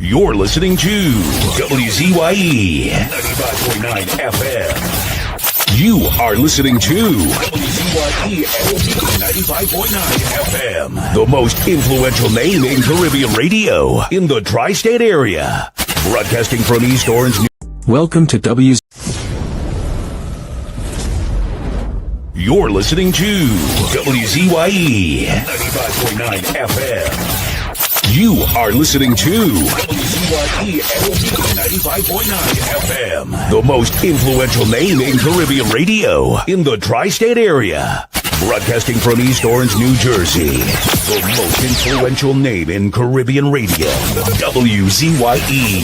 You're listening to WZYE 95.9 FM. You are listening to WZYE 95.9 FM, the most influential name in Caribbean radio in the tri-state area. Broadcasting from East Orange. Welcome to WZYE. You're listening to WZYE 95.9 FM. You are listening to WZYE 95.9 FM, the most influential name in Caribbean radio in the tri-state area. Broadcasting from East Orange, New Jersey, the most influential name in Caribbean radio, WZYE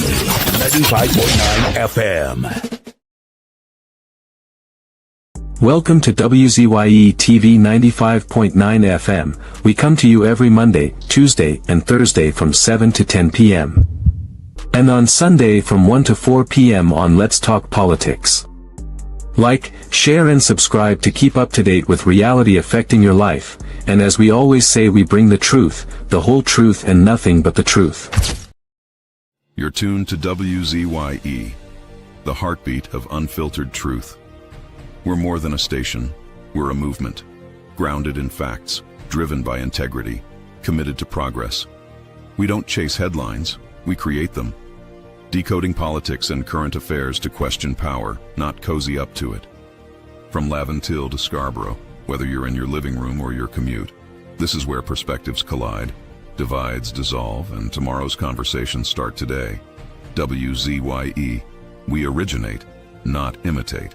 95.9 FM. Welcome to WZYE TV 95.9 FM. We come to you every Monday, Tuesday, and Thursday from 7 to 10 p.m. And on Sunday from 1 to 4 p.m. on Let's Talk Politics. Like, share and subscribe to keep up to date with reality affecting your life, and as we always say, we bring the truth, the whole truth and nothing but the truth. You're tuned to WZYE, the heartbeat of unfiltered truth. We're more than a station, we're a movement, grounded in facts, driven by integrity, committed to progress. We don't chase headlines, we create them. Decoding politics and current affairs to question power, not cozy up to it. From Laventille to Scarborough, whether you're in your living room or your commute, this is where perspectives collide, divides dissolve, and tomorrow's conversations start today. WZYE, we originate, not imitate.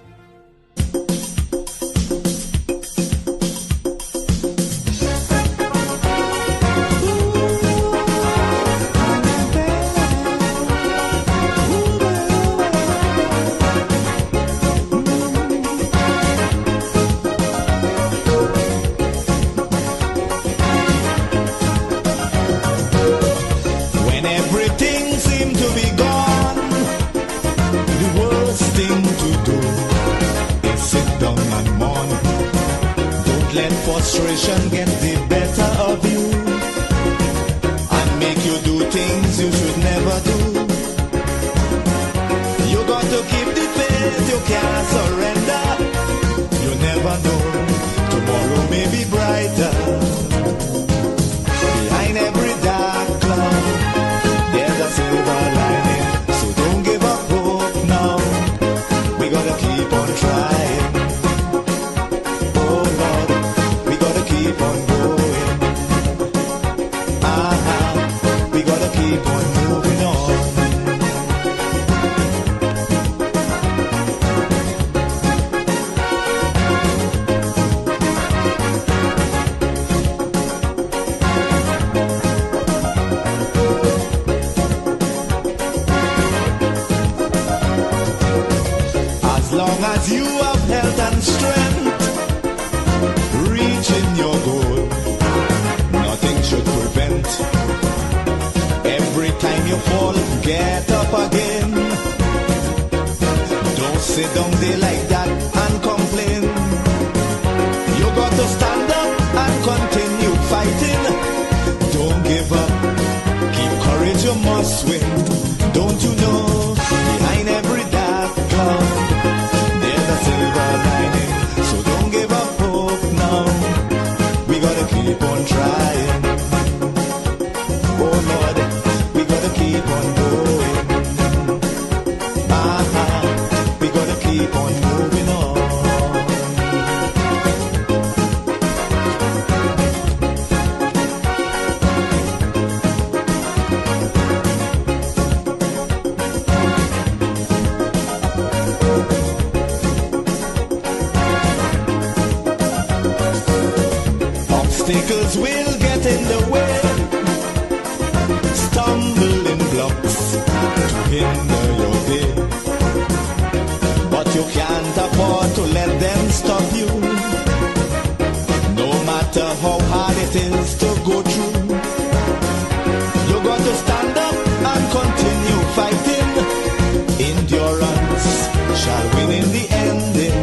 Frustration get the better of you and make you do things you should never do. You got to keep the faith, you can't surrender. You never know, tomorrow may be brighter. Behind every dark cloud, there's a silver lining. So don't give up hope now, we gotta keep on trying. Keep on going. We gotta keep on moving on. As long as you have health and strength, reaching your goal, nothing should prevent. Every time you fall, get up again. Don't sit down there like that and complain. You got to stand up and continue fighting. Don't give up, keep courage, you must win. Don't you know, behind every dark cloud, there's a silver lining. So don't give up hope now, we gotta keep on trying. Oh Lord, we gotta keep on going. We gotta keep on moving on. Obstacles will get in the way, stumbling blocks to hinder your day. But you can't afford to let them stop you, no matter how hard it is to go through. You got to stand up and continue fighting. Endurance shall win in the ending.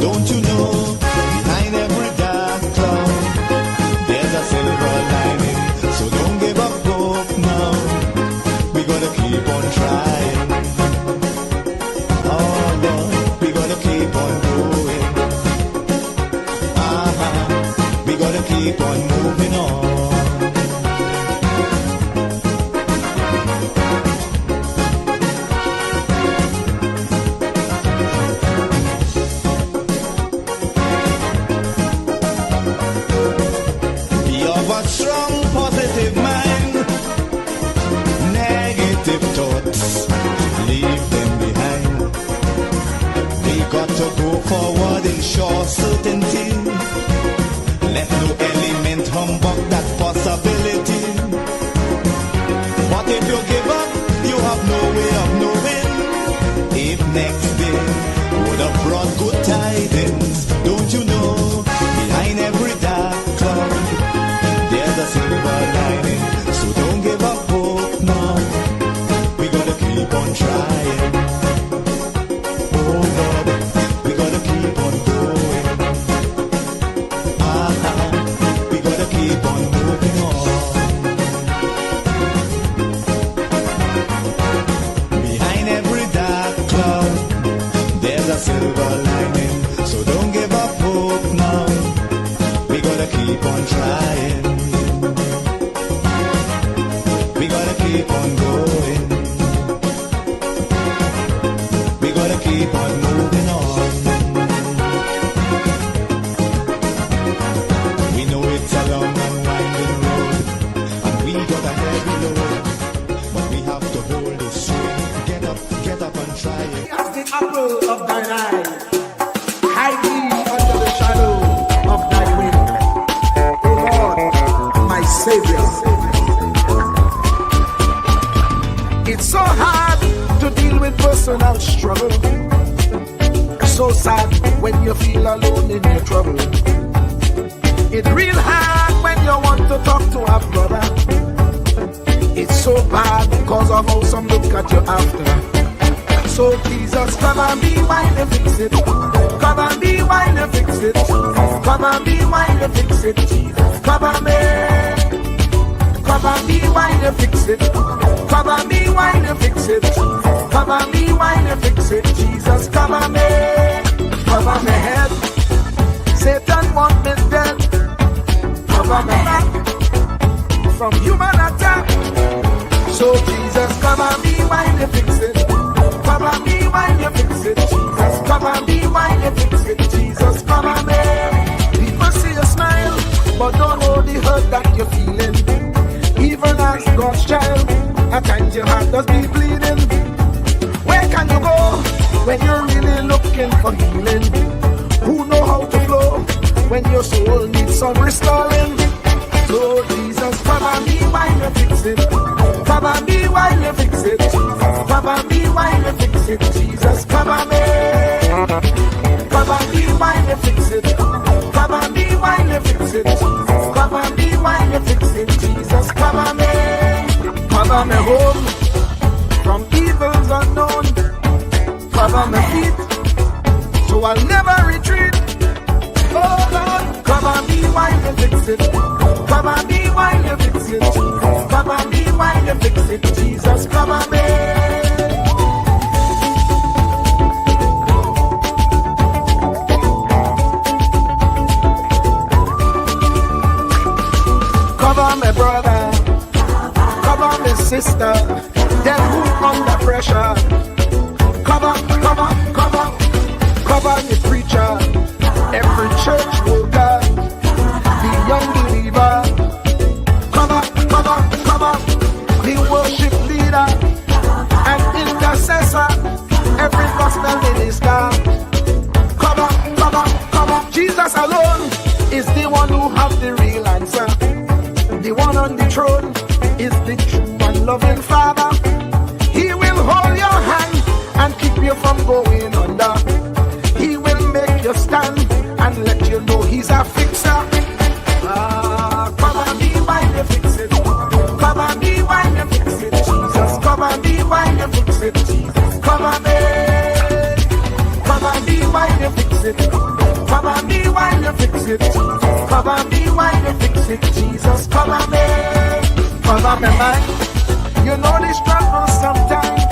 Don't you know, behind every dark cloud, there's a silver lining. So don't give up hope now, we gotta keep keep on moving on. Be of a strong, positive mind. Negative thoughts, leave them behind. We got to go forward in sure certainty. Let no element humbug that possibility. But if you give up, you have no way of knowing if next day would have brought good tidings. Don't you know, behind every dark cloud, there's a silver lining. So don't give up hope now. We gotta keep on trying. Oh Lord, we gotta keep on going. We gotta keep on moving on. Behind every dark cloud, there's a silver lining. So don't give up hope now. We gotta keep on trying. We gotta keep on going. We gotta keep on moving on. We know it's a long and winding road, and we got a heavy load, but we have to hold it straight. Get up and try it. As the apple of thine eye, hide me under the shadow of thy wing. O Lord, my Savior. It's so hard to deal with personal struggle. So sad when you feel alone in your trouble. It's real hard when you want to talk to a brother. It's so bad because of how some look at you after. So Jesus, come and be while you fix it. Come and be while you fix it. Come and be while you fix it. Jesus, come and me. Come and be while you fix it. Come and be while you fix it. Come and be while you fix it. Jesus, come and me. Cover my head. Satan want me dead. Cover my back from human attack. So Jesus, come and be while you fix it. Come and be while you fix it. Jesus, come and be while you fix it. Jesus, come and me. People see you smile, but don't hold the hurt that you're feeling. Even as God's child, at times your heart does be bleeding. Where can you go when you're really looking for healing? Who know how to flow when your soul needs some restoring? So Jesus, come and be while you fix it. Come and be while you fix it. Come and be while you fix it. Jesus, come and be. Come and be while you fix it. Come and be while you fix it. Come and be while you fix it. Jesus, come and be. Cover me home from evils unknown. Cover my feet so I'll never retreat. Oh Lord, come and be while you fix it. Come and be while you fix it. Come and be while you fix it. Jesus, come and be. Cover my brother, cover my sister, them who under pressure. Cover the preacher, every church worker, the young believer. Cover the worship leader and intercessor, every gospel minister. Cover. Jesus alone is the one who has the real answer. The one on the throne is the true and loving Father. He will hold your hand and keep you from going under. He will make you stand and let you know he's a fixer. Come and be while you fix it. Come and be while you fix it. Jesus, come and be while you fix it. Jesus, come and be. Come and be while you fix it. Come and be while you fix it. Come and be while you fix it. Jesus, come and be. Cover my mind. You know the struggle sometimes.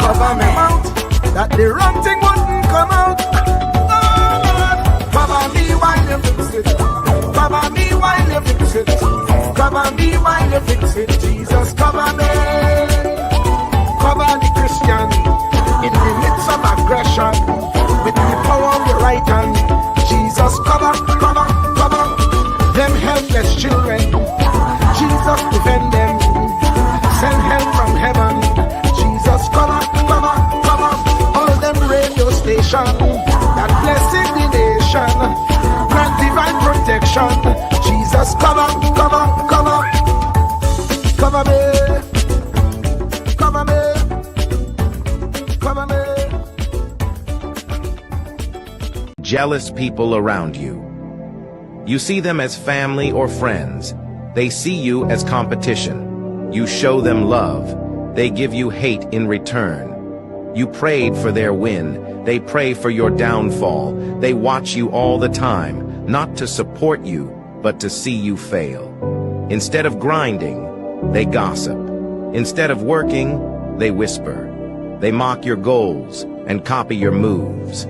Cover my mouth, that the wrong thing wouldn't come out. Oh Lord, cover me while you fix it. Cover me you fix it, Jesus, cover me. Cover the Christian in the midst of aggression. With the power of your right hand, Jesus, cover, cover, cover them helpless children. Jesus, defend them. Send help from heaven. Jesus, cover, cover, cover all them radio stations that blessing the nation. Grant divine protection. Jesus, cover, cover, cover, cover me, cover me, cover me. Jealous people around you. You see them as family or friends. They see you as competition. You show them love. They give you hate in return. You prayed for their win. They pray for your downfall. They watch you all the time, not to support you, but to see you fail. Instead of grinding, they gossip. Instead of working, they whisper. They mock your goals and copy your moves.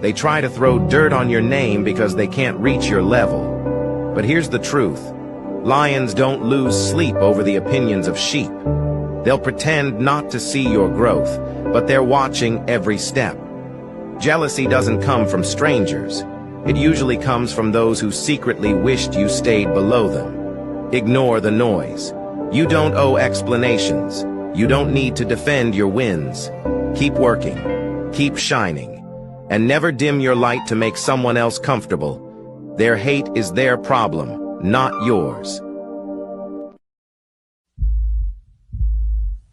They try to throw dirt on your name because they can't reach your level. But here's the truth. Lions don't lose sleep over the opinions of sheep. They'll pretend not to see your growth, but they're watching every step. Jealousy doesn't come from strangers. It usually comes from those who secretly wished you stayed below them. Ignore the noise. You don't owe explanations. You don't need to defend your wins. Keep working. Keep shining. And never dim your light to make someone else comfortable. Their hate is their problem, not yours.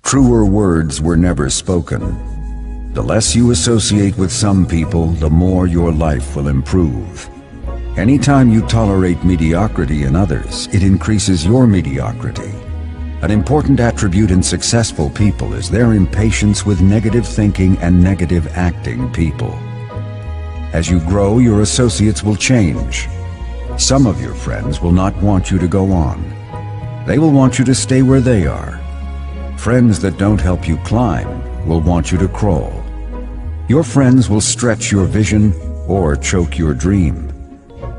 Truer words were never spoken. The less you associate with some people, the more your life will improve. Anytime you tolerate mediocrity in others, it increases your mediocrity. An important attribute in successful people is their impatience with negative thinking and negative acting people. As you grow, your associates will change. Some of your friends will not want you to go on. They will want you to stay where they are. Friends that don't help you climb will want you to crawl. Your friends will stretch your vision or choke your dream.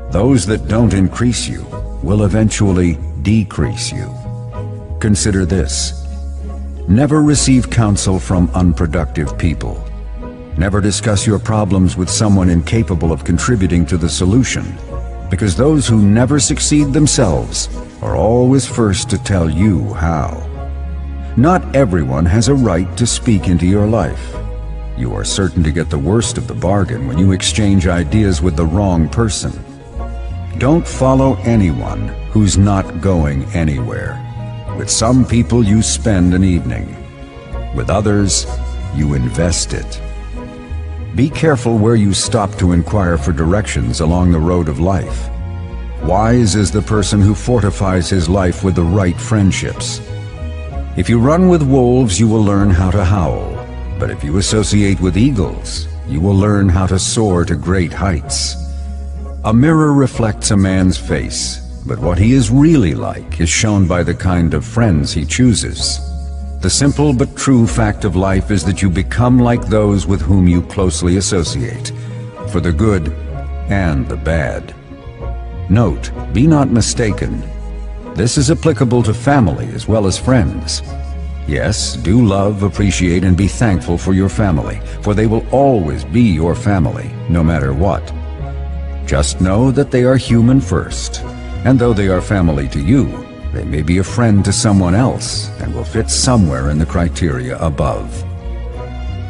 Those that don't increase you will eventually decrease you. Consider this. Never receive counsel from unproductive people. Never discuss your problems with someone incapable of contributing to the solution, because those who never succeed themselves are always first to tell you how. Not everyone has a right to speak into your life. You are certain to get the worst of the bargain when you exchange ideas with the wrong person. Don't follow anyone who's not going anywhere. With some people you spend an evening. With others, you invest it. Be careful where you stop to inquire for directions along the road of life. Wise is the person who fortifies his life with the right friendships. If you run with wolves, you will learn how to howl. But if you associate with eagles, you will learn how to soar to great heights. A mirror reflects a man's face, but what he is really like is shown by the kind of friends he chooses. The simple but true fact of life is that you become like those with whom you closely associate, for the good and the bad. Note, be not mistaken. This is applicable to family as well as friends. Yes, do love, appreciate, and be thankful for your family, for they will always be your family, no matter what. Just know that they are human first, and though they are family to you, they may be a friend to someone else and will fit somewhere in the criteria above.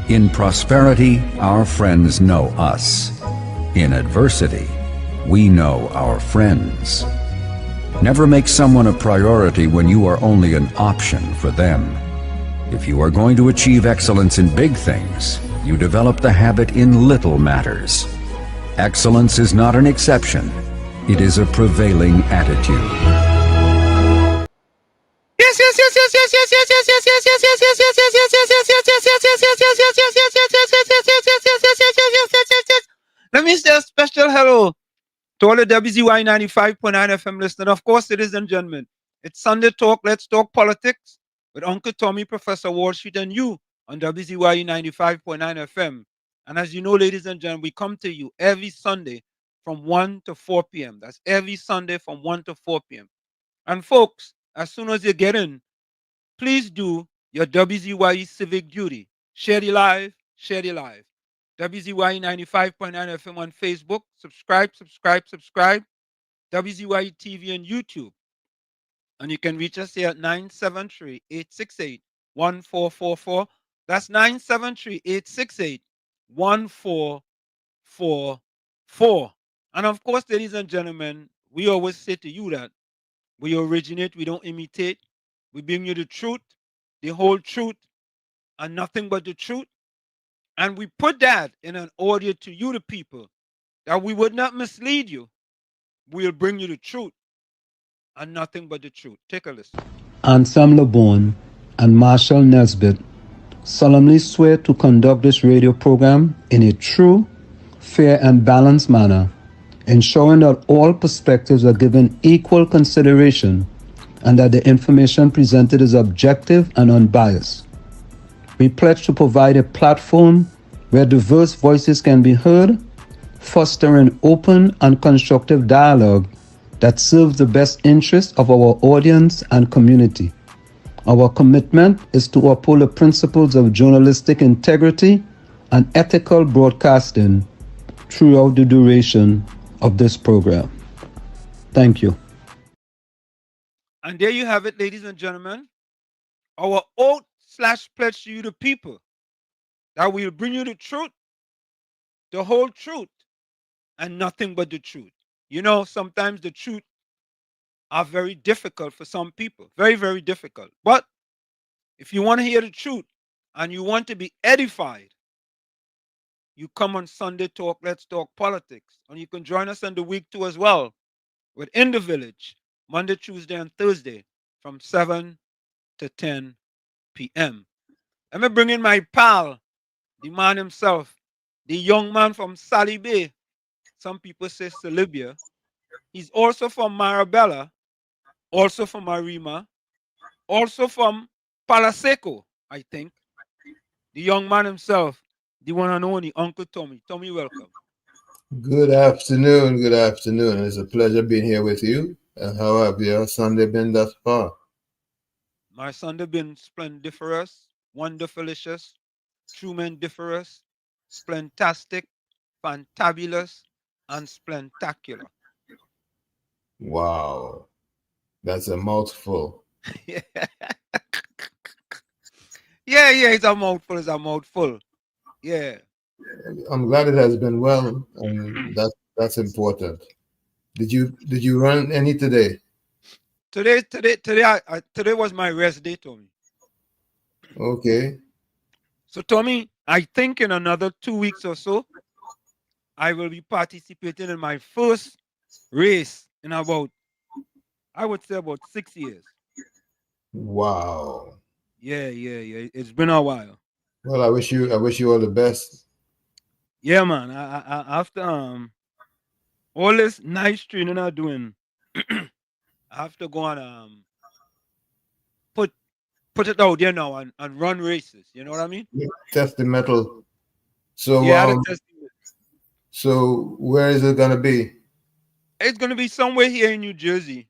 In prosperity, our friends know us. In adversity, we know our friends. Never make someone a priority when you are only an option for them. If you are going to achieve excellence in big things, you develop the habit in little matters. Excellence is not an exception. It is a prevailing attitude. Let me say a special hello to all the WZY 95.9 FM listeners. Of course, ladies and gentlemen, it's Sunday Talk. Let's talk politics with Uncle Tommy, Professor Wall Street, and you on WZYE 95.9 FM. And as you know, ladies and gentlemen, we come to you every Sunday from 1 to 4 p.m. That's every Sunday from 1 to 4 p.m. And folks, as soon as you get in, please do your WZYE civic duty. Share the live, share the live. WZYE 95.9 FM on Facebook. Subscribe. WZYE TV and YouTube. And you can reach us here at 973-868-1444. That's 973-868-1444. And of course, ladies and gentlemen, we always say to you that we originate, we don't imitate. We bring you the truth, the whole truth, and nothing but the truth. And we put that in an audio to you, the people, that we would not mislead you. We'll bring you the truth and nothing but the truth. Take a listen. Anthem LeBon and Marshall Nesbitt solemnly swear to conduct this radio program in a true, fair, and balanced manner, ensuring that all perspectives are given equal consideration and that the information presented is objective and unbiased. We pledge to provide a platform where diverse voices can be heard, fostering open and constructive dialogue that serves the best interests of our audience and community. Our commitment is to uphold the principles of journalistic integrity and ethical broadcasting throughout the duration of this program. Thank you. And there you have it, ladies and gentlemen. Our oath/pledge to you, the people, that we'll bring you the truth, the whole truth, and nothing but the truth. You know, sometimes the truth are very difficult for some people. Very, very difficult. But if you want to hear the truth and you want to be edified, you come on Sunday Talk, Let's Talk Politics. And you can join us on the week too as well with In the Village, Monday, Tuesday, and Thursday from 7 to 10 p.m. Let me bring in my pal, the man himself, the young man from Sally Bay. Some people say Libya. He's also from Marabella, also from Arima, also from Palaseco, I think. The young man himself, the one and only Uncle Tommy. Tommy, welcome. Good afternoon. Good afternoon. It's a pleasure being here with you. And how have your Sunday been thus far? My Sunday been splendiferous, wonderfulicious, trumandiferous, splentastic, fantabulous, and splentacular. Wow. That's a mouthful. Yeah, it's a mouthful. Yeah. I'm glad it has been well, and that's important. Did you run any today? Today was my rest day, Tommy. Okay. So, Tommy, I think in another 2 weeks or so, I will be participating in my first race in about, I would say, about 6 years. Wow. Yeah. It's been a while. Well, I wish you all the best. Yeah, man. I after all this nice training I'm doing, I have to go and put it out there now and run races. You know what I mean? Test the metal. So yeah, so where is it gonna be? It's gonna be somewhere here in New Jersey.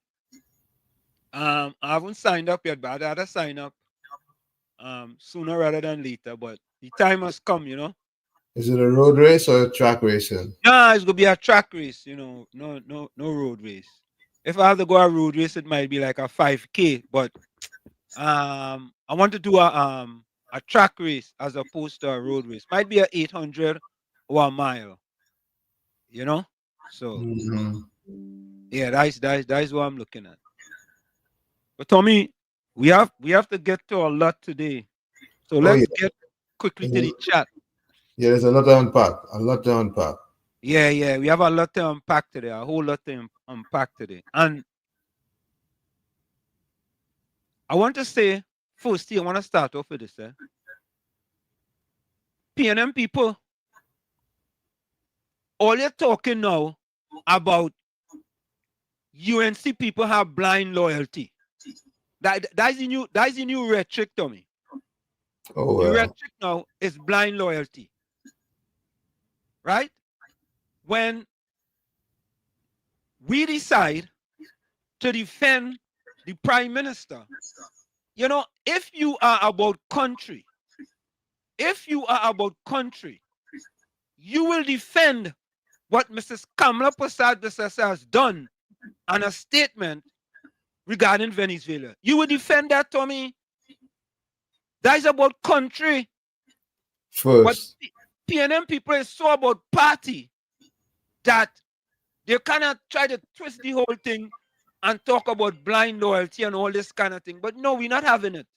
I haven't signed up yet, but I had to sign up sooner rather than later. But the time has come, you know. Is it a road race or a track racing? Nah, it's gonna be a track race, you know. No road race. If I have to go a road race, it might be like a 5K. But I want to do a track race as opposed to a road race. Might be a 800 or a mile. You know. So yeah, that's what I'm looking at. But Tommy, we have to get to a lot today. So let's get quickly to the chat. Yeah, there's a lot to unpack. Yeah, we have a lot to unpack today, a whole lot to unpack today. And I want to say, first, I want to start off with this. PNM people, all you're talking now about UNC people have blind loyalty. That's the new rhetoric, Tommy. Oh, the rhetoric now is blind loyalty. Right? When we decide to defend the prime minister, you know, if you are about country, you will defend what Mrs. Kamla Prasad has done on a statement regarding Venezuela. You will defend that, Tommy. That is about country. First. But PNM people is so about party that they cannot try to twist the whole thing and talk about blind loyalty and all this kind of thing. But no, we're not having it.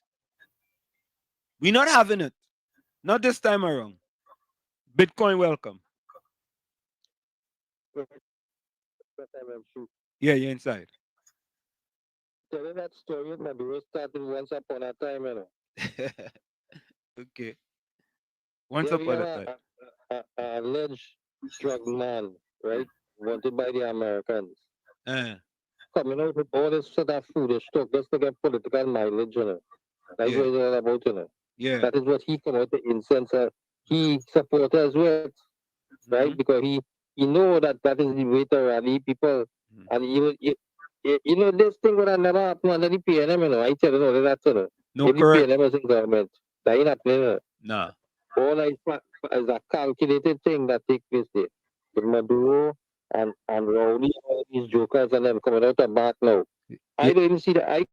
We're not having it. Not this time around. Bitcoin, welcome. Yeah, you're inside. Tell you that story, my bureau started once upon a time, you know. Okay. Once upon a time. Alleged drug man, right? Wanted by the Americans. Coming out with all this sort of foolish talk just to get political mileage, you know. That's what it's all about, you know. Yeah. That is what he come out to incense. He supporters with, right? Because he know that is the way to rally people. And you know, this thing would have never happened under the PNM, you know. I tell you all that, you know. No, if correct. The PNM was in government. That ain't happening, you know. Nah. All is a calculated thing that takes place there. With Maduro and Rowley, all these jokers and them coming out of back now. I don't even see the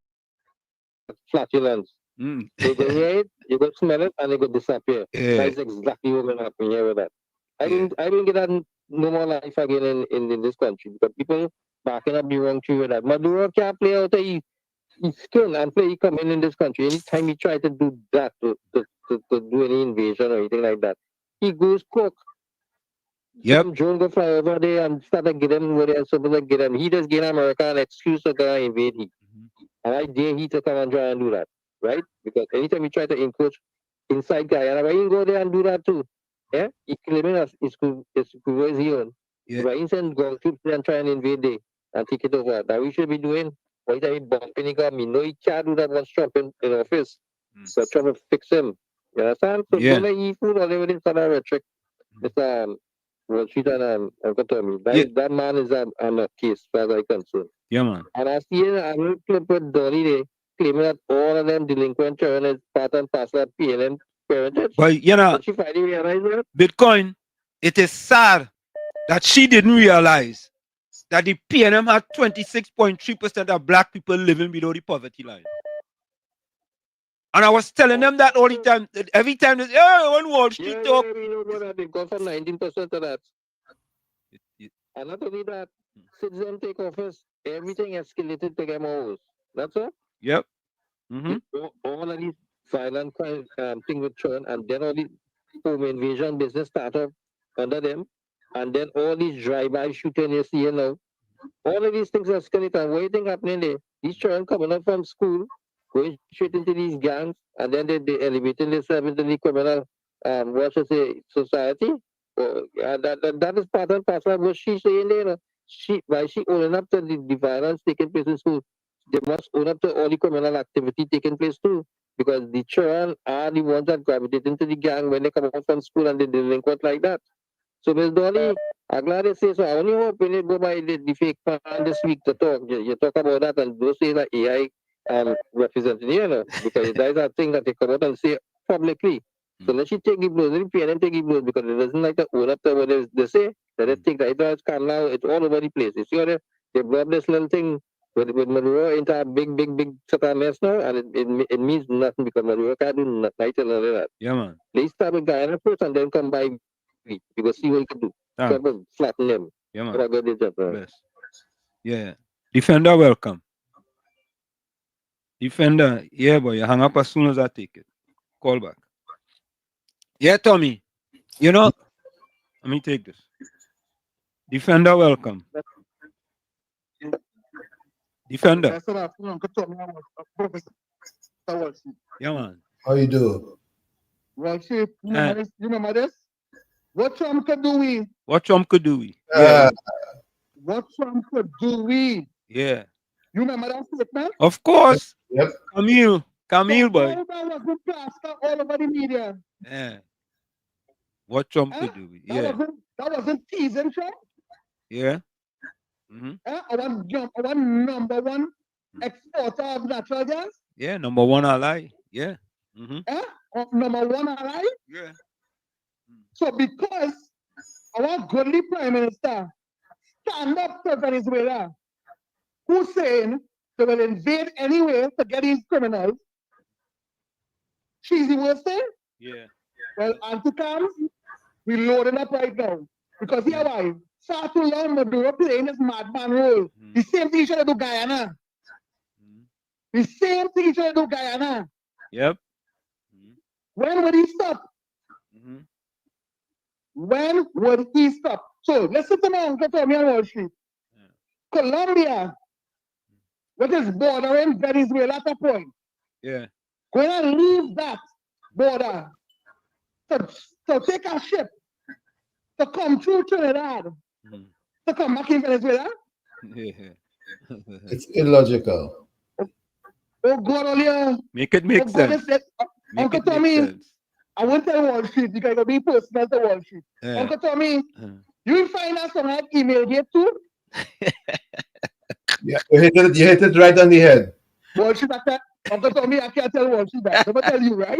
flatulence. They go hear it, you go smell it, and they go disappear. That's exactly what will happen here with that. I didn't get that no more life again in this country because people backing up the wrong tree with that. Maduro can't play out his skin and play coming in this country. Anytime he try to do that to do any invasion or anything like that, he goes cook. Some drone go fly over there and start to get him where they're supposed to get him. He just get America an excuse to go and invade him. And I dare he to come and try and do that, right? Because anytime he try to encroach inside Guyana, why he go there and do that too? Yeah, he claiming as his own. But he send ground troops there and try and invade there and take it over. That we should be doing. Why is he bumping the government? No, he can't do that once Trump in office. So Trump will fix him. You understand? So don't let he fool all over this kind of rhetoric. Mr. Wall Street and Uncle Tommy. That man is on a case, as far as I'm concerned. Yeah, man. And I see a little clip with Dolly there claiming that all of them delinquent children is part and parcel of PLM parentage. But you know, she finally realized that? Bitcoin, it is sad that she didn't realize that the PNM had 26.3% of black people living below the poverty line. And I was telling them that all the time. Every time they say, oh, on Wall Street talk. We know that they've gone from 19% to that. And not only that, since them take office, everything escalated to get more worse. That's all? Yep. All of these violent thing with churn, and then all these home invasion business started under them, and then all these drive-by shooting you see now. All of these things escalate, and what do you think happening there? These children coming up from school, going straight into these gangs, and then they elevating themselves into the criminal, society. That is part and parcel of what she's saying there. By she owning up to the violence taking place in school, they must own up to all the criminal activity taking place too. Because the children are the ones that gravitate into the gang when they come out from school and they delinquent like that. So Ms. Dolly, I'm glad they say so. I only hope when you go by the fake plan this week to talk, you talk about that and those say that AI representing you know, because that is a thing that they come out and say publicly. So let you take the blows, let the PNM take the blows because it doesn't like to own up to what they say. Let it take that. It's Kamla, it's all over the place. You see how they blow up this little thing with Maduro into a big sort of mess now, and it means nothing because Maduro can't do nothing. I tell you that. Yeah, man. They start with Guyana first and then come by. You will see what you can do. Try to flatten them. Yeah, man. But I got this job, yeah. Defender, welcome. Defender, yeah, boy. You hang up as soon as I take it. Call back. Yeah, Tommy. You know, let me take this. Defender, welcome. Defender. Yeah, man. How you do? Well, see, you remember this? What Trump could do we? What Trump could do we? Yeah. What Trump could do we? Yeah. You remember that statement? Of course. Yep. Camille, boy. That wasn't plastered all over the media. Yeah. What Trump could do we? Yeah. That wasn't teasing Trump. Yeah. Our number one exporter of natural gas. Yeah, number one ally. Yeah. Number one ally. Yeah. So because our godly prime minister stand up to Venezuela, who's saying they will invade anyway to get these criminals, she's the worst thing. Yeah. Well, Auntie comes, we loading up right now. Because here why? Far too long Maduro playing this madman role. The same thing he should do Guyana. The same thing he should do Guyana. Yep. When would he stop? When would he stop? So listen to my uncle Tommy on Wall Street. Colombia, which is bordering Venezuela at a point. Yeah. Going to leave that border to take a ship to come through Trinidad to come back in Venezuela. It's illogical. Oh God, Olia. Make it make sense. Uncle Tommy, I won't tell Wall Street because it'll be personal to Wall Street. Yeah. Uncle Tommy, you will find us on that email gate too. Yeah, you hit it right on the head. Wall Street, Uncle Tommy, I can't tell Wall Street that. I'm going to tell you, right?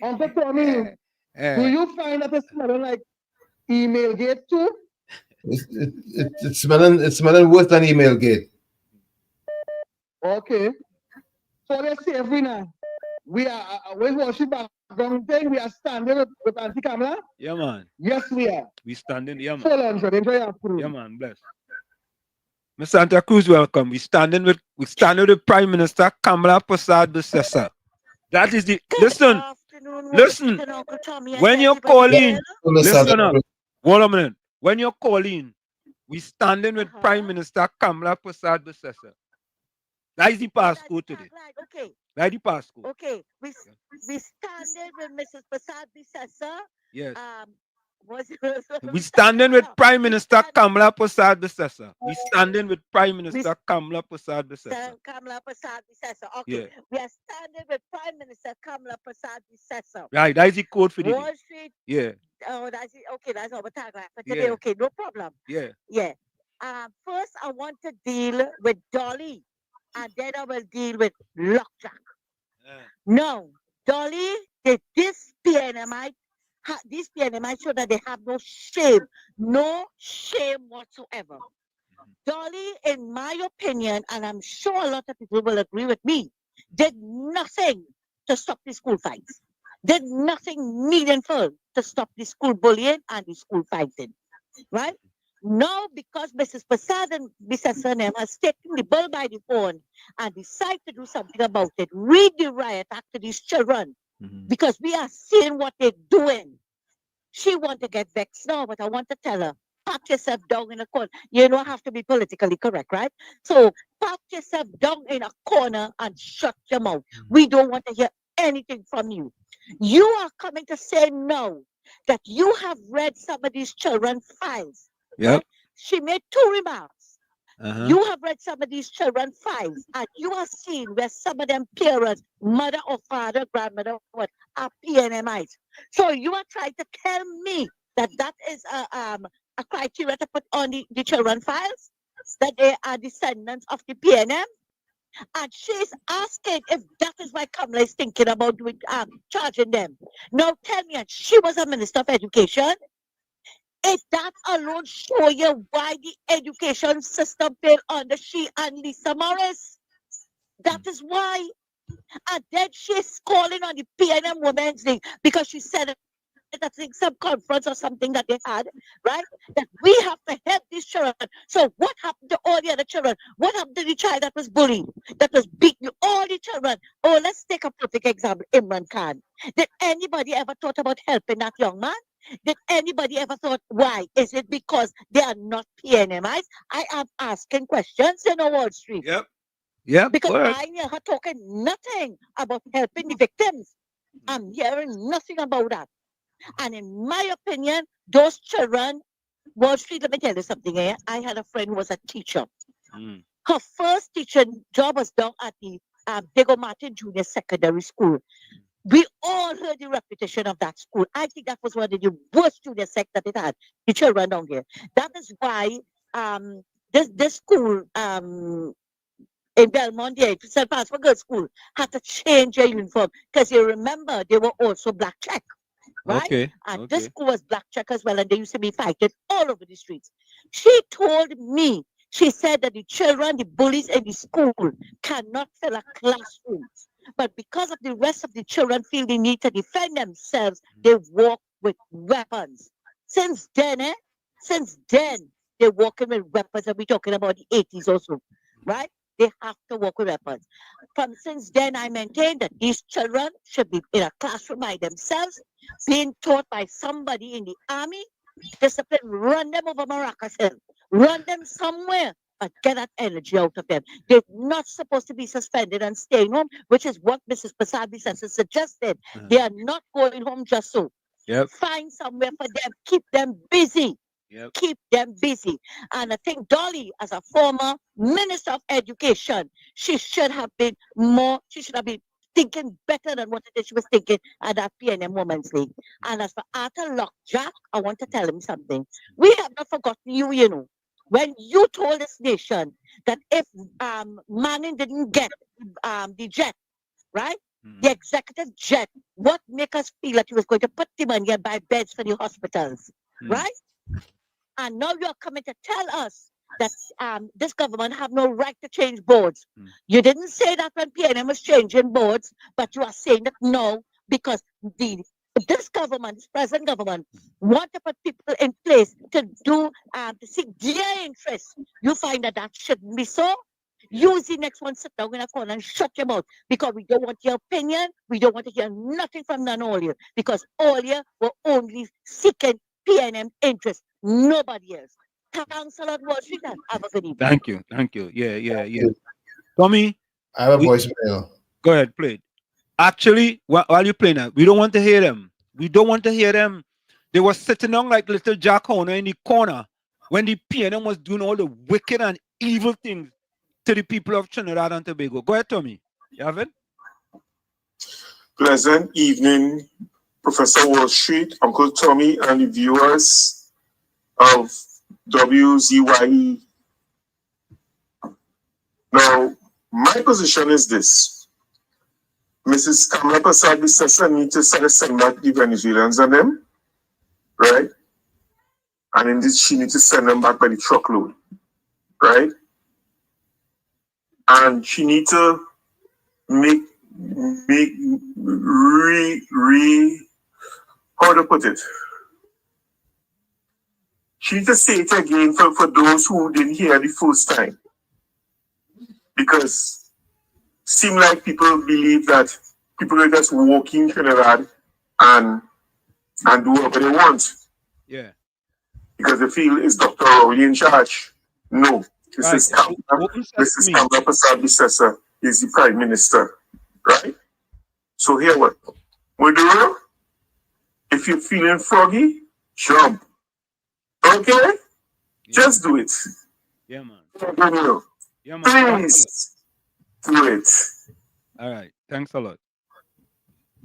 Uncle Tommy, do you find that it's smelling like email gate too? It's smelling worse than email gate. Okay. So let's say every night we are with worship background thing, we are standing with Auntie Kamla. Yeah, man. Yes, we are. We standing, yeah, man. 400, enjoy your food. Yeah, man, bless. Miss Santa Cruz, welcome. We standing with Prime Minister Kamla Persad-Bissessar. That is the listen. When you're calling, listen up. 1 minute. When you're calling, we standing with Prime Minister Kamla Persad-Bissessar. That is the passcode today. Okay. That is the passcode. Okay. We standing with Mrs. Persad-Bissessar. Yes. We standing with Prime Minister Kamla Persad-Bissessar. We standing with Prime Minister Kamla Persad-Bissessar. Kamla Persad-Bissessar. Okay. Yeah. We are standing with Prime Minister Kamla Persad-Bissessar. Right. That is the code for the Wall day. Street. Yeah. Oh, that's it. Okay. That's our tagline for today. Okay. No problem. Yeah. Yeah. First, I want to deal with Dolly, and then I will deal with Lockjack. No, Dolly, this PNMI show that they have no shame whatsoever. Dolly, in my opinion, and I'm sure a lot of people will agree with me, did nothing to stop the school fights. Did nothing meaningful to stop the school bullying and the school fighting. Right? Now, because Mrs. Persad-Bissessar has taken the bull by the horn and decided to do something about it, read the riot act to these children, because we are seeing what they're doing. She wants to get vexed now, but I want to tell her, pat yourself down in a corner. You don't have to be politically correct, right? So pat yourself down in a corner and shut your mouth. We don't want to hear anything from you. You are coming to say now that you have read some of these children's files. Yep. Right? She made 2 remarks. You have read some of these children's files, and you have seen where some of them parents, mother or father, grandmother, what, are PNMIs. So you are trying to tell me that is a criteria to put on the children's files, that they are descendants of the PNM, and she's asking if that is why Kamla is thinking about doing charging them. Now tell me, and she was a minister of education. If that alone show you why the education system failed under she and Lisa Morris. That is why. And then she's calling on the PNM Women's Day because she said it at some conference or something that they had, right? That we have to help these children. So what happened to all the other children? What happened to the child that was bullied, that was beaten? All the children. Oh, let's take a perfect example, Imran Khan. Did anybody ever thought about helping that young man? Did anybody ever thought, why? Is it because they are not PNMIs? I am asking questions in Wall Street. Yep. Yep. Because I hear her talking nothing about helping the victims. I'm hearing nothing about that. And in my opinion, those children, Wall Street, let me tell you something here. I had a friend who was a teacher. Her first teaching job was down at the Diego Martin Junior Secondary School. We all heard the reputation of that school. I think that was one of the worst junior sec that it had, the children down here. That is why this school in Belmont, yeah, St. Paul's for Girls School, had to change their uniform because you remember they were also black check, right? Okay. And this school was black check as well, and they used to be fighting all over the streets. She told me, she said that the children, the bullies in the school cannot fill a classroom. But because of the rest of the children feel the need to defend themselves, they walk with weapons. Since then, they're walking with weapons, and we're talking about the 80s also, right? They have to walk with weapons. Since then, I maintain that these children should be in a classroom by themselves, being taught by somebody in the army, discipline, run them over Maracas Hill, run them somewhere, but get that energy out of them. They're not supposed to be suspended and staying home, which is what Mrs. Pasabi suggested. They are not going home just so. Yep. Find somewhere for them, keep them busy. Yep. Keep them busy. And I think Dolly, as a former Minister of Education, she should have been thinking better than what it is she was thinking at that PNM Women's League. And as for Arthur Lockjack, I want to tell him something. We have not forgotten you, you know. When you told this nation that if Manning didn't get the jet, right? The executive jet, what make us feel that he was going to put the money and buy beds for the hospitals, right? And now you're coming to tell us that this government have no right to change boards. You didn't say that when PNM was changing boards, but you are saying that no, because this government, this present government, want to put people in place to do to seek their interests. You find that shouldn't be so. Use the next one, sit down in a corner and shut your mouth, because we don't want your opinion. We don't want to hear nothing from none all you, because all you were only seeking PNM interest, nobody else. Thanks a lot, Wall Street, and have a good evening. Thank you. Yeah. Tommy, I have a voicemail. Go ahead, play it. Actually, while you're playing that, we don't want to hear them. They were sitting down like little Jack Horner in the corner when the PNM was doing all the wicked and evil things to the people of Trinidad and Tobago. Go ahead, Tommy. You have it? Pleasant evening, Professor Wall Street, Uncle Tommy, and the viewers of WZYE. Now, my position is this. Mrs. Kamla Pasad Sessa needs to send back the Venezuelans and them, right? And in this, she needs to send them back by the truckload, right? And she needs to how to put it? She needs to say it again for those who didn't hear the first time. Because seem like people believe that people are just walk in Trinidad and do whatever they want. Yeah. Because they feel it's Dr. Rowley in charge. No. Mrs. Kamla Pasad is the Prime Minister. Right? So here what? Maduro, if you're feeling froggy, jump. Okay? Yeah. Just do it. Yeah, man. Yeah, man. Please do it. All right. Thanks a lot.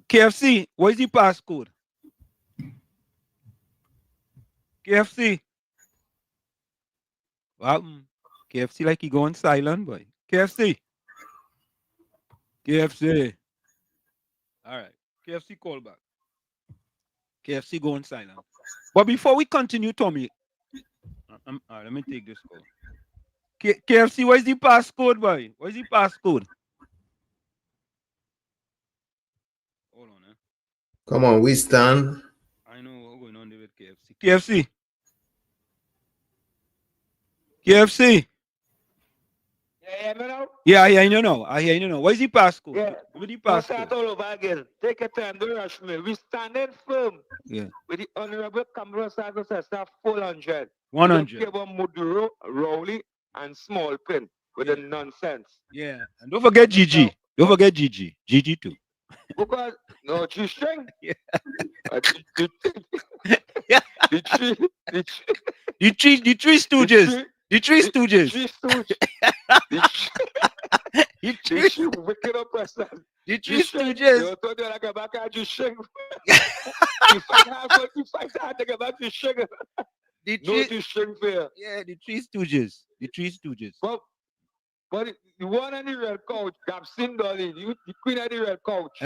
KFC, what is the passcode? KFC. Well, KFC like he going silent, boy. KFC. All right. KFC call back. KFC going silent. But before we continue, Tommy, all right, let me take this call. KFC, what is the passcode, boy? What is the passcode? Hold on, Come on, we stand. I know what's going on there with KFC. KFC. Yeah, I hear you know. What is the passcode? Yeah. What is the We'll passcode? start all over again. Take your time, don't rush me. We standing firm. Yeah. With the Honorable Kamla Pasad full 100. 100. We don't care about Maduro, Rowley, and Small Pin with the nonsense. Yeah. And don't forget GG. Don't forget GG. GG too. Because no G-string. Yeah. The three stooges. The three stooges. The three wicked up person. The three stooges. You told you like a back at you string. You fight hard to get back to sugar. No string fair. Yeah, the three stooges. The three stooges. Well, But the one on the red couch, Gabson Dolly, the queen of the red couch.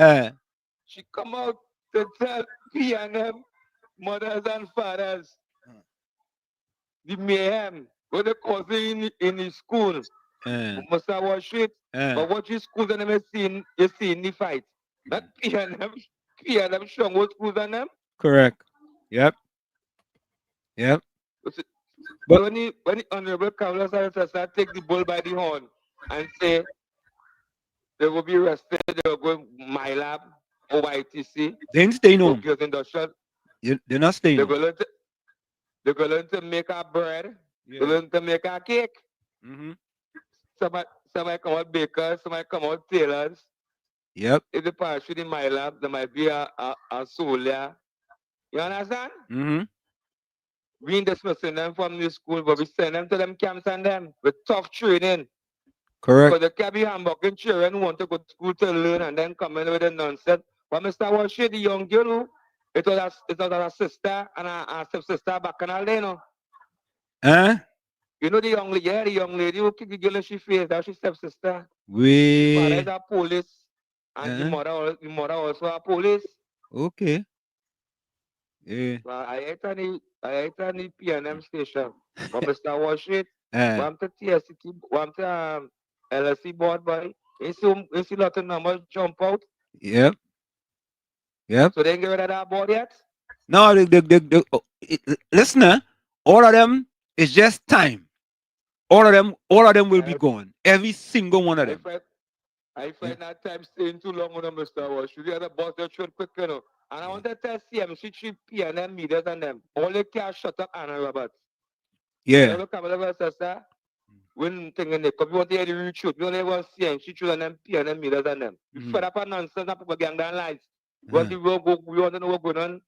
She come out to tell Plea and them mothers and fathers the mayhem what they causing in the school. We must have watched it. But what you schools and them you seen the fight. Not Plea and them strong what schools and them. Correct. Yep. But when the Honorable Kamla take the bull by the horn and say they will be arrested, they will go my lab or YTC. They ain't staying home. They're not staying home. They're going to make our bread. They're going to make our cake. Somebody come out bakers, somebody come out tailors. Yep. If they parachute in my lab, there might be a soldier. You understand? We ain't dismissing them from the school, but we send them to them camps and them with tough training. Correct. Because they can't be hamburging children who want to go to school to learn and then come in with the nonsense. But Mr. Washi, the young girl, it was a sister and a stepsister back in her lane. You know the young lady who kicked the girl in she face, that's her stepsister. The father is a police and the mother also a police. Okay. Yeah. Well, I ate on the P&M station. But Mr. Washi, want to TSCT, want to LSC board boy. You see lot of numbers jump out. Yep. So they ain't get rid of that board yet? No, listen, all of them is just time. All of them will be gone. Every single one of them. I find that time staying too long on Mr. Wash. You got to boss that shit quick, you know. And I want to tell CMC, P and them leaders and them. All they can't shut up Anna Roberts. Yeah. Look at sister. When thinking they come, you want to hear the real truth. You only want CMC, and them P and them leaders and them. You fed up on nonsense and propaganda and lies. We want to know what's going on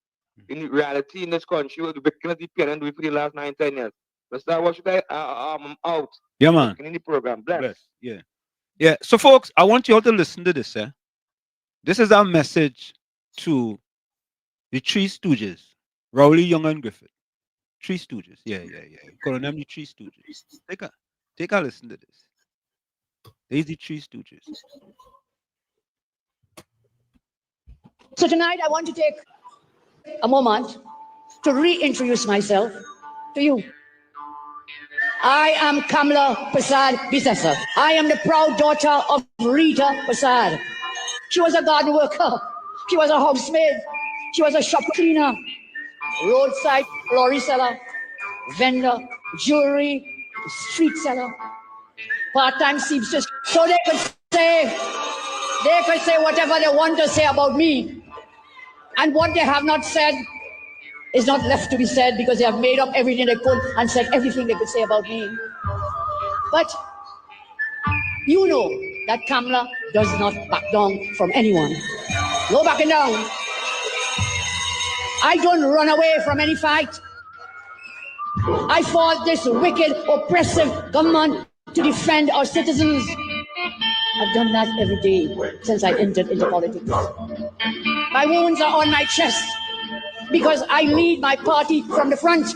in reality in this country. We're working at the P and them for the last 9-10 years. Mr. Wash, I'm out. Yeah, man. In the program. Bless. Yeah. Yeah. So, folks, I want you all to listen to this. This is our message to the Three Stooges, Rowley, Young, and Griffith. Three Stooges. Yeah. Calling them the Three Stooges. Take a listen to this. These the Three Stooges. So tonight I want to take a moment to reintroduce myself to you. I am Kamla Prasad Bisasa. I am the proud daughter of Rita Prasad. She was a garden worker. She was a housemaid. She was a shop cleaner, roadside lorry seller, vendor, jewelry, street seller, part-time seamstress. So they could say whatever they want to say about me. And what they have not said is not left to be said because they have made up everything they could and said everything they could say about me. But you know that Kamla does not back down from anyone. No backing down. I don't run away from any fight. I fought this wicked, oppressive government to defend our citizens. I've done that every day since I entered into politics. My wounds are on my chest because I lead my party from the front.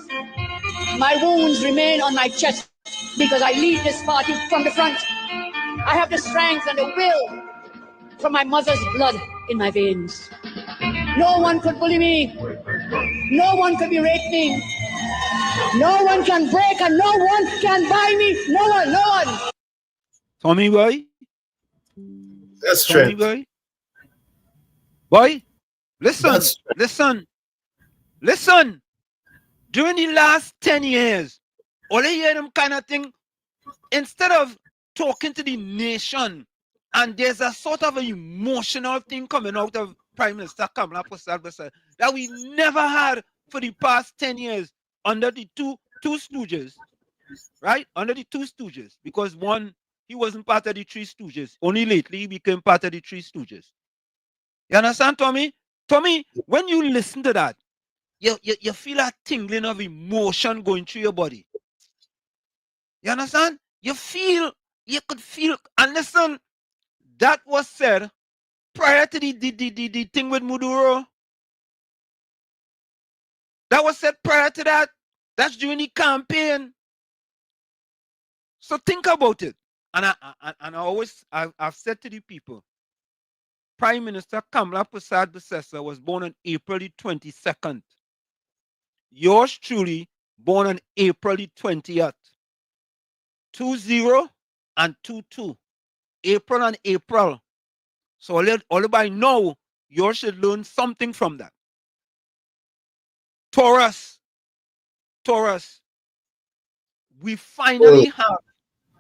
My wounds remain on my chest because I lead this party from the front. I have the strength and the will from my mother's blood in my veins. No one could bully me. No one could berate me. No one can break and no one can buy me. No one. Tommy boy. That's Tommy true. Boy, listen. During the last 10 years, all I hear them kind of thing, instead of talking to the nation, and there's a sort of an emotional thing coming out of Prime Minister Kamla that we never had for the past 10 years under the two stooges, right? Under the two stooges, because one, he wasn't part of the Three Stooges. Only lately he became part of the Three Stooges. You understand, Tommy? Tommy, when you listen to that, you feel a tingling of emotion going through your body. You understand? You could feel, and listen, that was said prior to the thing with Maduro. That was said prior to that. That's during the campaign. So think about it. And I've said to the people, Prime Minister Kamla Prasad Bissessa was born on April the 22nd. Yours truly, born on April the 20th. 20 and 22. April and April. So all by now, you should learn something from that. Taurus. We finally have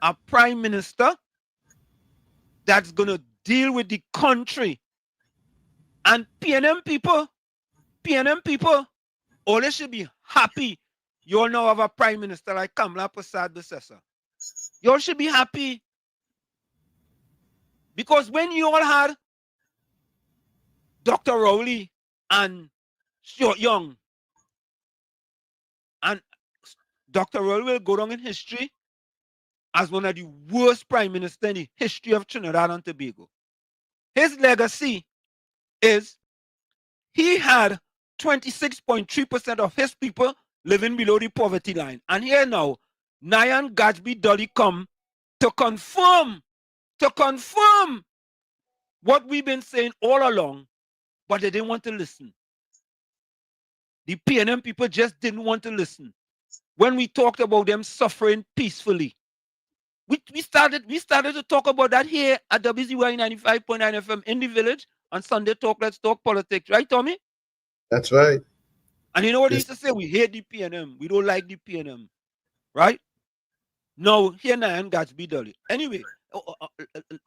a prime minister that's going to deal with the country. And PNM people, all they should be happy. You all now have a prime minister like Kamla Prasad Bissessa. You all should be happy. Because when you all had Dr. Rowley and Stuart Young, and Dr. Rowley will go down in history as one of the worst prime ministers in the history of Trinidad and Tobago. His legacy is he had 26.3% of his people living below the poverty line. And here now, Nyan Gatsby Dolly come to confirm what we've been saying all along, but they didn't want to listen. The PNM people just didn't want to listen. When we talked about them suffering peacefully, we started to talk about that here at WZYE 95.9 FM in the village on Sunday Talk, Let's Talk Politics. Right, Tommy? That's right. And you know what they used to say? We hate the PNM. We don't like the PNM. Right? No, here Nyan Gatsby Dolly. Anyway,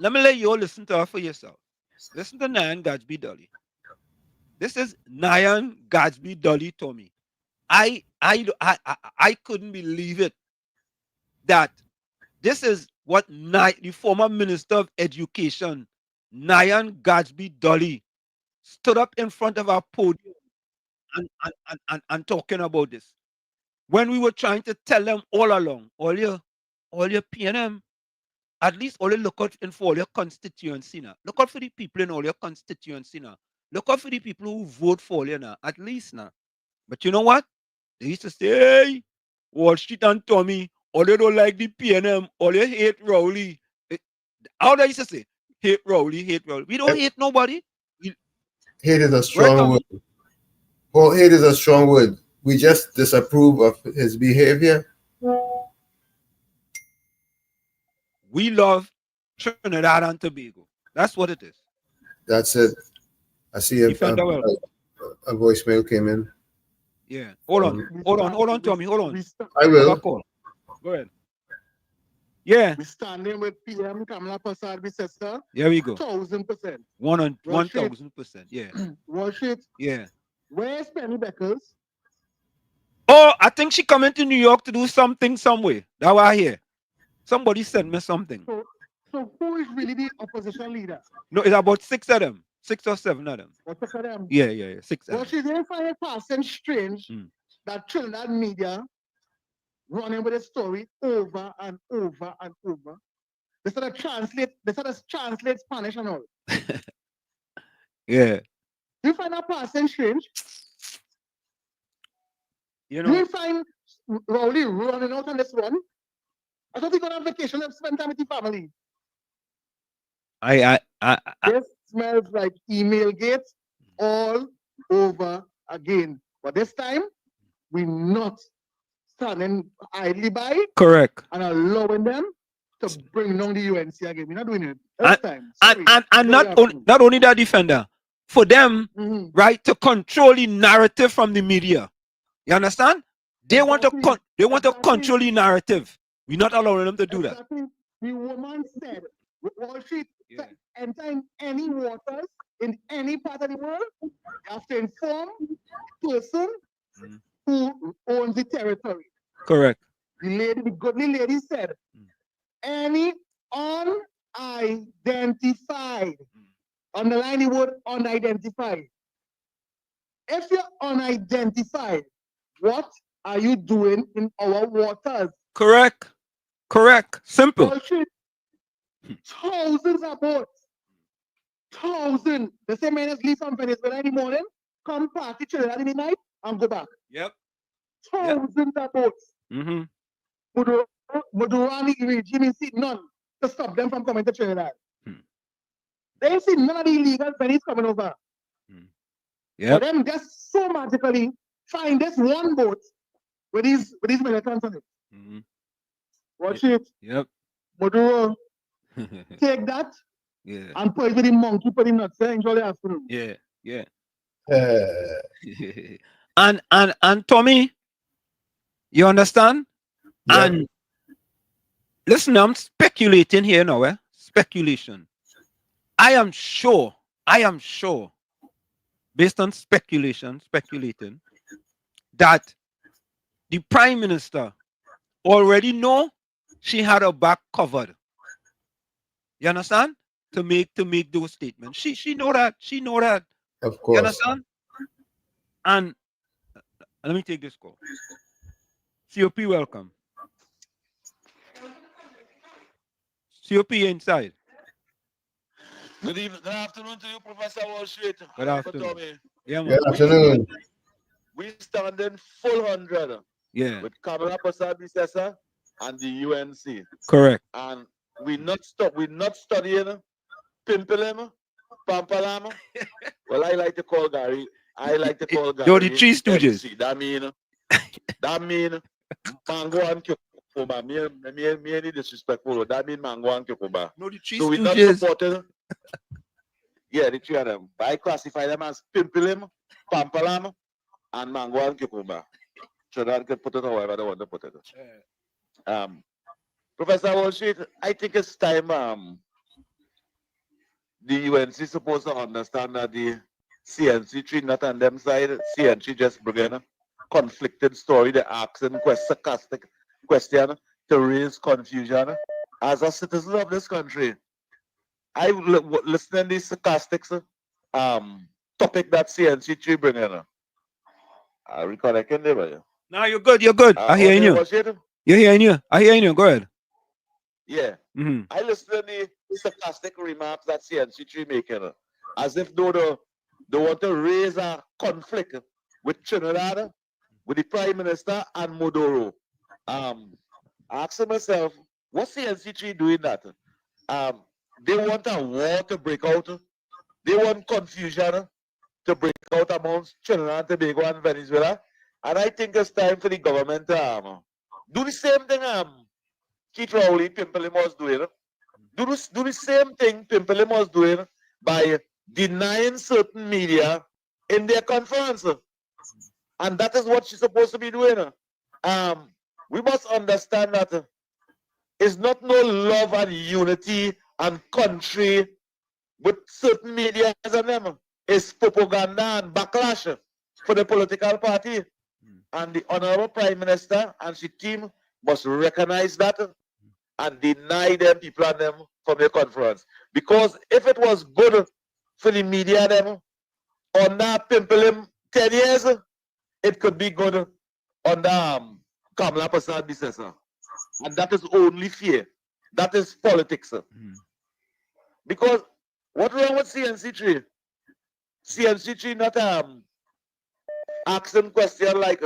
let me let you all listen to her for yourself. Listen to Nyan Gatsby Dolly. This is Nyan Gatsby Dolly, Tommy. I couldn't believe it that this is what the former Minister of Education, Nyan Gatsby Dolly, stood up in front of our podium and talking about this. When we were trying to tell them all along, all your PNM, at least all you look out for all your constituency now. Look out for the people in all your constituency now. Look out for the people who vote for you now, at least now. But you know what? They used to say, hey, Wall Street and Tommy, all they don't like the PNM, all they hate Rowley. How they used to say? Hate Rowley. We don't hate nobody. Hate is a strong word. Well, hate is a strong word. We just disapprove of his behavior. We love Trinidad and Tobago. That's what it is. That's it. I see a voicemail came in. Yeah. Hold on, Tommy. Hold on. I will. Go ahead. Yeah. We're standing with PM Kamla Prasad Bissessa. Here we go. 1,000%. 1,000%. Yeah. Worship. Yeah. Where's Penny Beckers? Oh, I think she coming to New York to do something somewhere. That was here. Somebody sent me something. So who is really the opposition leader? No, it's about 6 of them. 6 or 7 of them. What's of them? Yeah. 6 of Well, she didn't find it passing strange that Trinidad media running with a story over and over and over. They sort of translate Spanish and all. Yeah. You find that passing strange? You know. You find Rowley running out on this one? I thought he got on vacation and spend time with the family. This smells like email gates all over again. But this time, we're not standing idly by. Correct. And allowing them to bring down the UNC again. We're not doing it this time. And not only that, defender, for them, right, to control the narrative from the media. You understand? They want to control the narrative. We're not allowing them to do that. The woman said, Wall Street, enter in any waters in any part of the world, you have to inform the person who owns the territory. Correct. The goodly lady said, any unidentified, underline the word unidentified. If you're unidentified, what are you doing in our waters? Correct. Simple. Bullshit. Thousands of boats. Thousands. The same man as leave from Venezuela in the morning, come party Trinidad in the night, and go back. Yep. Thousands of boats. Madurani regime is none. to stop them from coming to Trinidad. They ain't seen none of the illegal pennies coming over. For them just so magically find this one boat with these militants on it. Watch it. Maduro, take that and put it with the monkey, put him nuts there, enjoy the afternoon. And Tommy, you understand? And listen, I'm speculating here now, speculation. I am sure, based on speculating, that the Prime Minister already know she had her back covered. You understand? To make those statements. She know that. Of course. You understand? And let me take this call. COP, welcome. COP inside. Good evening. Good afternoon to you, Professor Wall Street. Good afternoon. Yeah, man. Good afternoon. We stand in full 100 with Kamla Bissessa and the UNC. Correct. And we're not studying Pimpelim, Pampalam. Well, I like to call Gary. You're the Three Stooges. MC. That mean mango and cucumber. Me any disrespectful. That mean mango and cucumber. No, the Three So we're not Stooges. supporting. Yeah, the three of them. I classify them as Pimpelim, Pampalam, and mango and cucumber. So that can put it however they want to put it. Professor Wall Street, I think it's time the UNC is supposed to understand that the CNC tree not on them side. CNC just bringing a conflicted story. They're asking sarcastic question to raise confusion. As a citizen of this country, I listen to these sarcastic topic that CNC tree bringing. I reconnecting there. No, you're good. I hear you. You're hearing you. I hear you. Go ahead. Yeah. I listen to the sarcastic remarks that CNC3 making, as if they want to raise a conflict with Trinidad, with the Prime Minister and Maduro. Asking myself, what's CNC3 doing that? They want a war to break out. They want confusion to break out amongst Trinidad and Tobago and Venezuela. And I think it's time for the government to do the same thing Keith Rowley, Pimpelim was doing. Do the same thing Pimpelim was doing by denying certain media in their conference. And that is what she's supposed to be doing. We must understand that it's not no love and unity and country with certain media and them. It's propaganda and backlash for the political party. And the Honorable Prime Minister and she team must recognize that and deny them people and them from the conference. Because if it was good for the media them under Pimpelim 10 years, it could be good under Kamla Bissessa. And that is only fear. That is politics. Because what wrong with CNC3? CNC3 not asking question like,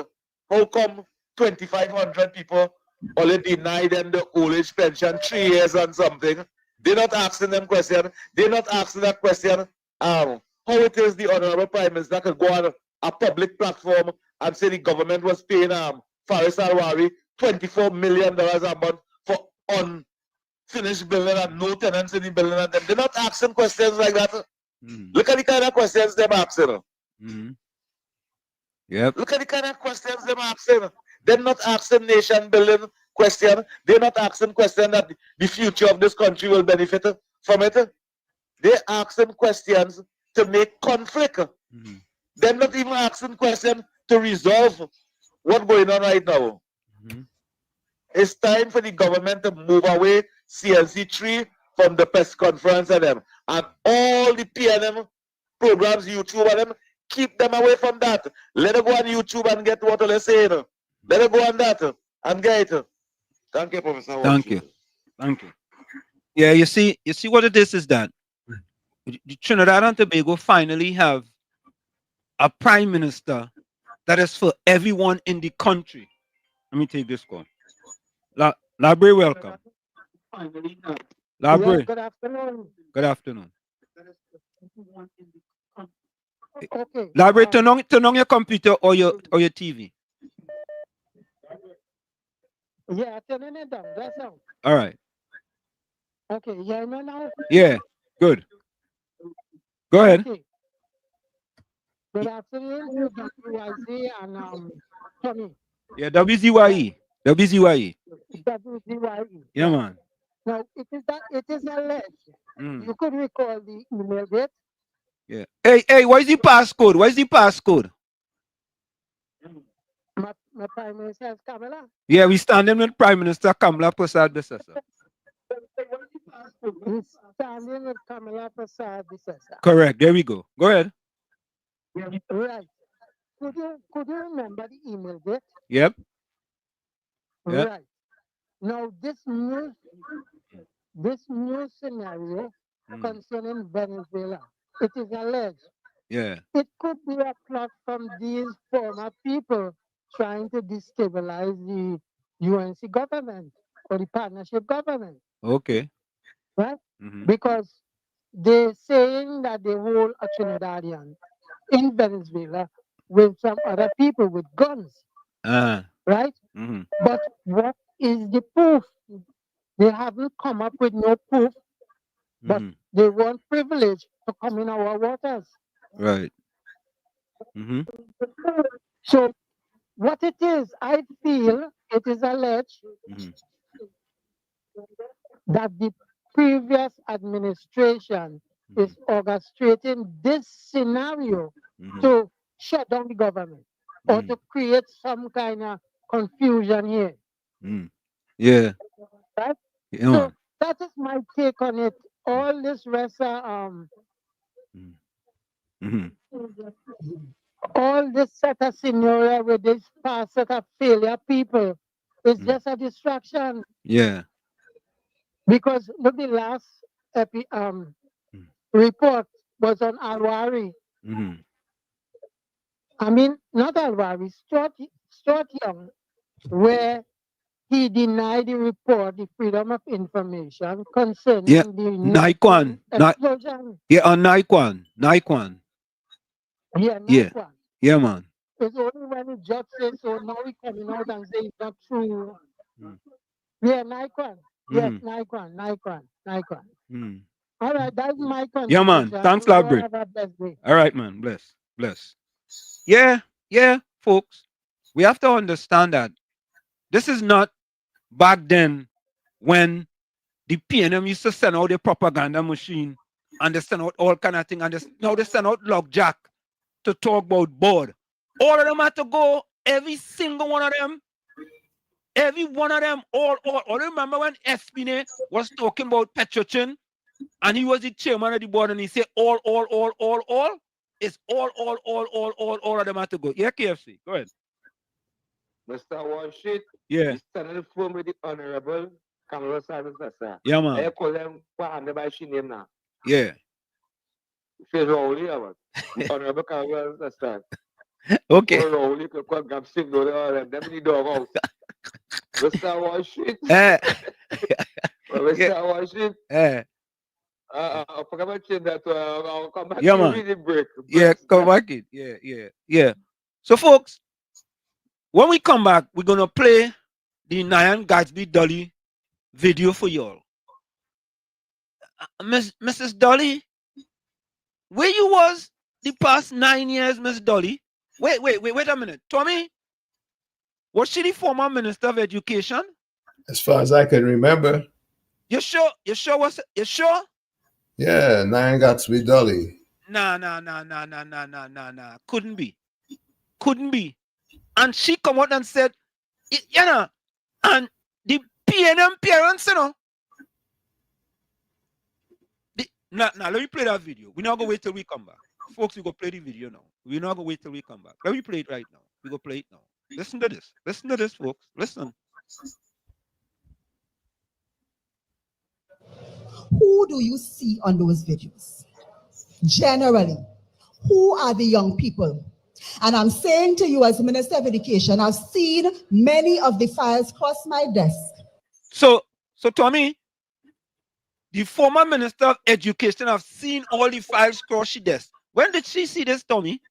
how come 2,500 people only deny them the old age pension 3 years and something? They're not asking them question. They're not asking that question. How it is the Honorable Prime Minister could go on a public platform and say the government was paying Faris Alwari $24 million a month for unfinished building and no tenants in the building. And them. They're not asking questions like that. Look at the kind of questions they're asking. Look at the kind of questions they're asking. They're not asking nation building question. They're not asking question that the future of this country will benefit from it. They're asking questions to make conflict. They're not even asking questions to resolve what's going on right now. It's time for the government to move away CNC3 from the press conference and them. And all the PNM programs, YouTube and them, keep them away from that. Let them go on YouTube and get what they're saying. Let them go on that and get it. Thank you, Professor. Thank you. Yeah, you see what it is that the Trinidad and Tobago finally have a prime minister that is for everyone in the country. Let me take this call. Labre, welcome. Labre. Yeah, good afternoon. Good afternoon. Okay. Labre, turn on your computer or your TV. Yeah, turning it down. That's all. All right. Okay, yeah, no, now. Yeah, good. Go ahead. Okay. Good afternoon to WZY and Tommy. Yeah, WZYE. WZYE. WZYE. Yeah, man. Now it is alleged. Mm. You could recall the email date. Yeah. Hey, what is the passcode? What is the passcode? My Prime Minister is Kamla. Yeah, we standing with Prime Minister Kamla Prasad Bisesa. He's standing with Kamla Prasad Bisesa. Correct. There we go. Go ahead. Right. Could you remember the email date? Yep. Yep. Right. Now this new scenario concerning Venezuela, it is alleged. Yeah. It could be a plot from these former people trying to destabilize the UNC government or the partnership government. Okay. Right? Because they're saying that they hold a Trinidadian in Venezuela with some other people with guns. Right? But what is the proof? They haven't come up with no proof, but they want privilege to come in our waters. Right. So what it is, I feel it is alleged that the previous administration is orchestrating this scenario to shut down the government or to create some kind of confusion here. Yeah. Right? Yeah. So that is my take on it. All this rest are all this set of scenario with this past set of failure people is just a distraction. Yeah. Because look, the last report was on Alwari. I mean, not Alwari, Stuart Young, where he denied the report, the Freedom of Information, concerning the Naikwan. explosion. Yeah, on Naikwan. Yeah, Yeah. Naikwan. Yeah, man. It's only when the judge says so, now we coming out and say it's not true. Yeah, Naikwan. Yes, Naikwan. All right, that's my contribution. Yeah, man. Thanks, Labrid. Have a blessed day. All right, man. Bless. Yeah, folks. We have to understand that this is not back then when the PNM used to send out the propaganda machine and they send out all kind of thing, and now they send out Lockjack to talk about board. All of them had to go, every single one of them. Every one of them, all. Remember when Espine was talking about Petrochin and he was the chairman of the board and he said all? It's all of them had to go. Yeah, KFC, go ahead. Mr. Warshit, Yeah. he's standing firm with the Honorable Kamla Prasad. Yeah, man. I call them what under by she name now. Yeah. Say Rowley, Honorable Kamla Prasad. Okay. Rowley could come grab signal all them the dog out. Mr. Warshit. Mr. Warshit. I forgot to change that. I'll come back Yeah, to man. reading break. Yeah, come back in. Yeah. So, folks, when we come back, we're going to play the Nyan Gatsby Dolly video for y'all. Mrs. Dolly, where you was the past 9 years, Miss Dolly? Wait a minute. Tommy, was she the former Minister of Education? As far as I can remember. You sure? You sure? Yeah, Nyan Gatsby Dolly. Nah. Couldn't be. And she come out and said, and the PNM parents, Now, let me play that video. We're not going to wait till we come back. Folks, we're going to play the video now. We're not going to wait till we come back. Let me play it right now. We're going to play it now. Listen to this, folks. Listen. Who do you see on those videos? Generally, who are the young people? And I'm saying to you as Minister of Education, I've seen many of the files cross my desk. So Tommy, the former Minister of Education have seen all the files cross she desk. When did she see this, Tommy?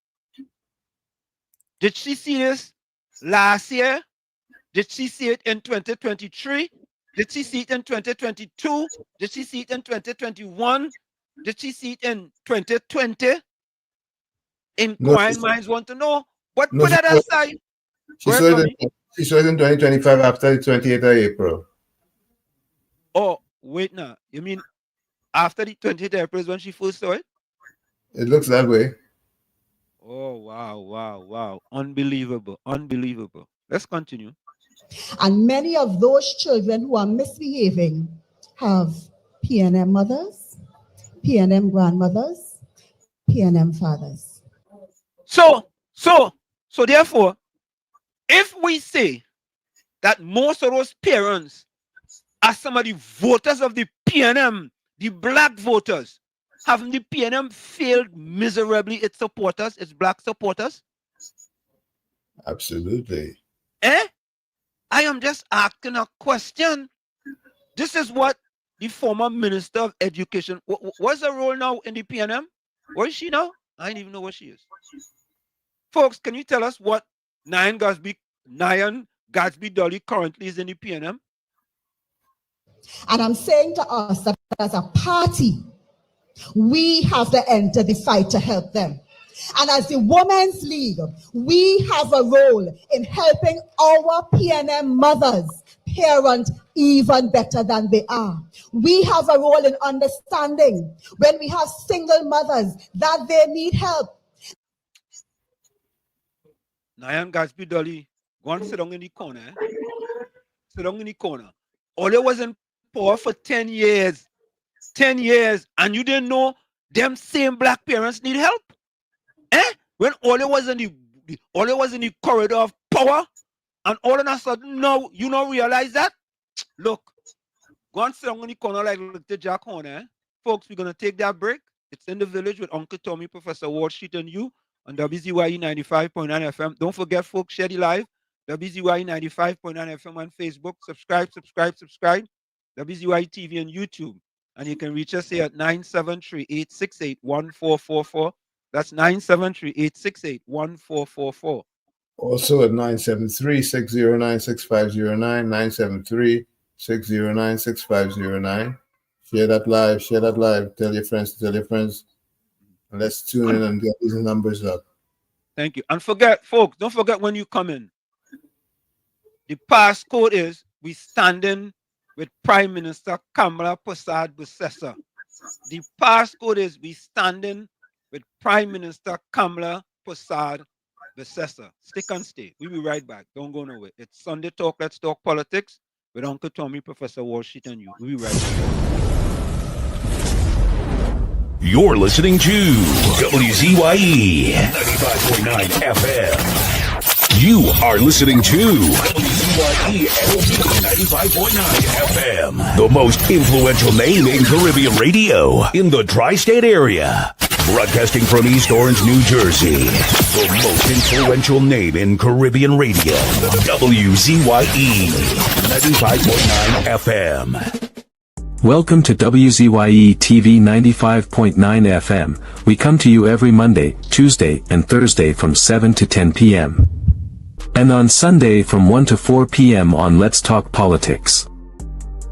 Did she see this last year? Did she see it in 2023? Did she see it in 2022? Did she see it in 2021? Did she see it in 2020? Inquiring minds want to know. But put that aside. She saw it in 2025 after the 28th of April. Oh, wait now. You mean after the 28th of April is when she first saw it? It looks that way. Oh, wow. Unbelievable. Let's continue. And many of those children who are misbehaving have PNM mothers, PNM grandmothers, PNM fathers. So therefore, if we say that most of those parents are some of the voters of the PNM, the black voters, haven't the PNM failed miserably its supporters, its black supporters? Absolutely. I am just asking a question. This is what the former Minister of Education, what's her role now in the PNM? Where is she now? I don't even know where she is. Folks, can you tell us what Nyan Gatsby Dolly currently is in the PNM? And I'm saying to us that as a party, we have to enter the fight to help them. And as the Women's League, we have a role in helping our PNM mothers parent even better than they are. We have a role in understanding when we have single mothers that they need help. Nyan Gatsby Dolly, go and sit down in the corner. Sit down in the corner. Ole was in power for 10 years. 10 years, and you didn't know them same black parents need help? When Ole was in the corridor of power, and all of a sudden, no, you don't realize that? Look, go and sit down in the corner like the Jack Horner. Folks, we're going to take that break. It's in the village with Uncle Tommy, Professor Wall Street, and you on WZYE 95.9 FM. Don't forget, folks, share the live. WZYE 95.9 FM on Facebook. Subscribe. WZYE TV and YouTube. And you can reach us here at 973-868-1444. That's 973-868-1444. Also at 973-609-6509, 973-609-6509. Share that live. Tell your friends. And let's tune in and get these numbers up. Thank you. And folks, don't forget when you come in. The passcode is we standing with Prime Minister Kamla Persad-Bissessar. The passcode is we standing with Prime Minister Kamla Persad-Bissessar. Stick and stay. We'll be right back. Don't go nowhere. It's Sunday Talk. Let's talk politics with Uncle Tommy, Professor Wall Street, and you. We'll be right back. You're listening to WZYE 95.9 FM. You are listening to WZYE 95.9 FM, the most influential name in Caribbean radio in the tri-state area. Broadcasting from East Orange, New Jersey, the most influential name in Caribbean radio, WZYE 95.9 FM. Welcome to WZYE TV 95.9 FM. We come to you every Monday, Tuesday, and Thursday from 7 to 10 p.m. And on Sunday from 1 to 4 p.m. on Let's Talk Politics.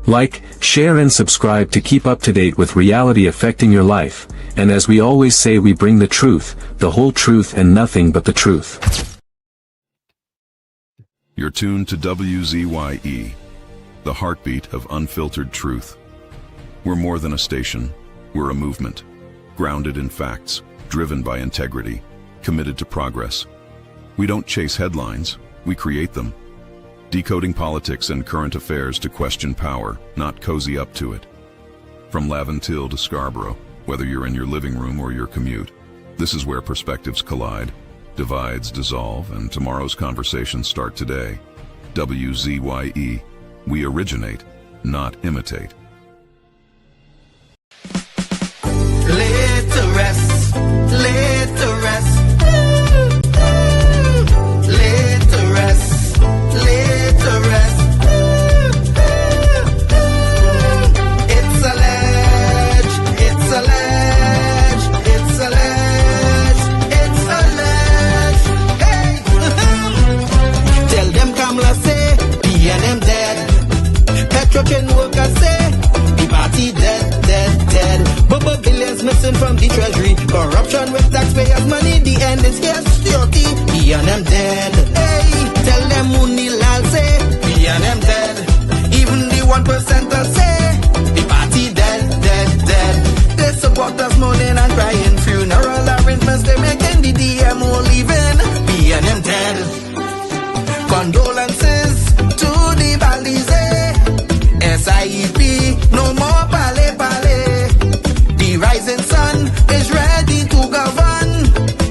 Like, share and subscribe to keep up to date with reality affecting your life. And as we always say, we bring the truth, the whole truth, and nothing but the truth. You're tuned to WZYE, the heartbeat of unfiltered truth. We're more than a station, we're a movement. Grounded in facts, driven by integrity, committed to progress. We don't chase headlines, we create them. Decoding politics and current affairs to question power, not cozy up to it. From Laventille to Scarborough, whether you're in your living room or your commute, this is where perspectives collide, divides dissolve, and tomorrow's conversations start today. WZYE, we originate, not imitate. Laid to rest, laid to rest. Laid to rest, laid to rest. It's a land from the treasury. Corruption with taxpayers' money, the end is here, security. We and them dead. Hey, tell them Munilal say, we and them dead. Even the 1% say, the party dead, dead, dead. They support us mourning and crying. Funeral arrangements they making, the DMO leaving. We and them dead. Condolences to the Balize. SIEP, no more pale pale. The rising sun is ready to govern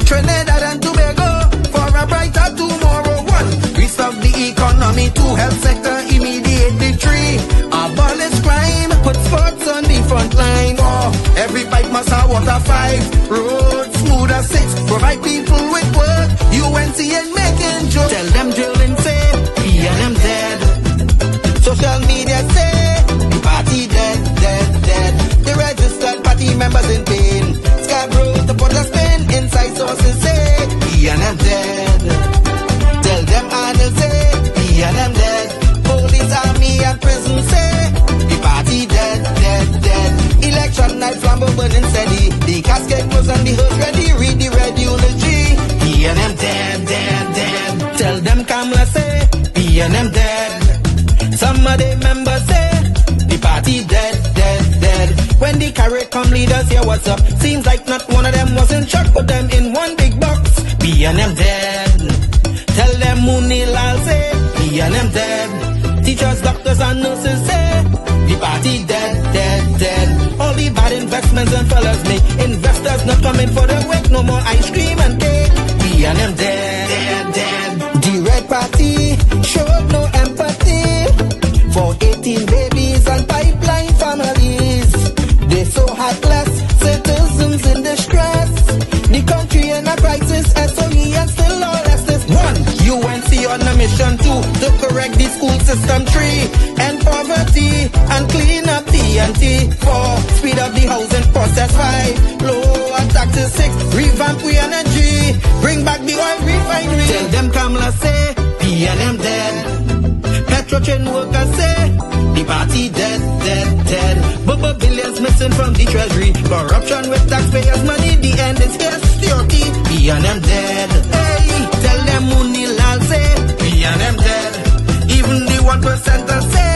Trinidad and Tobago for a brighter tomorrow. One, restart the economy, two, health sector, immediate victory. Abolish crime, put sports on the front line. Oh, every pipe must have water. 5, roads smooth as 6, provide people with work. UNC and making jokes. Tell them drilling say, we and them dead. Social media say, the party dead, dead, dead. The registered party members in pain. Scarborough, the put a spin. Inside sources say, we and them dead. Tell them Arnold say, we and them dead. Police, army and prison say, the party dead, dead, dead. Election night, flambeau burning steady. The casket was on the hood ready. Read the red eulogy. We and them dead, dead, dead. Tell them Kamla say, we and them dead. Some of the members say, the party dead, dead, dead. When the carrot come leaders hear what's up, seems like not one of them was in shock, put them in one big box. We and them dead. Tell them Munilal say, we and them dead. Teachers, doctors and nurses say, the party dead, dead, dead. All the bad investments and fellas make investors not coming for the work, no more ice cream and cake. We and them dead, dead, dead. The red party showed no empathy for 18 babies and pipeline families. They so heartless, citizens in distress. The country in a crisis, SOE and still lawless. 1, UNC on a mission. 2, to correct the school system. 3, end poverty and clean up TNT. 4, speed up the housing process. 5, lower taxes. 6, revamp we energy. Bring back the oil refinery. Tell them Kamla say, P and M dead. Petrochain workers say, the party dead, dead, dead. Bubba billions missing from the treasury. Corruption with taxpayers' money, the end is here, security. P and M dead. Hey, tell them Munilal say, P and M dead. Even the 1% say,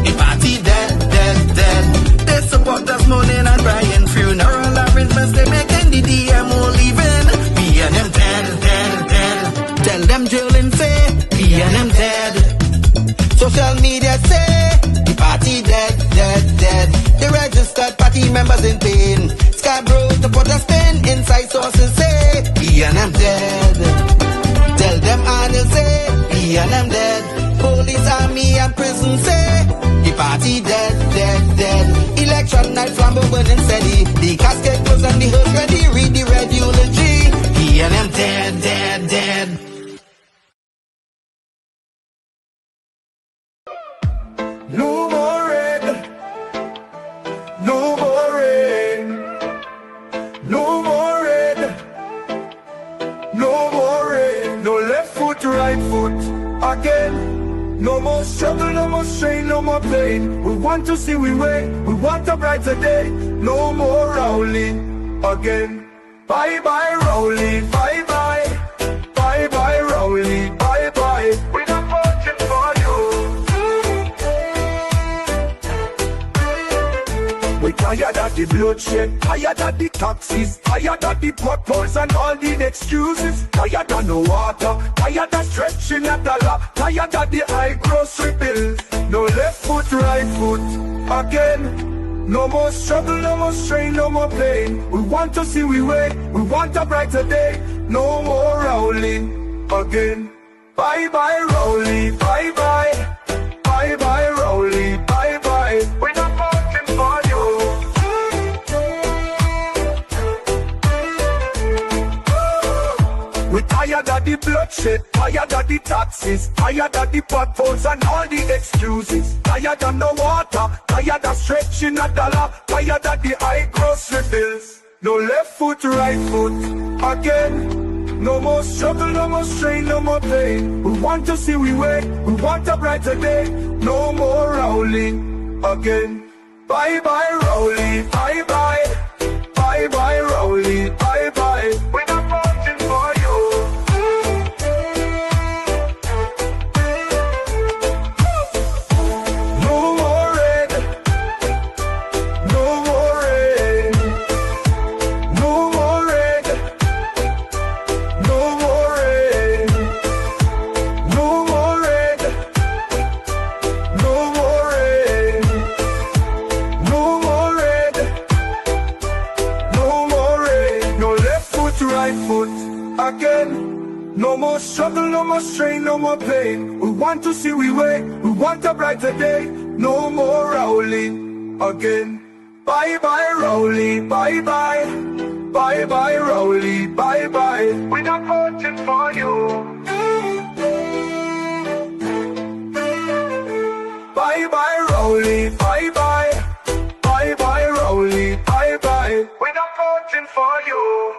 the party dead, dead, dead. They support us mourning and crying. Funeral arrangements they making, the DMO leaving. P and M dead, dead, dead. Tell them drilling say, P and M dead. Social media say, the party dead, dead, dead. The registered party members in pain. Scarborough, to put a spin. Inside sources say, E&M dead. Tell them Arnold say, E&M dead. Police, army and prison say, the party dead, dead, dead. Election night, flambeau burning steady. The casket was on the hood ready. Read the red eulogy. E&M dead, dead, dead. No more red, no more rain, no more red, no more rain, no left foot, right foot, again. No more struggle, no more strain, no more pain. We want to see we way, we want a brighter day. No more Rowley, again. Bye bye Rowley, bye bye, bye bye Rowley, bye bye. We're not voting for you. We tired of the bloodshed, tired of the taxes, tired of the potholes and all the excuses. Tired of no water, tired of stretching at the law, tired of the high grocery bills. No left foot, right foot, again. No more struggle, no more strain, no more pain. We want to see we way, we want a brighter day. No more Rowley, again. Bye bye Rowley, bye bye, bye bye Rowley, bye bye. We're not voting for you. We're tired of the bloodshed, tired of the taxes, tired of the potholes and all the excuses. Tired of no water, tired of stretching a dollar, tired of the high grocery bills. No left foot, right foot, again. No more struggle, no more strain, no more pain. We want to see we way, we want a brighter day. No more Rowley, again. Bye bye Rowley, bye bye, bye bye Rowley. right foot again. No more struggle, no more strain, no more pain. We want to see we way, we want a brighter day. No more Rowley again. Bye bye Rowley, bye bye. Bye bye Rowley, bye bye. We're not voting for you. Bye bye Rowley, bye bye. Bye bye Rowley, bye bye. We're not voting for you.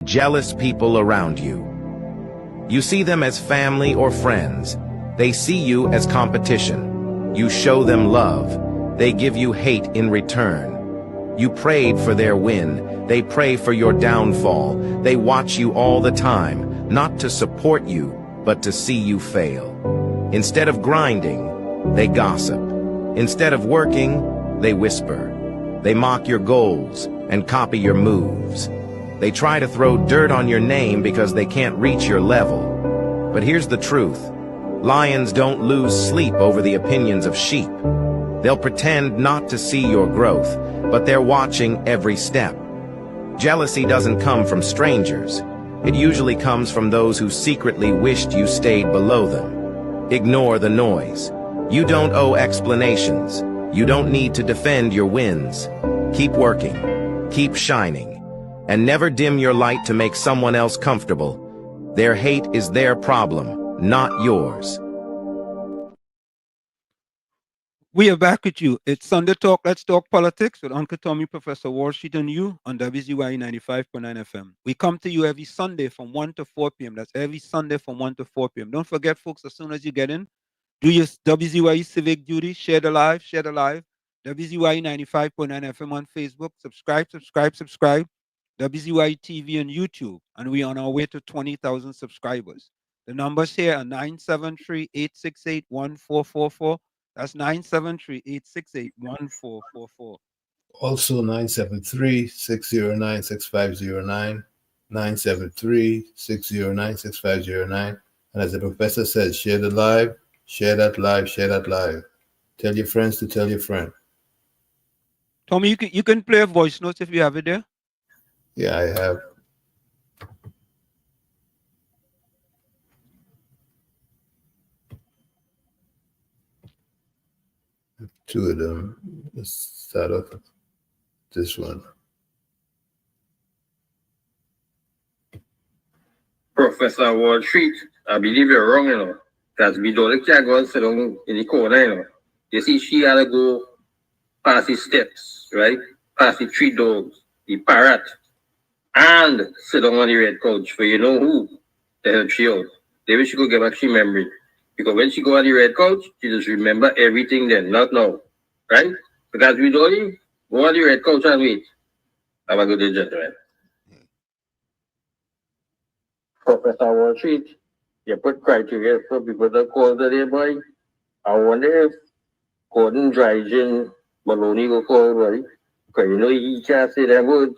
Jealous people around you. You see them as family or friends. They see you as competition. You show them love. They give you hate in return. You prayed for their win. They pray for your downfall. They watch you all the time, not to support you, but to see you fail. Instead of grinding, they gossip. Instead of working, they whisper. They mock your goals and copy your moves. They try to throw dirt on your name because they can't reach your level. But here's the truth. Lions don't lose sleep over the opinions of sheep. They'll pretend not to see your growth, but they're watching every step. Jealousy doesn't come from strangers. It usually comes from those who secretly wished you stayed below them. Ignore the noise. You don't owe explanations. You don't need to defend your wins. Keep working. Keep shining. And never dim your light to make someone else comfortable. Their hate is their problem, not yours. We are back with you. It's Sunday Talk, Let's Talk Politics with Uncle Tommy, Professor Wall Street, and you on WZYE 95.9 FM. We come to you every Sunday from 1 to 4 p.m. That's every Sunday from 1 to 4 p.m. Don't forget, folks, as soon as you get in, do your WZYE civic duty, share the live, WZYE 95.9 FM on Facebook, subscribe. WZYE TV on YouTube, and we're on our way to 20,000 subscribers. The numbers here are 973-868-1444. That's 973-868-1444. Also 973-609-6509, 973-609-6509. And as the professor said, share the live, share that live, share that live. Tell your friends to tell your friend. Tommy, you can play a voice note if you have it there. Yeah, I have. Two of them. Let's start off with this one. Professor Wall Street, I believe you're wrong, you know. Because we don't can't go and sit down in the corner, you know. You see, she had to go past the steps, right? Past the three dogs, the parrot, and sit down on the red couch for you know who to help she out. Maybe she could get back she memory. Because when she go on the red couch, she just remember everything then, not now. Right? Because we don't go on the red couch and wait. Have a good day, gentlemen. Professor Wall Street, you put criteria for people to call today, boy. I wonder if Gordon Dryden Maloney go call, boy. Because you know he can't say them words.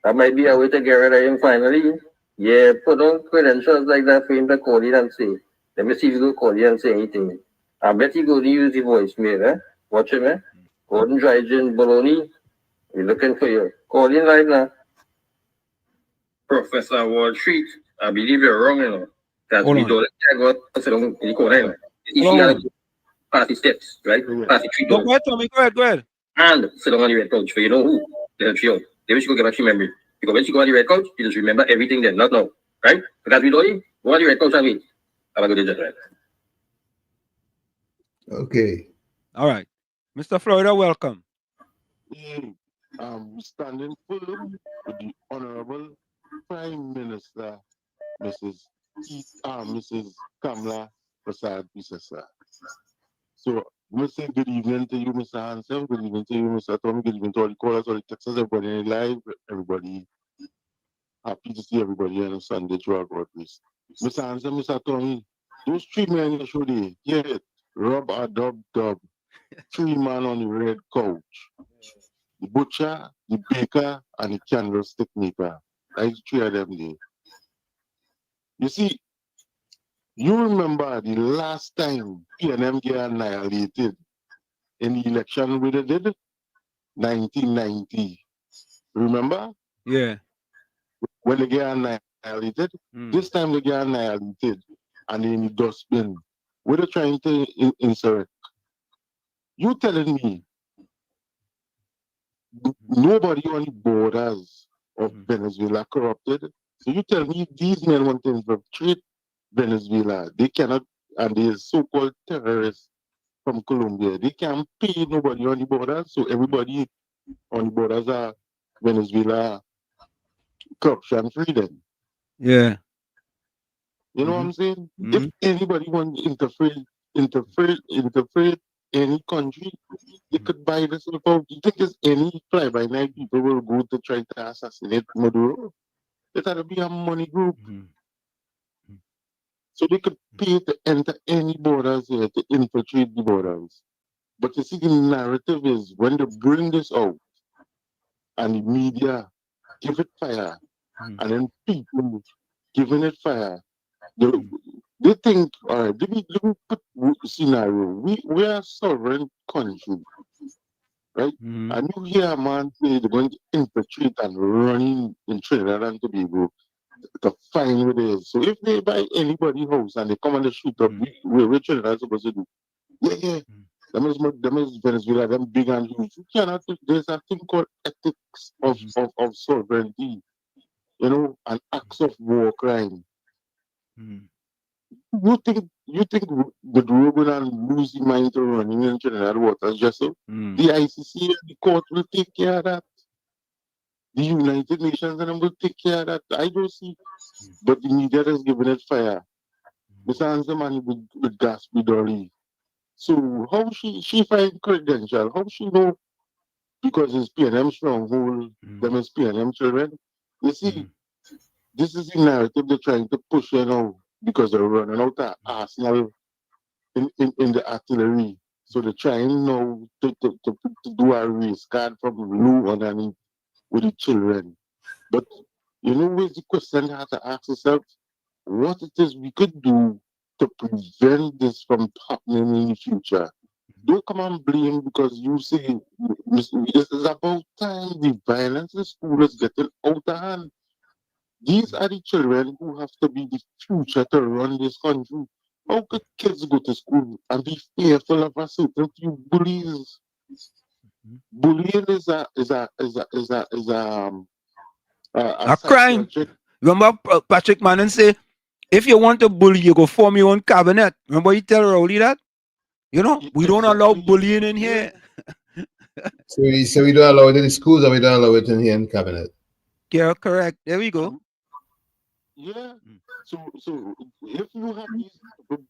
That might be a way to get rid of him finally. Yeah, put on credentials like that for him to call it and say. Let me see if he go call it and say anything. I bet he go to use the voicemail, eh? Watch him, eh? Gordon Dryden Maloney, we're looking for you. Call in right now. Professor Wall Street, I believe you're wrong, you know. That we don't go sit down in the corner, you know. You see, past the steps, right? Past the three doors. Go ahead, Tommy, go ahead. And sit down on the red couch for you know who to help you out. Maybe she go get back she memory. Because when she go on the red couch, she just remember everything then, not now. Right? Because we don't go on the red couch and wait. Have a good day, gentlemen. Okay. All right. Mr. Florida, welcome. I'm standing firm with the Honorable Prime Minister, Mrs. Kamla Prasad Bisasa. So, I say good evening to you, Mr. Anthem. Good evening to you, Mr. Tommy. Good evening to all the callers, all the texters, everybody in live, everybody. Happy to see everybody on a Sunday through our God grace. Mr. Anthem, Mr. Tommy, those three men you show there, hear it. Rob a dub. Three men on the red couch. The butcher, the baker, and the candlestick maker. That's three of them there. You see, you remember the last time PNM get annihilated in the election we did? 1990. Remember? Yeah. when they get annihilated. This time they get annihilated and in the dustbin. What they're trying to insert. You telling me nobody on the borders of Venezuela corrupted? So you tell me these men want to infiltrate Venezuela. They cannot, and they so-called terrorists from Colombia. They can't pay nobody on the borders. So everybody on the borders are Venezuela corruption free then. Yeah. You know what I'm saying? If anybody wants to interfere any country, they could buy this out. You think there's any fly-by-night people will go to try to assassinate Maduro? It had to be a money group. So they could pay to enter any borders here to infiltrate the borders. But you see, the narrative is when they bring this out and the media give it fire, and then people giving it fire, they think, all right, let me put scenario. We are a sovereign country, right? And you hear a man say they're going to infiltrate and run in Trinidad and Tobago to find what it is. So if they buy anybody's house and they come and they shoot up, we're Trinidad supposed to do? Yeah. Them is Venezuela, them big and huge. You cannot, there's a thing called ethics of sovereignty, you know, and acts of war crime. You think the Rogan and lose the mind to running in Trinidad waters just so? The ICC and the court will take care of that. The United Nations and them will take care of that. I don't see. But the media is giving it fire. This answer man with gas Midori. So how she find credential? How she know? Because it's PNM stronghold, them is PNM children. You see, this is the narrative they're trying to push you now because they're running out of arsenal in the artillery. So they're trying now to do a race card from low underneath with the children. But you know where's the question you have to ask yourself? What it is we could do to prevent this from happening in the future. Don't come and blame because you say this is about time. The violence in school is getting out of hand. These are the children who have to be the future to run this country. How could kids go to school and be fearful of a certain few bullies? Bullying is a crime. Remember Patrick Manning say, if you want to bully, you go form your own cabinet. Remember you tell Rowley that? You know, we don't allow bullying in here. So we don't allow it in the schools and we don't allow it in here in cabinet. Yeah, correct. There we go. Yeah. So if you have these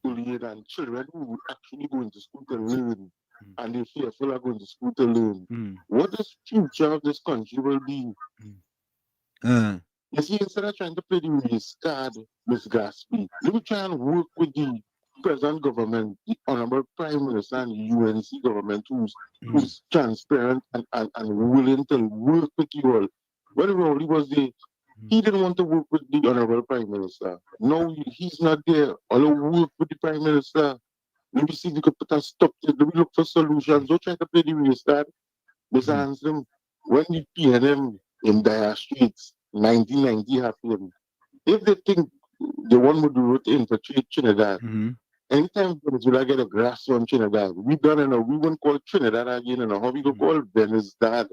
bullying and children who actually go into school to learn and they fearful of going to school to learn, what the future of this country will be? You see, instead of trying to play the race card, Ms. Gatsby, let me try and work with the present government, the Honorable Prime Minister and the UNC government who's transparent and willing to work with you all. When Rowley was there, he didn't want to work with the Honorable Prime Minister. No, he's not there. I'll work with the Prime Minister. Let me see if we could put a stop to it. Let me look for solutions. Don't try to play the race card. Mr. Anthem, when the PNM in Dire Straits 1990 happened, if they think they want Maduro to infiltrate Trinidad, anytime Venezuela get a grasp on Trinidad, we done enough. We won't call Trinidad again, and how we go call Venezuela?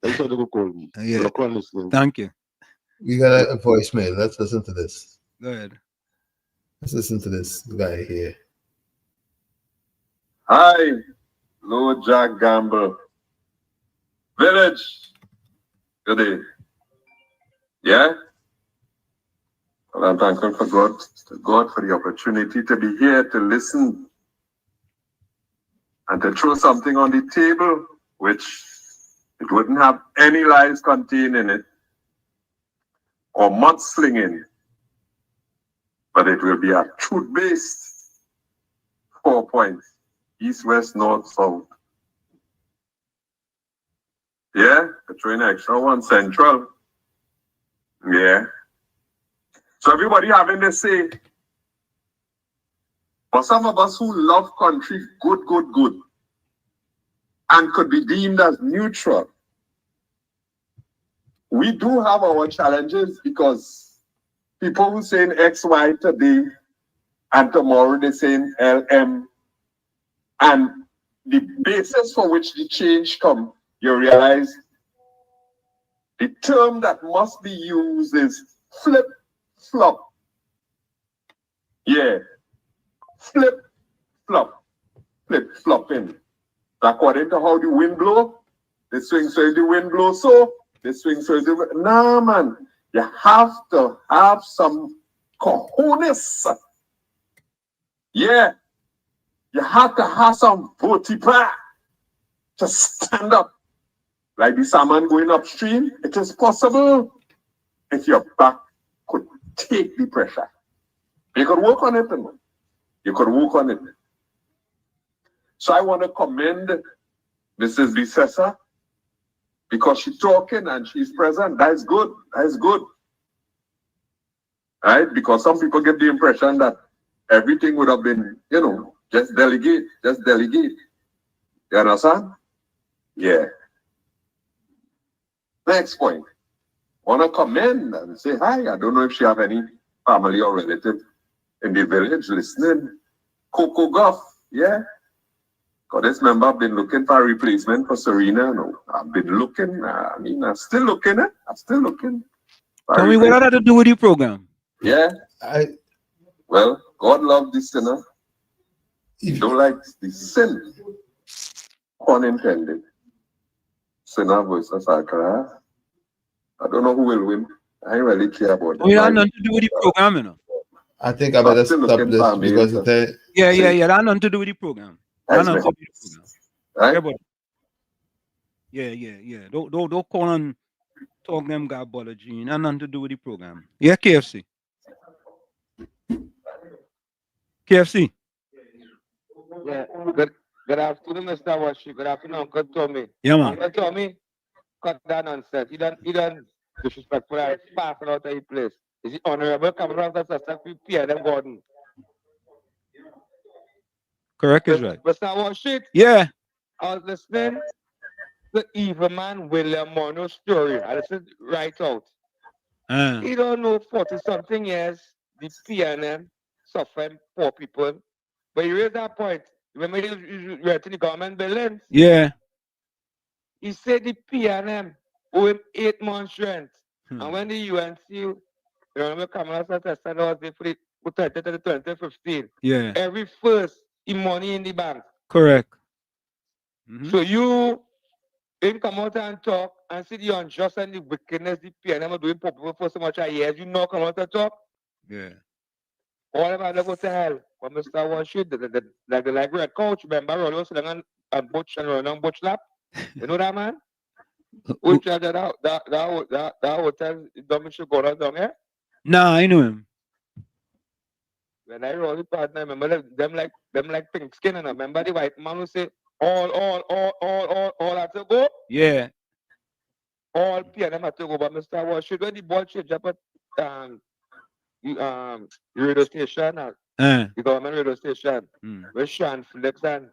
That's how they go call me. Yeah. Thank you. We got a voicemail. Let's listen to this. Go ahead. Let's listen to this guy here. Hi, Lord Jack Gamble. Village. Good day. Yeah? Well, I'm thankful for God for the opportunity to be here to listen and to throw something on the table which it wouldn't have any lies contained in it or mudslinging, but it will be a truth-based 4 points, east, west, north, south. Yeah, between extra one central. Yeah. So everybody having to say, for some of us who love country good, and could be deemed as neutral, we do have our challenges because people who saying XY today and tomorrow they're saying LM, and the basis for which the change come, you realize the term that must be used is flip-flop. Yeah, flip-flop, flip-flopping. According to how the wind blow, they swing so the wind blow so, they swing so the wind. Nah, man, you have to have some cojones. Yeah, you have to have some vertebra to stand up. Like the salmon going upstream, it is possible if your back could take the pressure. You could work on it, man. You could work on it. So I want to commend Mrs. Bissessa because she's talking and she's present. That is good. That is good. Right? Because some people get the impression that everything would have been, you know, just delegate. You understand? Yeah. Next point. Want to commend and say hi. I don't know if she have any family or relative in the village listening. Coco Goff, yeah. Because this member I've been looking for a replacement for Serena. No, I've been looking. I'm still looking. I'm still looking. Tell me what that had to do with your program? Yeah. Well, God love the sinner. He don't like the sin. Pun intended. Sinner versus Alcaraz. I don't know who will win. I ain't really care about that. We have nothing to do with the program, you know. I think I better stop this because it. Yeah. That nothing to do with the program. That nothing to do with the program. Right? Yeah. Don't call and talk them garbology. That nothing to do with the program. Yeah, KFC. Yeah. Good afternoon, Mr. Washi. Good afternoon, Uncle Tommy. Yeah, man. Uncle Tommy, cut that nonsense. He done disrespectful and passing out of his place. Is it honorable Kamla Plea them Gordon? Correct is right. Mr. Washi? Yeah. I was listening to Evil Man William Monroe's story. I listened right out. He don't know 40-something years, the PNM suffering poor people. But you raised that point. Remember you read in the government buildings? Yeah. He said the PNM owe him 8 months rent. And when the UNC, you remember Kamla said was there for the 2015. Yeah. Every first, the money in the bank. Correct. So you didn't come out and talk and see the unjust and the wickedness the PNM are doing for people for so much years. You know come out and talk? Yeah. All of them go to hell. But Mr. Washi, like red coach, remember Rowley was sitting on Butch and running on Butch lap? You know that, man? Who charge that hotel don't should go down here? Nah, I know him. When I roll the partner, remember them like pink skin and remember the white man who say all have to go? Yeah. All PNM have to go, but Mr. Washi, when the ball change up at radio station, the government radio station, where Sean Phillips and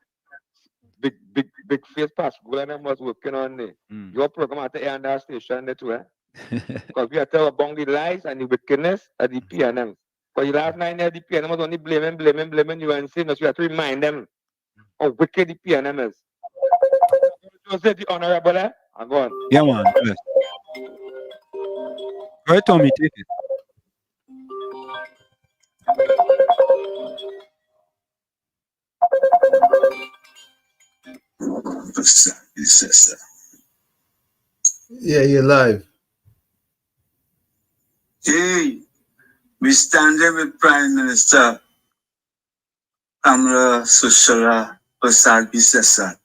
big face pass go and them was working on it. Your program at the end of the station there too, because we are telling about the lies and the wickedness of the PNM. But the last 9 years the PNM was only blaming you and saying that we have to remind them how wicked the PNM is. You say the honorable I'm going. Yeah, man. Yes. Go ahead, Tommy, take it. Yeah, you're live. Hey, we standing with Prime Minister Kamla Sushala Prasad Bissessa.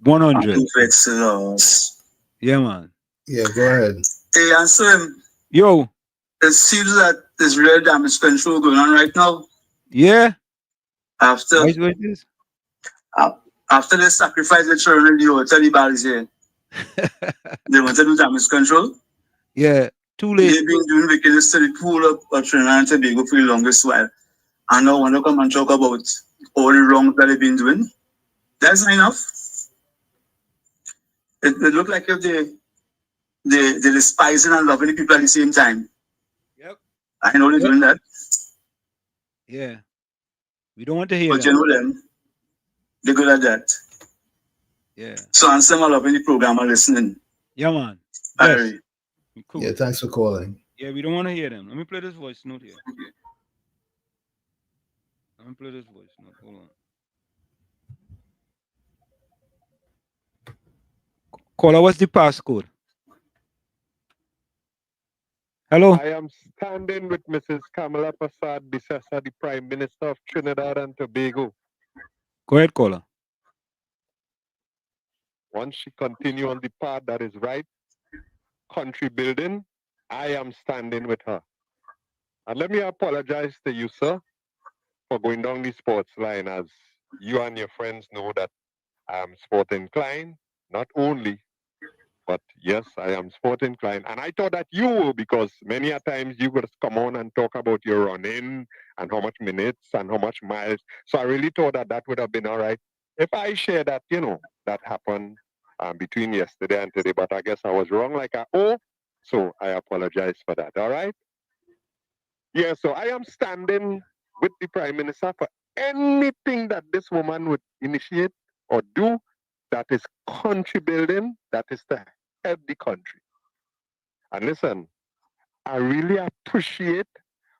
100. Yeah, man. Yeah, go ahead. Hey, answer him. Yo. It seems that there's real damage control going on right now. Yeah. After they sacrifice the children in the hotel, the bar is here. They want to do damage control. Yeah, too late. They've been doing wickedness to the pool of Trinidad and Tobago for the longest while. And now want to come and talk about all the wrong that they've been doing. That's not enough. It look like if they they're despising and loving the people at the same time. Yep. I know they're doing that. Yeah. We don't want to hear but them. You know them. They're good at that. Yeah. So I'm some loving the program and listening. Yeah, man. Yes. Cool. Yeah, thanks for calling. Yeah, we don't want to hear them. Let me play this voice note here. Let me play this voice note. Hold on. Caller, what's the passcode? Hello? I am standing with Mrs. Kamla Bissessa, the Prime Minister of Trinidad and Tobago. Go ahead, caller. Once she continue on the path that is right, country building, I am standing with her. And let me apologize to you, sir, for going down the sports line, as you and your friends know that I am sport inclined, not only, but yes, I am sport inclined. And I thought that you were, because many a times you could come on and talk about your running and how much minutes and how much miles. So I really thought that that would have been all right if I share that, you know, that happened between yesterday and today. But I guess I was wrong like so I apologize for that. All right? Yeah, so I am standing with the Prime Minister for anything that this woman would initiate or do that is country building, that is to help the country. And listen, I really appreciate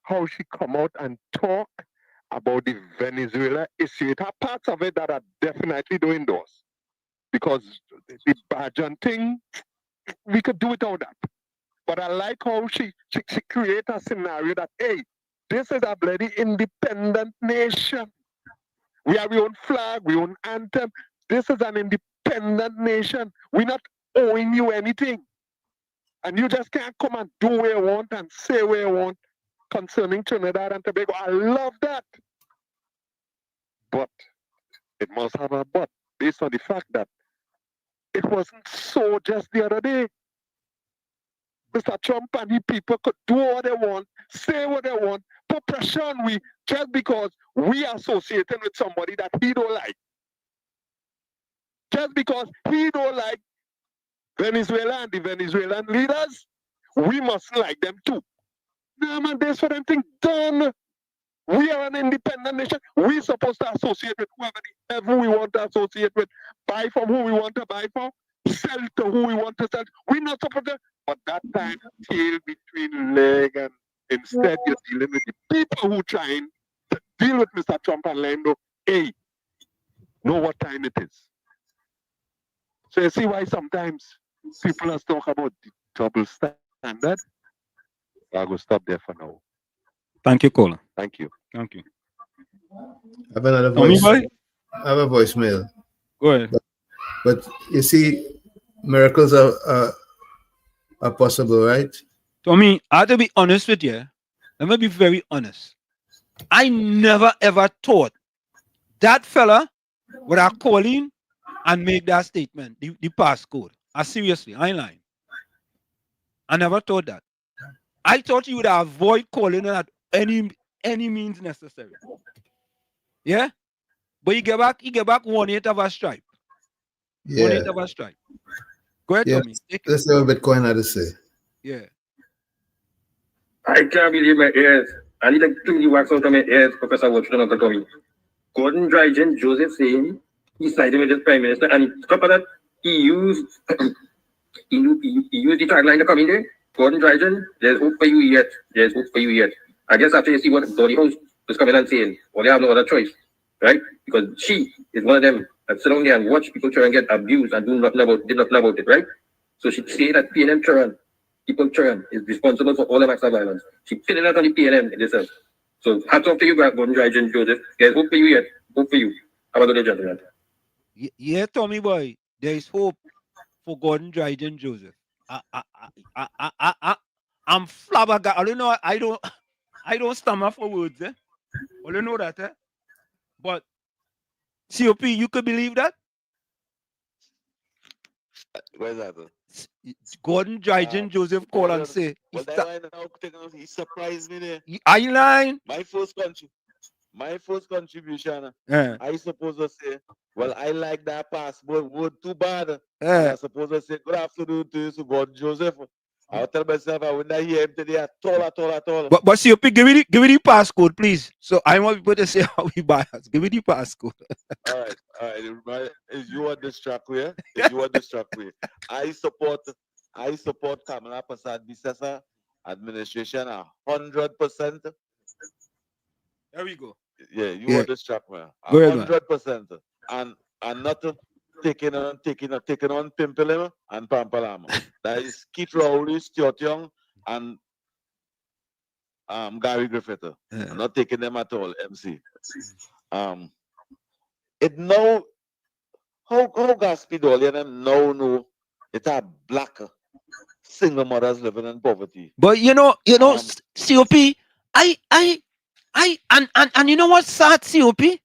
how she come out and talk about the Venezuela issue. It have parts of it that I definitely don't endorse. Because the Bajan thing, we could do without that. But I like how she create a scenario that, hey, this is a bloody independent nation. We have our own flag, our own anthem. This is an independent nation. We're not owing you anything. And you just can't come and do what you want and say what you want concerning Trinidad and Tobago. I love that. But it must have a but based on the fact that it wasn't so just the other day. Mr. Trump and the people could do what they want, say what they want, put pressure on we just because we are associated with somebody that he don't like. Just because he don't like Venezuela and the Venezuelan leaders, we must like them too. No, man, there's for them thing done. We are an independent nation. We're supposed to associate with whoever we want to associate with, buy from who we want to buy from, sell to who we want to sell. We're not supposed to. But that time, tail between leg, and instead you're dealing with the people who trying to deal with Mr. Trump and let him know, hey, know what time it is. So you see why sometimes people are talk about the double standard. I'll go stop there for now. Thank you, caller. Thank you. Thank you. I have another Tommy voice. boy? I have a voicemail. Go ahead. But you see, miracles are possible, right? Tommy, I have to be honest with you. Let me be very honest. I never ever thought that fella would have called in and make that statement, the passcode. Seriously, I ain't lying. I never thought that. I thought you would avoid calling at any means necessary. Yeah? But you get back 1/8 of a stripe. Yeah. 1/8 of a stripe. Go ahead, Yeah. Tommy. Let's see what Bitcoin had to say. Yeah. I can't believe my ears. I need to clean the wax out of my ears, Professor Watson, Uncle Tommy. Gordon Dryden, Joseph saying he sided with the Prime Minister, and on top of that, he used he used the tagline to come in there. Gordon Dryden, there's hope for you yet. There's hope for you yet. I guess after you see what Donny House was coming and saying, well, they have no other choice, right? Because she is one of them that sit down there and watch people try and get abused and did nothing about it, right? So she say that PNM Turan, people Turan, is responsible for all the acts of violence. She pinning that on the PNM itself. So hats off to you, Gordon Dryden, Joseph. There's hope for you yet. Hope for you. Have a good day, gentlemen. Yeah, Tommy boy, there is hope for Gordon Dryden, Joseph. I'm flabbergasted. I don't stammer for words, eh? Well, you know that, eh? But COP, you could believe that? Where's that? Gordon Dryden, Joseph call and say, he surprised me there. are you lying? My first country. my first contribution, I suppose to say, well, I like that passport word too bad. And I suppose to say, good afternoon to you, so God Joseph. I'll tell myself I will not hear him today at all. But COP, give me the passcode, please. So I want people to say how we buy us. Give me the passcode. All right. Is you on this track way? Is you on this track way? I support Kamla Prasad Bisesa administration 100%. There we go. Yeah, you on this track, man. Go ahead, 100%. And not taking on Pimpelem and Pampalam. That is Keith Rowley, Stuart Young, and Gary Griffith. I'm not taking them at all, MC. It now how Gaspy Dolly and them now know it are black single mothers living in poverty. But you know, COP, and you know what's sad, COP?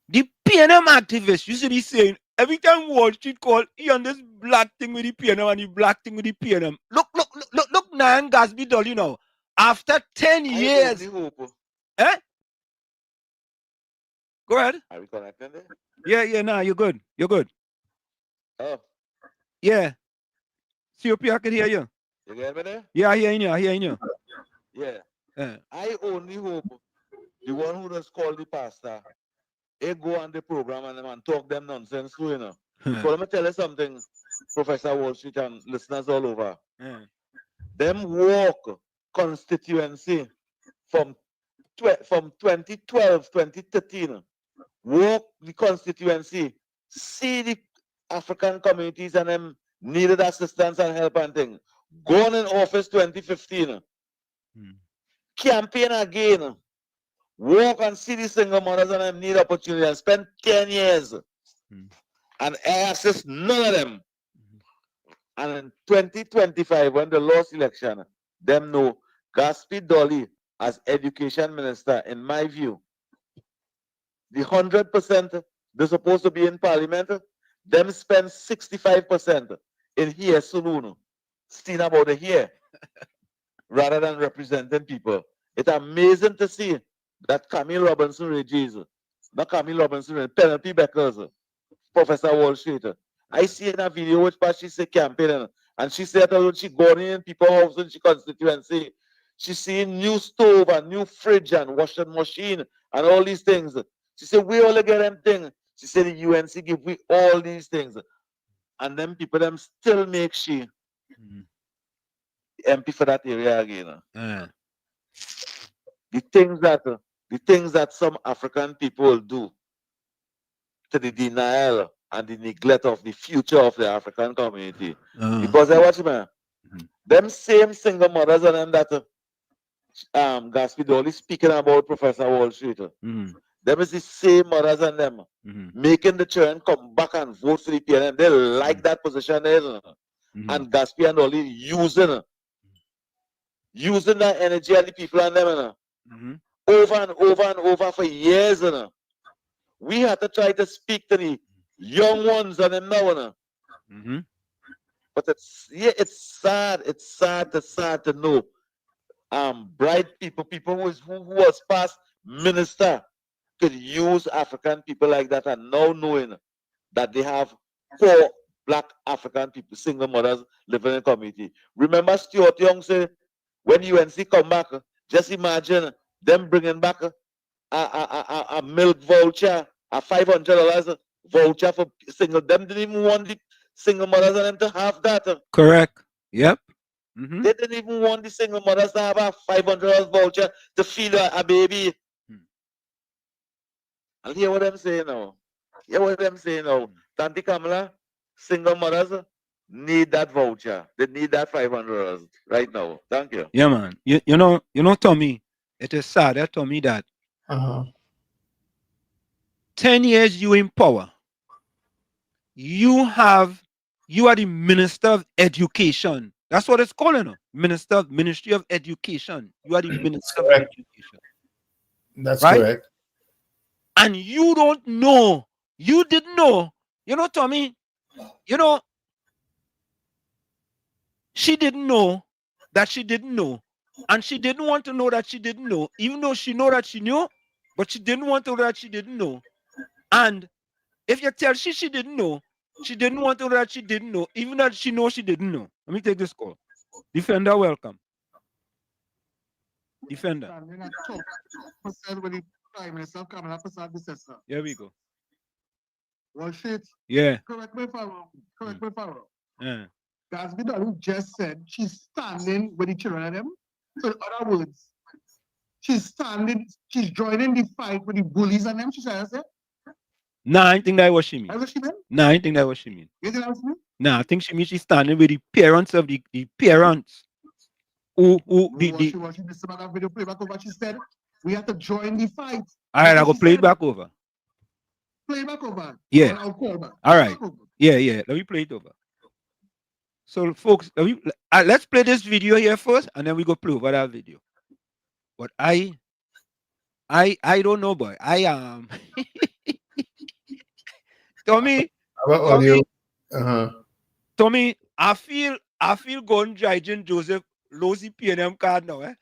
The PNM activists, you see me saying, every time Wall Street call, he on this black thing with the PNM and the black thing with the PNM. Look, now, Gatsby Dolly now. After 10 years. Eh? Go ahead. Are we connected there? Yeah, nah, you're good. Oh. Yeah. COP, I can hear you. You get me there? Yeah, I hear you. Yeah. I only hope the one who just called the pastor, they go on the program and talk them nonsense too, you know. Because let me tell you something, Professor Wall Street and listeners all over. Them walk constituency from 2012, 2013, walk the constituency, see the African communities and them needed assistance and help and things. Gone in office 2015. Campaign again. Walk and see the single mothers and them need opportunity and spend 10 years. And I assist none of them. And in 2025, when the last election, them know Gaspy Dolly as education minister, in my view, the 100% they're supposed to be in parliament, them spend 65% in here saloon, stealing about the here, rather than representing people. It's amazing to see that Camille Robinson Regis, not Camille Robinson, Penelope Beckers, Professor Wall Street. I see in a video which she said campaigning, and she said that when she gone in people's house in she constituency, she seen new stove and new fridge and washing machine and all these things. She said, we all get them things. She said the UNC give we all these things. And them people them still make she MP for that area again. The things that some African people do to the denial and the neglect of the future of the African community. Because I watch man, them same single mothers and them that Gaspy Dolly speaking about Professor Wall Street. Them is the same mothers and them making the children come back and vote for the PNM. They like that position there. And Gaspy and Dolly using that energy and the people and them over and over and over for years. We had to try to speak to the young ones and them now. But it's sad. It's sad to know bright people who was past minister could use African people like that, and now knowing that they have 4 black African people, single mothers living in the community. Remember Stuart Young said, when UNC come back, just imagine them bringing back a milk voucher, a $500 voucher for single. Them didn't even want the single mothers and them to have that. Correct. Yep. They didn't even want the single mothers to have a $500 voucher to feed a baby. And hear what I'm saying now. Tanti Kamla, single mothers need that voucher. They need that $500 right now. Thank you. Yeah, man. You know, Tommy, it is sad, Tommy, that 10 years you in power. You are the Minister of Education. That's what it's called, Ministry of Education. You are the Minister of Education. That's correct. And you don't know. You didn't know. Tommy, she didn't know that she didn't know. And she didn't want to know that she didn't know. Even though she know that she knew, but she didn't want to know that she didn't know. And if you tell she didn't know, she didn't want to know that she didn't know, even that she knows she didn't know. Let me take this call. Defender, welcome. Defender. With the Prime Minister Kamla Prasad Bissessa. Here we go. Well, shit. Yeah. Correct me if I'm wrong. Correct me if I'm wrong. Yeah. That's the who just said she's standing with the children of them. So in other words, she's joining the fight with the bullies and them, she says it. Nah, I think that was she mean. That's what she mean? Nah, I think that was she mean. You think that was me? Nah, I think she means she's standing with the parents of the parents. She this about that video play back over. She said we have to join the fight. All right, I'll go play it back over. Play back over. Yeah. I'll call back. All right. Yeah. Let me play it over. So, folks, let's play this video here first, and then we go play over that video. But I don't know, boy. I am. Tommy. Tommy, I feel going driving Joseph Lozy PNM card now, eh?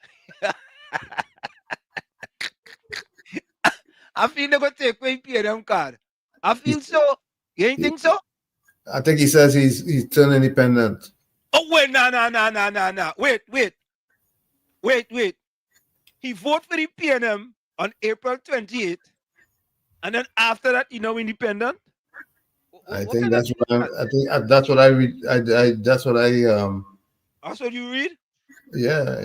I feel they're gonna take away PNM card. I feel so. You ain't think so? I think he says he's turned independent. Oh wait, no. Wait. He voted for the PNM on April 28th, and then after that, independent. I think that's what I read. That's what I That's what you read? Yeah.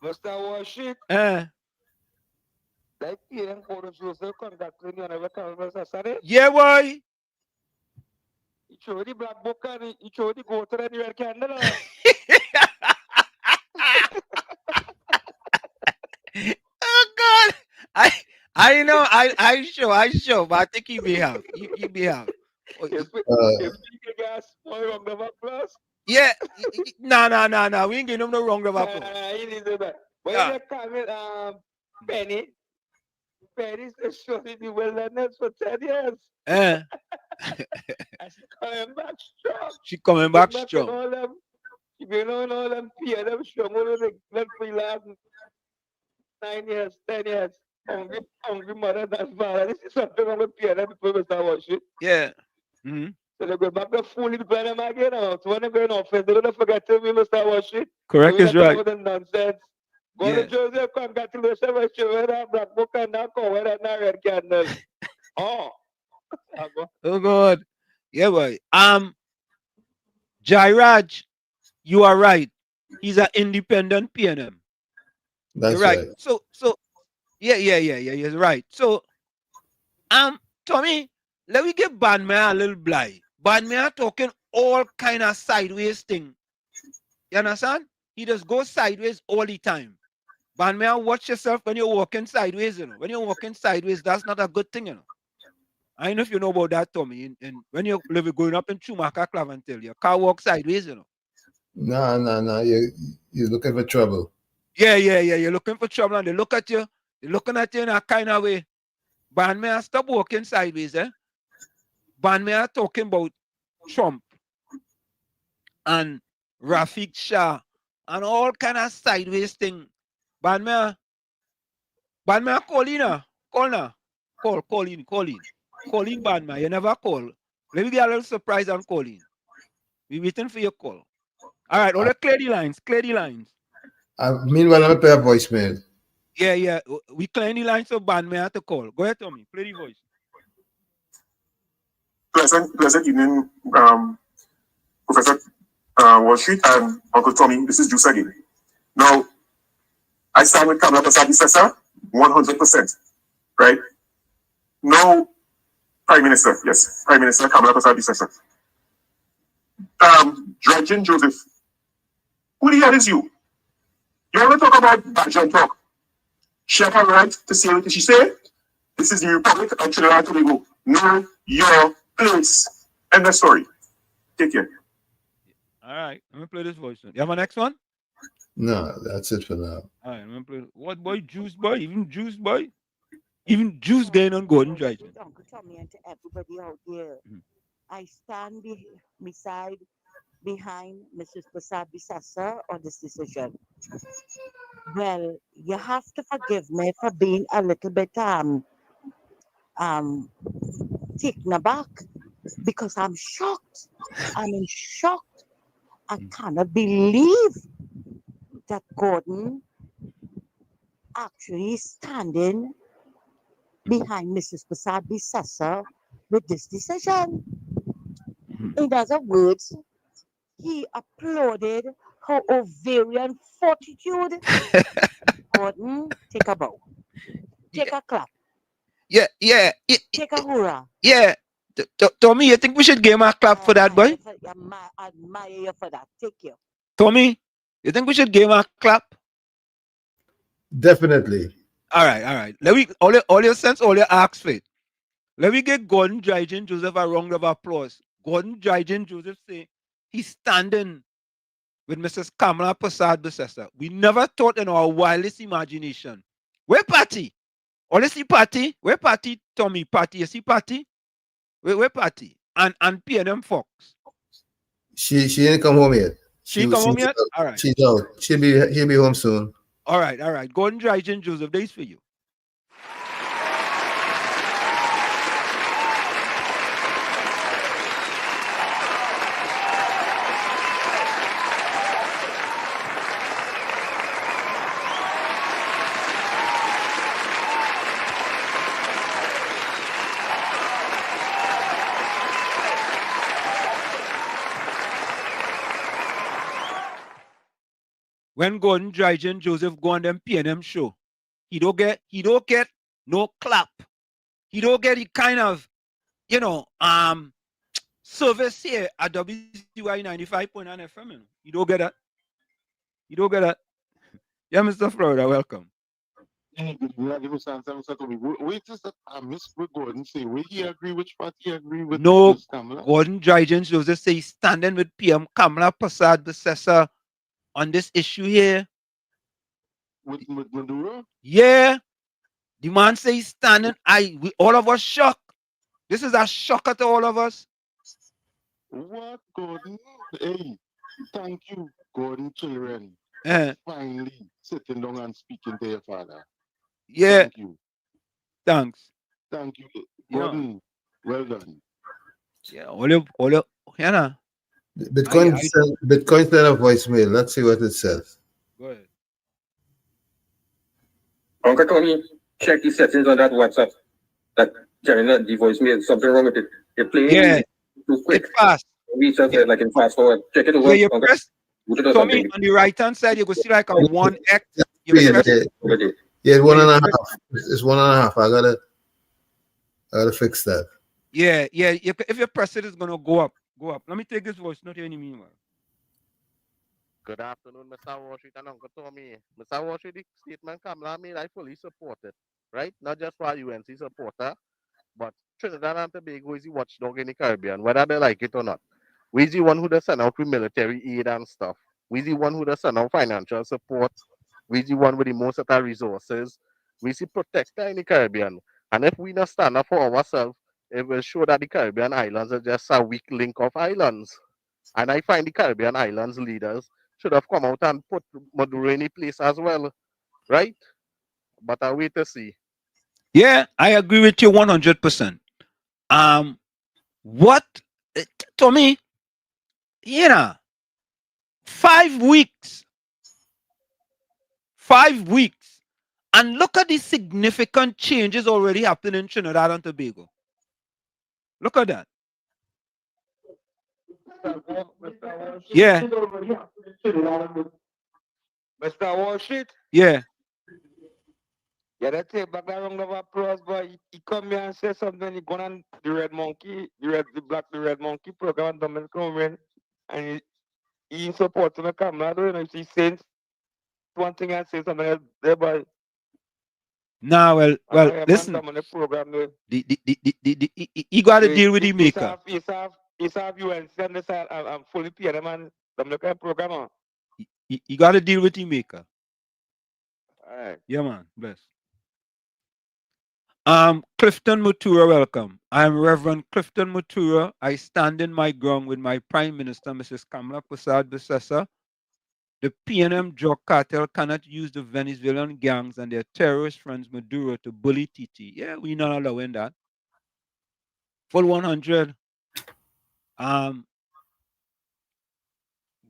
Mr. Worship. That PNM photos was conducting you never come Saturday. Yeah, boy. He showed the black book and he showed the go to the red candle. Oh God. I know, I show, but I think he may have. He may have. If you guys spoil wrong of applause. Yeah, no. We ain't getting him no wrong of applause. When you come Penny's showing the wilderness for 10 years. And she's coming back strong. She coming back strong. She been on all them fear them strong over the free last 9 years, 10 years. Hungry mother, that's bad. This is something wrong with PNM before we start watching. Yeah. So they go back to fully plan them again. So when they go in office, they don't forget to we must start watching. Correct is right. Nonsense. Go to Joseph, congratulations, with that black book and that cover and that red candle. Oh God. Yeah, boy. Jairaj, you are right. He's an independent PNM. That's right. So yeah, you're right. So Tommy, let me give Bandman a little blind. Bandman talking all kind of sideways thing. You understand? He just goes sideways all the time. Bandman, watch yourself when you're walking sideways, When you're walking sideways, that's not a good thing, I don't know if you know about that, Tommy. And when you're going up in Schumacher Claventel, your car walks sideways, No. You're looking for trouble. Yeah. You're looking for trouble, and they look at you. They're looking at you in a kind of way. Bandman, stop walking sideways, Bandman talking about Trump and Rafik Shah and all kind of sideways thing. Bandman, call in. Call in, Bandman. You never call. Let me get a little surprise and call in. We're waiting for your call. All right, clear the lines. Meanwhile, I'm play a voicemail. Yeah. We clear the lines so Bandman to call. Go ahead, Tommy. Play the voice. Pleasant evening, Professor Wall Street and Uncle Tommy. This is Juice again. Now, I stand with Kamla Prasad Bissessa 100%. Right? Now, Prime Minister Kamla Prasad Bissessa. Dredgen Joseph. Who the hell is you? You want to talk about Bajan talk? She have a right to say what she say. This is the Republic of Trinidad and Tobago. Know your place. End the story. Take care. All right. Let me play this voice. You have a next one? No, that's it for now. All right. Let me play. What boy? Juice boy? Even Juice boy? Even Juice going on Gordon Dryden. Uncle Tommy and to everybody out there. I stand beside behind Mrs. Prasad Bisasa on this decision. Well, you have to forgive me for being a little bit taken aback because I'm shocked. I'm in shock. I cannot believe that Gordon actually is standing behind Mrs. Prasad Bisasa with this decision. In other words, he applauded her ovarian fortitude. Gordon, take a bow. Take a clap. Yeah. Take a hurrah. Yeah. Tommy, you think we should give him a clap for that, boy? I admire you for that. Take you. Tommy, you think we should give him a clap? Definitely. All right. Let me all your sense, all your acts fit. Let me get Gordon Dryden Joseph a round of applause. Gordon Dryden Joseph say he's standing with Mrs. Kamla Prasad Bisasa. We never thought in our wildest imagination. Where party? Or see party? Where party, Tommy? Party? You see party? Where party? And PNM Fox. She didn't come home yet. She come home yet? All right. She's out. He'll be home soon. All right. Gordon Dryden Joseph, this for you. When Gordon Dryden Joseph go on them PNM show, he don't get no clap. He don't get the kind of, service here at WZY 95.9 FM. You don't get that. Yeah, Mr. Florida, welcome. Wait just that Mr. Gordon say, will he agree which party he agree with? No, Kamla? Gordon Dryden Joseph say he's standing with PM Kamla Prasad Bisasa on this issue here. With Maduro? Yeah. The man say he's standing. All of us shocked. This is a shocker to all of us. What, Gordon? Hey, thank you, Gordon children. Finally sitting down and speaking to your father. Yeah. Thank you. Thanks. Thank you, Gordon. Well done. Yeah, all your, yeah. Bitcoin sent a voicemail. Let's see what it says. Go ahead. Uncle Tony, check the settings on that WhatsApp. That carrying the voicemail. Something wrong with it. You're playing too quick. It's fast. We just like in fast forward. Check it over. Yeah, you press. Tommy, on the right hand side, you can see like a 1x. You press. Yeah, 1.5. It's 1.5. I gotta fix that. Yeah. If you press it, it's gonna go up. Let me take this voice note here in the meanwhile. Good afternoon, Mr. Washington and Uncle Tommy. Mr. Washington, the statement Kamla made, I fully support it, right? Not just for a UNC supporter, but Trinidad and Tobago is the watchdog in the Caribbean, whether they like it or not. We're the one who does send out with military aid and stuff. We're the one who does send out financial support. We're the one with the most of our resources. We're the protector in the Caribbean. And if we not stand up for ourselves, it will show that the Caribbean islands are just a weak link of islands. And I find the Caribbean islands leaders should have come out and put Maduro in place as well, right? But I wait to see. Yeah, I agree with you 100%. What, Tommy? 5 weeks. 5 weeks. And look at the significant changes already happening in Trinidad and Tobago. Look at that. Yeah. Mr. Wall Street? Yeah. Yeah, that take back that round of applause, but he come here and say something. He gone on the Red Monkey, the Red Monkey program, and come in, and he supports the Kamla. I don't know if he's saying one thing and say something else there, but Nah, well, listen. He got to deal with the maker. He's have you and send this and fully pay them and them look at program. He got to deal with the maker. All right. Yeah, man. Bless. Clifton Mutura, welcome. I am Reverend Clifton Mutura. I stand in my ground with my Prime Minister, Mrs. Kamla Persad-Bissessar. The PNM drug cartel cannot use the Venezuelan gangs and their terrorist friends Maduro to bully Titi. Yeah, we're not allowing that. Full 100.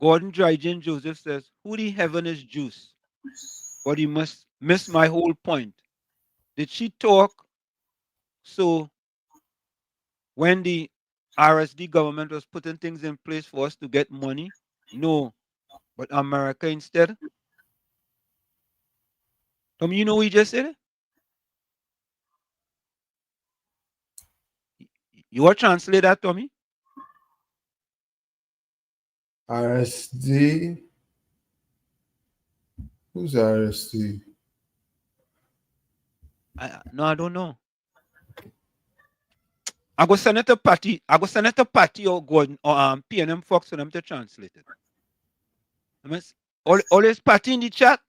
Gordon Dryden Joseph says, who the heaven is juice? But you must miss my whole point. Did she talk so when the RSD government was putting things in place for us to get money? No. But America instead? Tommy, you know what he just said? You want to translate that, Tommy? RSD? Who's RSD? No, I don't know. I go send it to Patty. I go send it to Patty or Gordon or PNM Fox for them to translate it. All is Patty in the chat.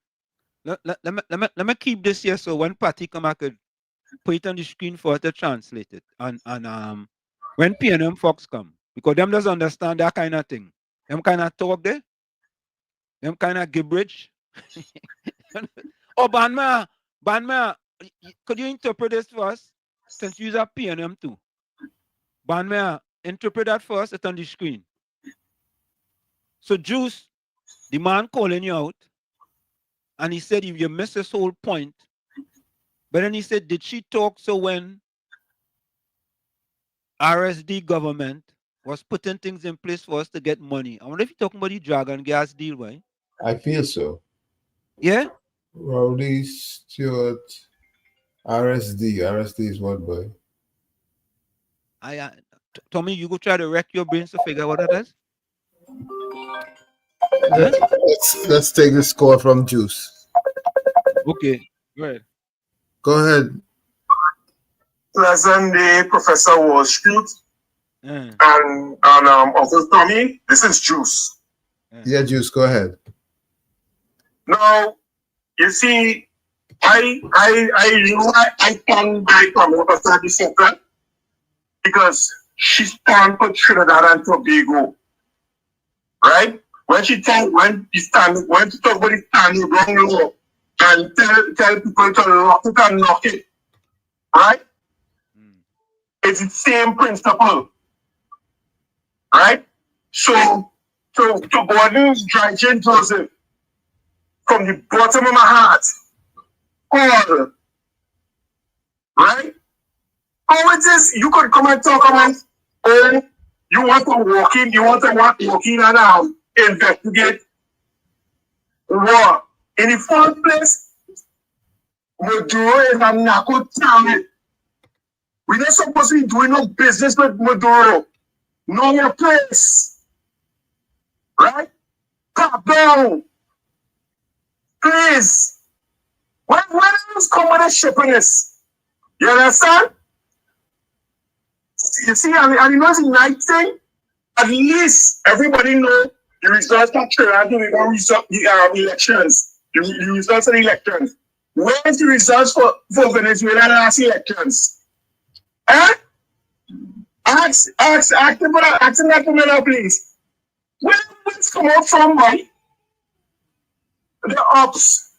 Let me keep this here so when Patty come, I could put it on the screen for her to translate it. And when PNM Fox come, because them doesn't understand that kind of thing. Them kind of talk there. Them kind of gibberish. Oh, Banma, could you interpret this for us? Since you are PNM too. Banma, interpret that for us. It's on the screen. So Juice, the man calling you out, and he said if you miss his whole point, but then he said, did she talk so when RSD government was putting things in place for us to get money? I wonder if you're talking about the Dragon gas deal, right? I feel so. Yeah? Rowley, Stewart, RSD. RSD is what, boy? Tommy, you go try to wreck your brains to figure out what that is? Let's take the score from Juice. Okay, go ahead. Go ahead. Pleasant day, Professor Wall Street. And Uncle Tommy, this is Juice. Yeah, Juice, go ahead. Now, you see, I stand by Kamla Persad-Bissessar because she stand for Trinidad and Tobago, right? When she talk about the standing wrong law and tell people to lock it and knock it, right? It's the same principle, right? So Gordon Dryden Joseph, from the bottom of my heart, call, right? How it is you could come and talk about, oh, you want to walk in and investigate war. In the first place, Maduro is a narco terrorist. We're not supposed to be doing no business with Maduro. Know your place. Right? Top down. Please. When else come with a ship in this? You understand? You see, and you know it's a night thing. At least everybody know the results of the elections. The results of the elections. Where's the results for Venezuela last elections? Ask them that, please. Where's come out from, boy? The ops.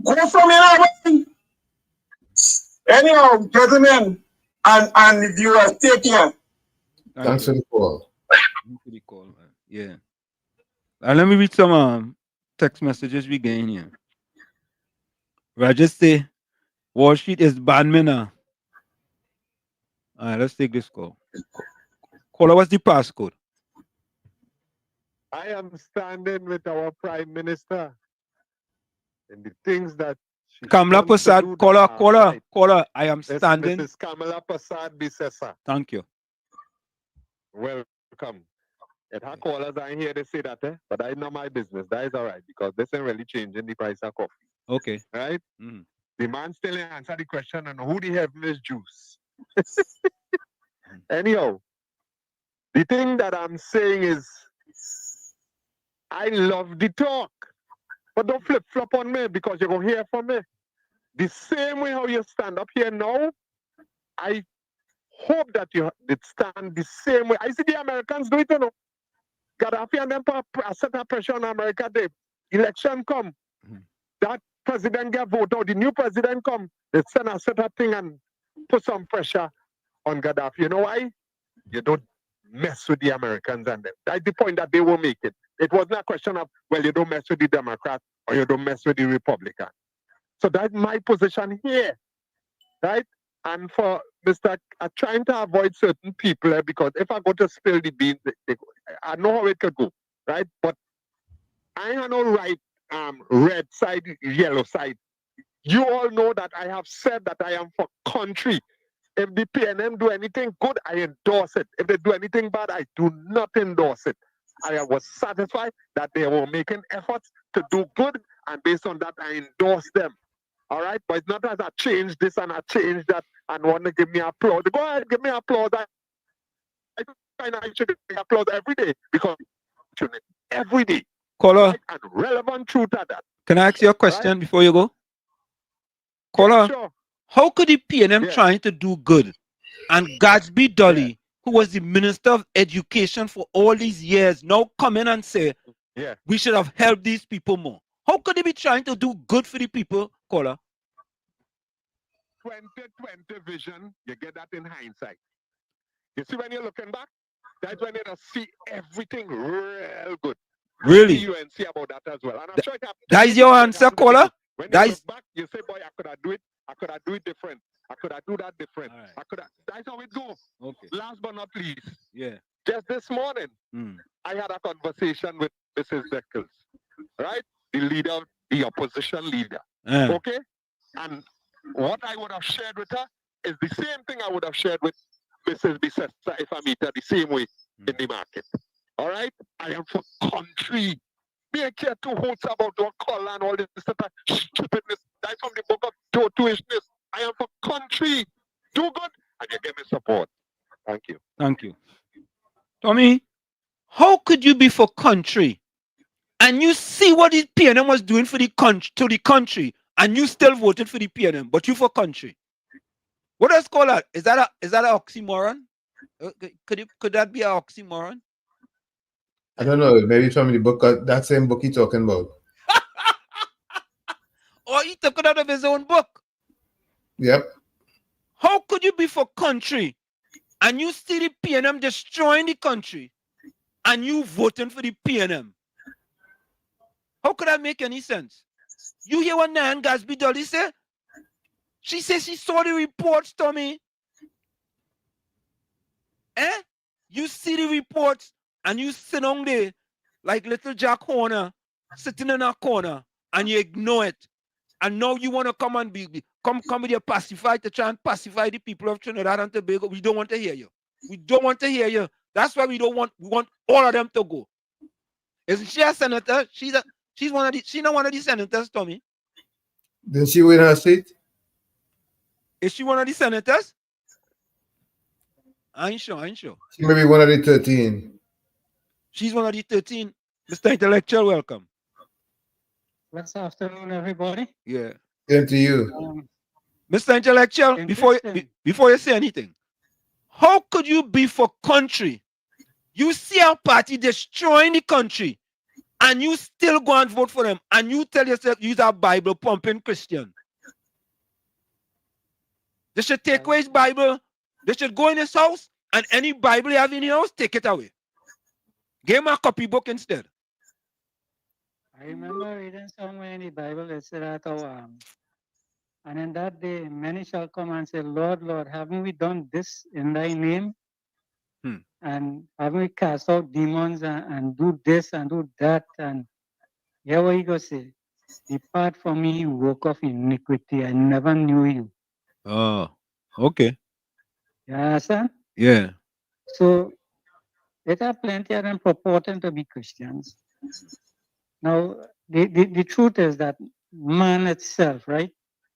Go from here. Anyhow, gentlemen and the viewers, take care. Thanks for the call. Yeah. Let me read some text messages we gain here. Roger say, Wall Street is bad manner. All right, let's take this call. Caller, what's the passcode? I am standing with our Prime Minister and the things that she Kamla Persad, caller, I am standing. Mrs. Kamla Persad-Bissessar. Thank you. Welcome. And her callers are here to say that, but I know my business. That is all right, because this ain't really changing the price of coffee. Okay. Right? The man still ain't answer the question on who the heaven is juice. Anyhow, the thing that I'm saying is, I love the talk, but don't flip-flop on me because you're going to hear from me. The same way how you stand up here now, I hope that you did stand the same way. I see the Americans do it, you know. Gaddafi and them set a pressure on America. The election come, that president get voted out. The new president come, they send a set of thing and put some pressure on Gaddafi. You know why? You don't mess with the Americans and them. That's the point that they will make it. It wasn't a question of, well, you don't mess with the Democrats or you don't mess with the Republicans. So that's my position here, right? And for Mr. Trying to avoid certain people, because if I go to spill the beans, I know how it could go, right? But I ain't no right red side, yellow side. You all know that I have said that I am for country. If the PNM do anything good, I endorse it. If they do anything bad, I do not endorse it. I was satisfied that they were making efforts to do good, and based on that, I endorse them. All right? But it's not as I change this and I change that and want to give me applause. Go ahead, give me applause. I should give applause every day because every day. Caller. Right? And relevant truth at that. Can I ask you a question before you go? Caller. Yeah, sure. How could the PNM trying to do good and Gadsby Dolly, who was the Minister of Education for all these years, now come in and say, we should have helped these people more? How could they be trying to do good for the people, Caller? 2020 vision, you get that in hindsight. You see when you're looking back, that's when you see everything real good. Really? You and see about that as well. And I'm sure that is your answer, Caller? When you look back, you say, boy, I could have do it. I could have do it different. I could have do that different. Right. I could have. That's how it goes. Okay. Last but not least, just this morning, I had a conversation with Mrs. Deckles, right? The leader, the opposition leader. Okay? And what I would have shared with her is the same thing I would have shared with Mrs. Bissessa if I meet her the same way in the market. All right? I am for country. Me and care two hoots about what color and all this stuff. Stupidness. That's from the book of Tuishness. I am for country. Do good and you give me support. Thank you. Thank you. Tommy, how could you be for country and you see what the PNM was doing for the country and you still voted for the PNM, but you for country? What does call that? Is that an oxymoron? Could that be an oxymoron? I don't know. Maybe from the book, that same book you're talking about. Or he took it out of his own book. Yep. How could you be for country and you see the PNM destroying the country and you voting for the PNM? How could that make any sense? You hear what Nan Gadsby Dolly say? She says she saw the reports, Tommy. You see the reports and you sit down there like little Jack Horner sitting in a corner and you ignore it. And now you want to come and come with your pacifier to try and pacify the people of Trinidad and Tobago. We don't want to hear you. We don't want to hear you. That's why we want all of them to go. Isn't she a senator? She's not one of the senators, Tommy. Didn't she win her seat? Is she one of the senators? I ain't sure. She may be one of the 13. She's one of the 13. Mr. Intellectual, welcome. Good afternoon, everybody. Yeah. Same to you. Mr. Intellectual, before you say anything, how could you be for country? You see our party destroying the country, and you still go and vote for them, and you tell yourself you're a Bible pumping Christian. They should take away his Bible. They should go in his house, and any Bible you have in your house, take it away. Give him a copybook instead. I remember reading somewhere in the Bible that said that, and in that day, many shall come and say, Lord, Lord, haven't we done this in thy name? And haven't we cast out demons and do this and do that? And here what you go say, depart from me, you work of iniquity. I never knew you. Oh, okay. You understand? Yeah. So there are plenty of them purporting to be Christians. Now, the truth is that man itself, right,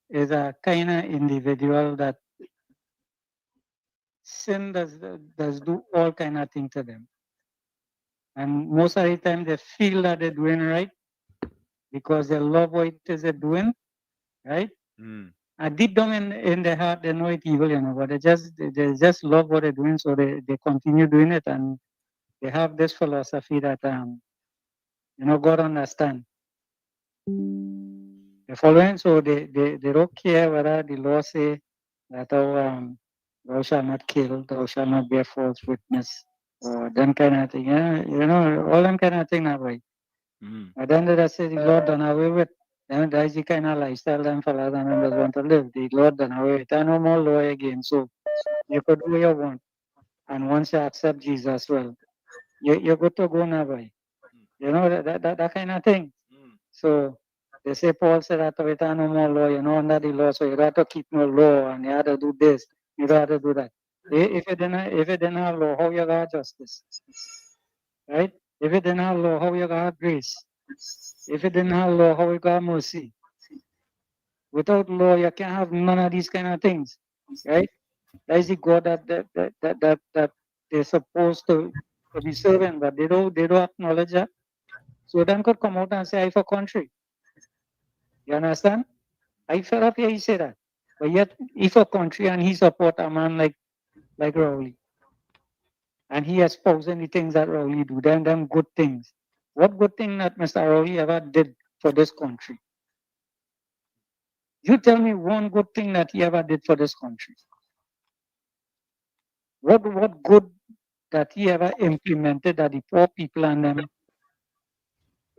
is a kind of individual that sin does do all kind of things to them. And most of the time they feel that they're doing right because they love what it is they're doing, right? Deep down in their heart, they know it's evil, but they just love what they're doing, so they continue doing it, and they have this philosophy that God understand. They're following, so they don't care whether the law say that thou shalt not kill, thou shalt not bear false witness, or them kind of thing. All them kind of thing that way. But then they say the Lord done away with. Then that's the kind of lifestyle them fellas and members want to live. The Lord done away with. There no more law again. So you could do what you want. And once you accept Jesus, well, you're good to go now, boy. That kind of thing. So they say Paul said that with no more law, under the law, so you have to keep no law and you have to do this, you have to do that. If you didn't have law, how you got justice? Right? If you didn't have law, how you got grace? If you didn't have law, how you got mercy? Without law, you can't have none of these kind of things. Right? That is the God that they're supposed to be serving, but they don't acknowledge that. So then could come out and say, I for country. You understand? I fed up here he say that. But yet he for country and he support a man like Rowley. And he espousing the things that Rowley do, them good things. What good thing that Mr. Rowley ever did for this country? You tell me one good thing that he ever did for this country. What good that he ever implemented that the poor people and them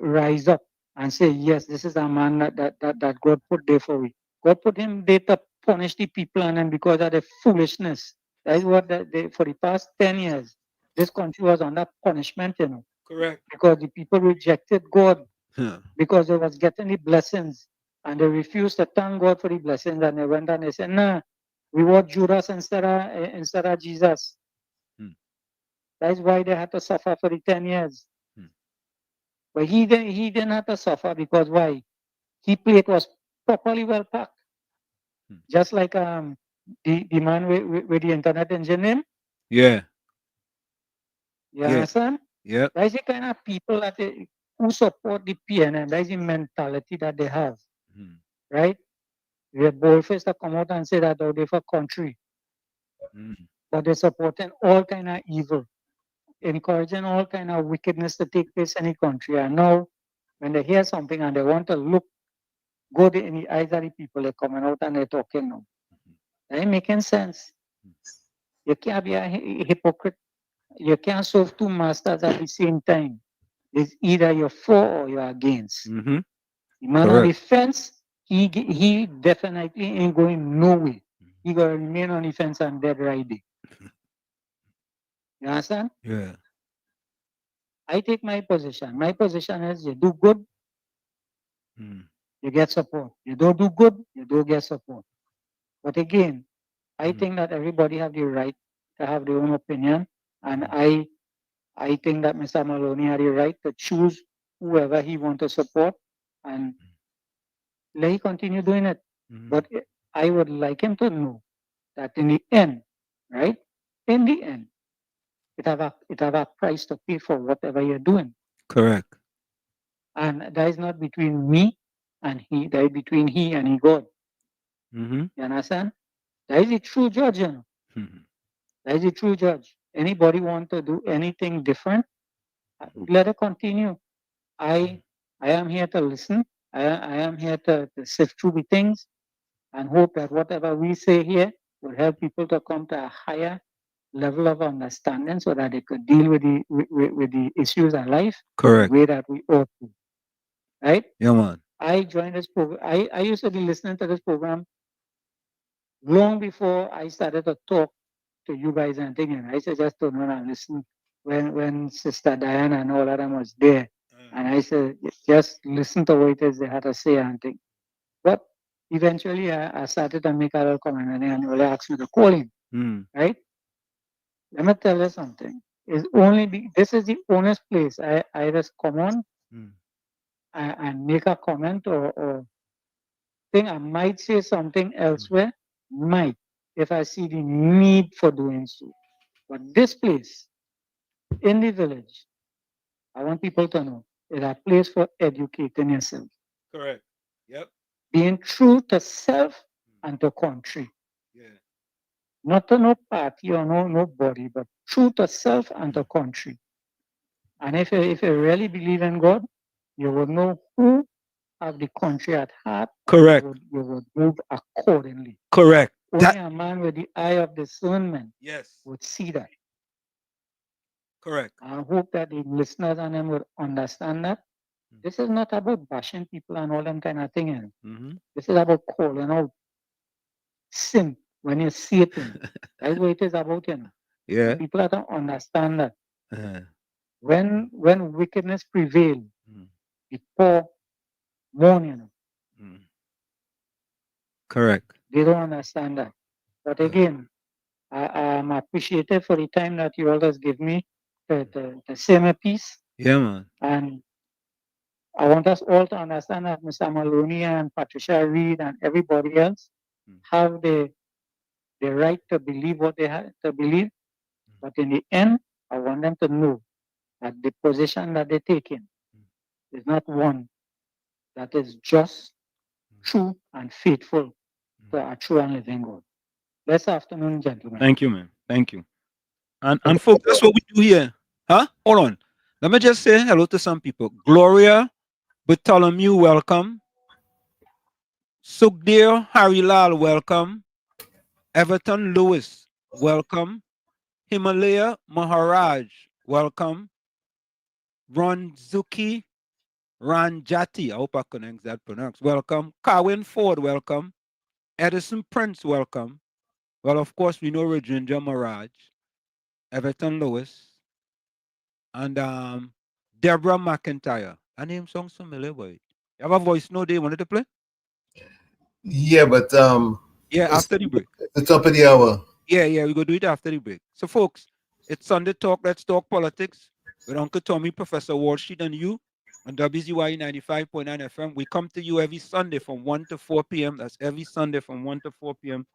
rise up and say, yes, this is a man that God put there for me. God put him there to punish the people and them because of the foolishness. That is what for the past 10 years, this country was under punishment, Correct. because the people rejected God because they was getting the blessings and they refused to thank God for the blessings, and they went and they said, nah, we want Judas instead of Jesus. That's why they had to suffer for the 10 years. But he didn't have to suffer because why? His plate was properly well packed. Just like the man with the internet engine name. Yeah. You understand? Yep. That's the kind of people who support the PNM. That's the mentality that they have. Right? They're bold-faced to come out and say that they're for country. But they're supporting all kind of evil, encouraging all kind of wickedness to take place in the country. And now, when they hear something and they want to look good in the eyes of the people, they're coming out and they're talking now. That ain't making sense. You can't be a hypocrite. You can't serve two masters at the same time. It's either you're for or you're against. The man on the fence, he definitely ain't going nowhere. He gonna remain on the fence and dead right there. You understand? Yeah. I take my position. My position is you do good, you get support. You don't do good, you don't get support. But again, I think that everybody have the right to have their own opinion, and I think that Mr. Maloney had the right to choose whoever he want to support, and let he continue doing it. But I would like him to know that in the end, right? In the end, it have a price to pay for whatever you're doing. Correct. And that is not between me and he, that is between he and he God. You understand? That is the true judge, That is the true judge. Anybody want to do anything different, let it continue. I am here to listen. I am here to sift through the things and hope that whatever we say here will help people to come to a higher level of understanding so that they could deal with the issues of life Correct. the way that we ought to. Right? Yeah, man. I joined this program. I used to be listening to this program long before I started to talk to you guys and thinking. I used to just turn on and listen when Sister Diana and all of them was there. And I said, just listen to what it is they had to say and think. But eventually I started to make a little comment and then they asked me to call in. Right? Let me tell you something. This is the honest place I just come on and make a comment or think I might say something elsewhere. Might, if I see the need for doing so. But this place, in the village, I want people to know it's a place for educating yourself. Correct. Yep. being true to self and to country. Not to no party or nobody, but true to self and to country. And if you really believe in God, you will know who have the country at heart. Correct. You would move accordingly. Correct. Only a man with the eye of discernment would see that. Correct. I hope that the listeners and them would understand that. This is not about bashing people and all them kind of thing. This is about calling out sin when you see it. That's what it is about. Yeah. People have to understand that. When wickedness prevails, the poor mourn. Correct. They don't understand that. But again, I'm appreciative for the time that you always give me to say my piece. Yeah, man. And I want us all to understand that Mr. Maloney and Patricia Reed and everybody else have the right to believe what they have to believe. But in the end, I want them to know that the position that they take in is not one that is just, true, and faithful to our true and living God. Blessed afternoon, gentlemen. Thank you, man. Thank you. And folks, that's what we do here. Huh? Hold on. Let me just say hello to some people. Gloria Bartholomew, welcome. Sukhdeo Harilal, welcome. Everton Lewis, welcome. Himalaya Maharaj, welcome. Ronzuki Ranjati, I hope I can that pronounce. Welcome. Carwin Ford, welcome. Edison Prince, welcome. Well, of course, we know Rajendra Maharaj, Everton Lewis, and Deborah McIntyre. Her name sounds familiar, boy. You have a voice note they wanted to play? Yeah, but yeah, after the break. The top of the hour. Yeah, we go do it after the break. So, folks, it's Sunday Talk. Let's talk politics with Uncle Tommy, Professor Wall Street, and you on WZYE 95.9 FM. We come to you every Sunday from 1 to 4 p.m. That's every Sunday from 1 to 4 p.m.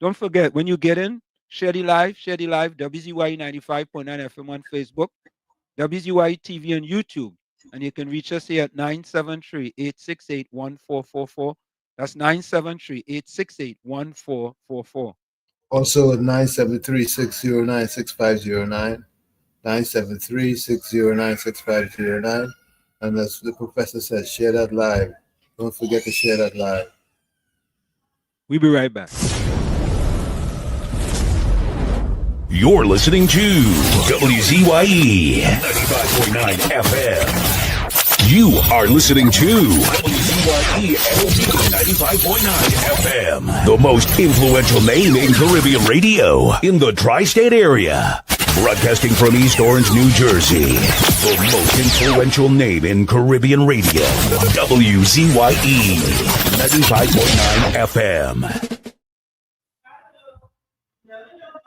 Don't forget, when you get in, share the live, WZYE 95.9 FM on Facebook, WZYE TV on YouTube, and you can reach us here at 973-868-1444. That's 973-868-1444. Also at 973-609-6509, 973-609-6509. And as the professor says, share that live. Don't forget to share that live. We'll be right back. You're listening to WZYE 95.9 FM. You are listening to WZYE 95.9 FM, the most influential name in Caribbean radio in the tri-state area. Broadcasting from East Orange, New Jersey, the most influential name in Caribbean radio, WZYE 95.9 FM.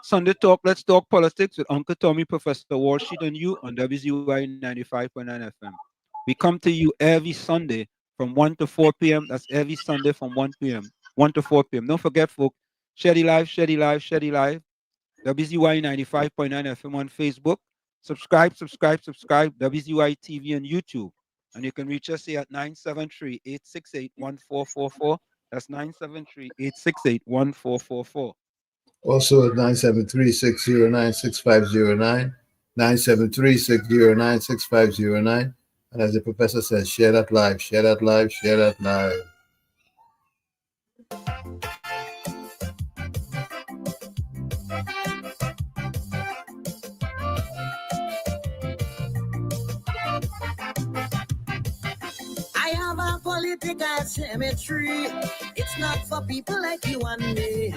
Sunday Talk, Let's Talk Politics with Uncle Tommy, Professor Wall Street, and you on WZYE 95.9 FM. We come to you every Sunday from 1 to 4 p.m. That's every Sunday from 1 to 4 p.m. Don't forget, folks, share the live. WZYE 95.9 FM on Facebook. Subscribe. WZYE TV on YouTube. And you can reach us here at 973-868-1444. That's 973-868-1444. Also at 973-609-6509, 973-609-6509. And as the professor says, share that live. I have a political cemetery. It's not for people like you and me.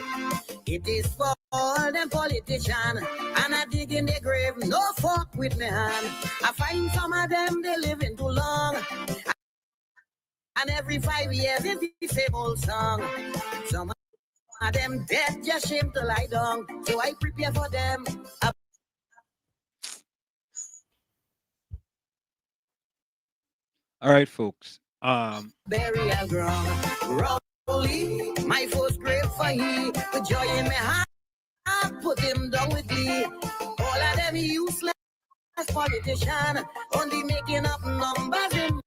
It is for all them politicians. And I dig in the grave, no fuck with me hand. I find some of them, they living too long. And every 5 years, it's the same old song. Some of them dead, just shame to lie down. So I prepare for them. All right, folks. Burial ground. Rowley, my first grave for he. The joy in my heart, I put him down with me. All of them useless politicians, only making up numbers in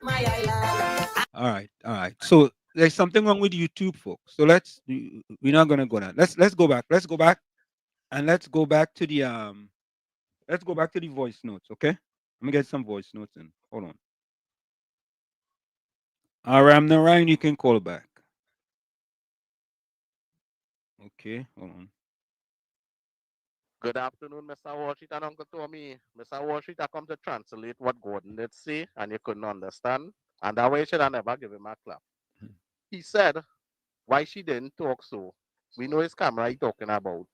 my island. All right. So there's something wrong with YouTube, folks. So we're not gonna go there. Let's go back. Let's go back, and let's go back to the voice notes. Okay, let me get some voice notes in. Hold on. Aram Narayan, you can call back. Okay, hold on. Good afternoon, Mr. Washington and Uncle Tommy. Mr. Washington, I come to translate what Gordon did say, and you couldn't understand. And that way, you should have never give him a clap. He said, why she didn't talk so? We know his camera he talking about.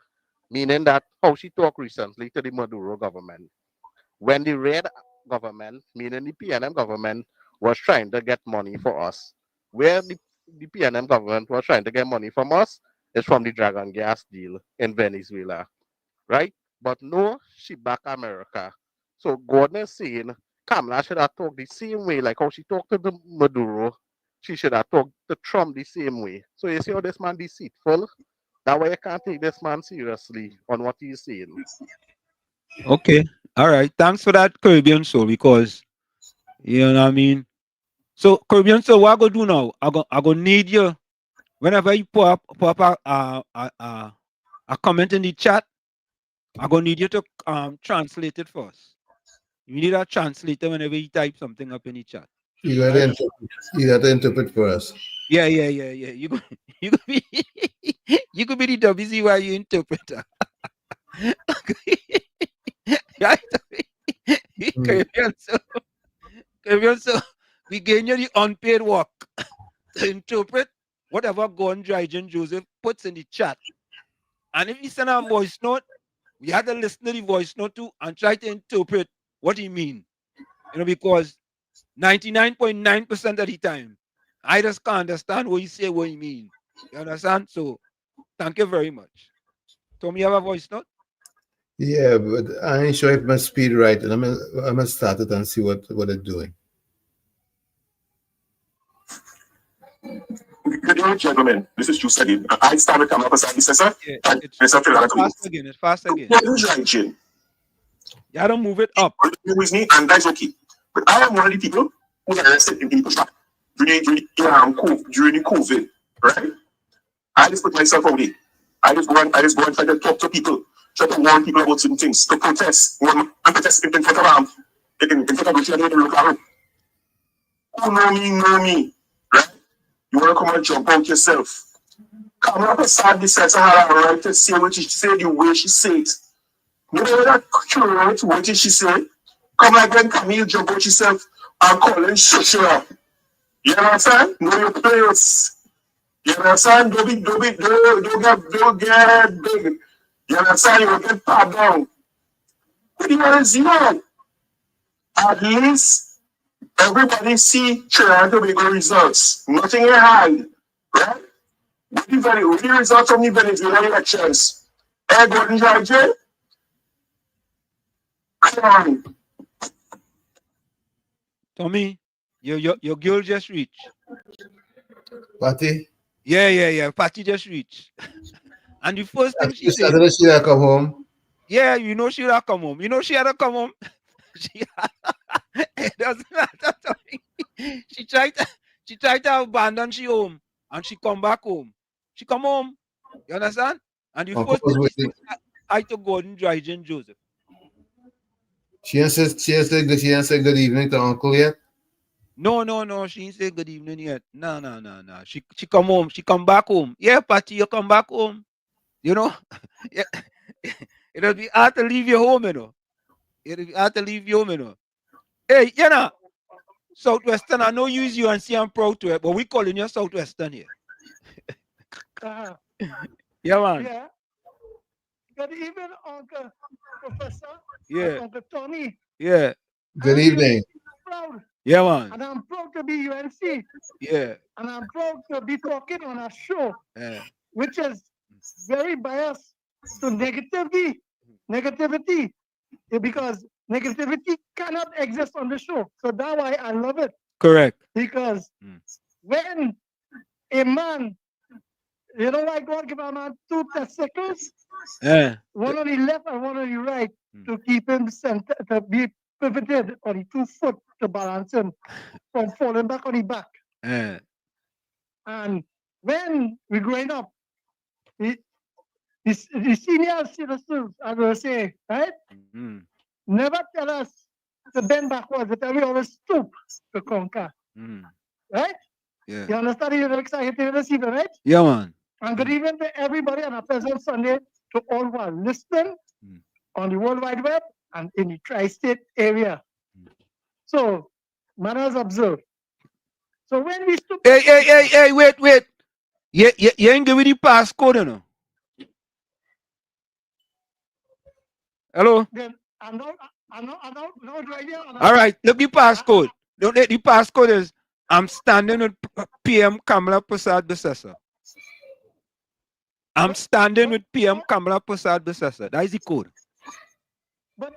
Meaning that how she talked recently to the Maduro government. When the red government, meaning the PNM government, was trying to get money for us. Where the PNM government was trying to get money from us is from the Dragon gas deal in Venezuela. Right? But no, she back America. So Gordon is saying Kamla should have talked the same way, like how she talked to the Maduro. She should have talked to Trump the same way. So you see how this man deceitful? That way you can't take this man seriously on what he's saying. Okay, all right. Thanks for that, Caribbean Soul, because you know what I mean. So Caribbean Soul, what I go do now? I go need you whenever you put up a comment in the chat. I'm gonna need you to translate it first. You need a translator whenever you type something up in the chat. You got to interpret for us. Yeah. You could be you could be the WZYU interpreter. Right? Caribbean, so we gain you the unpaid work to interpret whatever Gordon Dryden Joseph puts in the chat. And if he send a voice note, we had to listen to the voice note too and try to interpret what he mean. You know, because 99.9% of the time, I just can't understand what you say, what you mean. You understand? So thank you very much. Tommy, you have a voice note? Yeah, but I ain't sure if my speed right, and I'm gonna start it and see what it's doing. Good evening, gentlemen. This is Drew Sedin. I stand with Kamla beside this, sir. It's fast again. Yeah, don't move it up. With me, and that's okay. But I am one of the people who were arrested in pushback during the COVID, right? I just put myself away. I just go and try to talk to people, try to warn people about certain things, to protest. And protest in front of in front of the local room. Who know me, right? You want to come and jump out yourself. Kamla beside this had a right to say what she said the way she said it. You know that current, what did she say? Come like when Camille jump out yourself and call and shut you up. You understand? Know your place. You understand? Don't get big. You understand? You will get pat down. But you know, at least everybody see Toronto big results. Nothing in hand. Right? With the results from the Venezuela elections. Hey, Gordon George. Come on. Tommy, your girl just reached. Patty? Yeah. Patty just reached. And the first thing she said, she had come home. Yeah, you know she had to come home. You know she had to come home. It doesn't matter, Tommy. She tried to abandon she home, and she come back home. She come home. You understand? And the first thing she said, I to Gordon Dryden Joseph. She ain't said good evening to Uncle yet. No. She ain't say good evening yet. No. She come home. She come back home. Yeah, Patty, you come back home. You know, yeah. It'll be hard to leave your home, you know. It'll be hard to leave your home, you know. Hey, you know, Southwestern, I know you is UNC, I'm proud to it, but we calling you Southwestern here. Yeah, man. Yeah. Good evening, Uncle Professor. Yeah. Uncle Tommy. Yeah. Good evening. Proud. Yeah, man. And I'm proud to be UNC. Yeah. And I'm proud to be talking on a show, Yeah. which is very biased to negativity, because negativity cannot exist on the show. So that's why I love it. Correct. Because when a man, you know why God give a man two testicles? Yeah. One on the left and one on the right to keep him center, to be pivoted on the 2 foot to balance him from falling back on the back. Yeah. And when we're growing up, the senior citizens, I will say, right? Never tell us to bend backwards, but we always stoop to conquer. Right? Yeah. You understand the excited this evening, right? Yeah, man. And good evening to everybody on a pleasant Sunday to all who are listening on the World Wide Web and in the tri-state area. So, manners observed. So when we stoop... Hey, wait. You ain't give me the passcode, you know. Hello? Then I'm not right here. All right, look the passcode. The passcode is, I'm standing with PM Kamla Prasad Besessa. I'm standing with PM Kamla Prasad Besessa. That is the code. But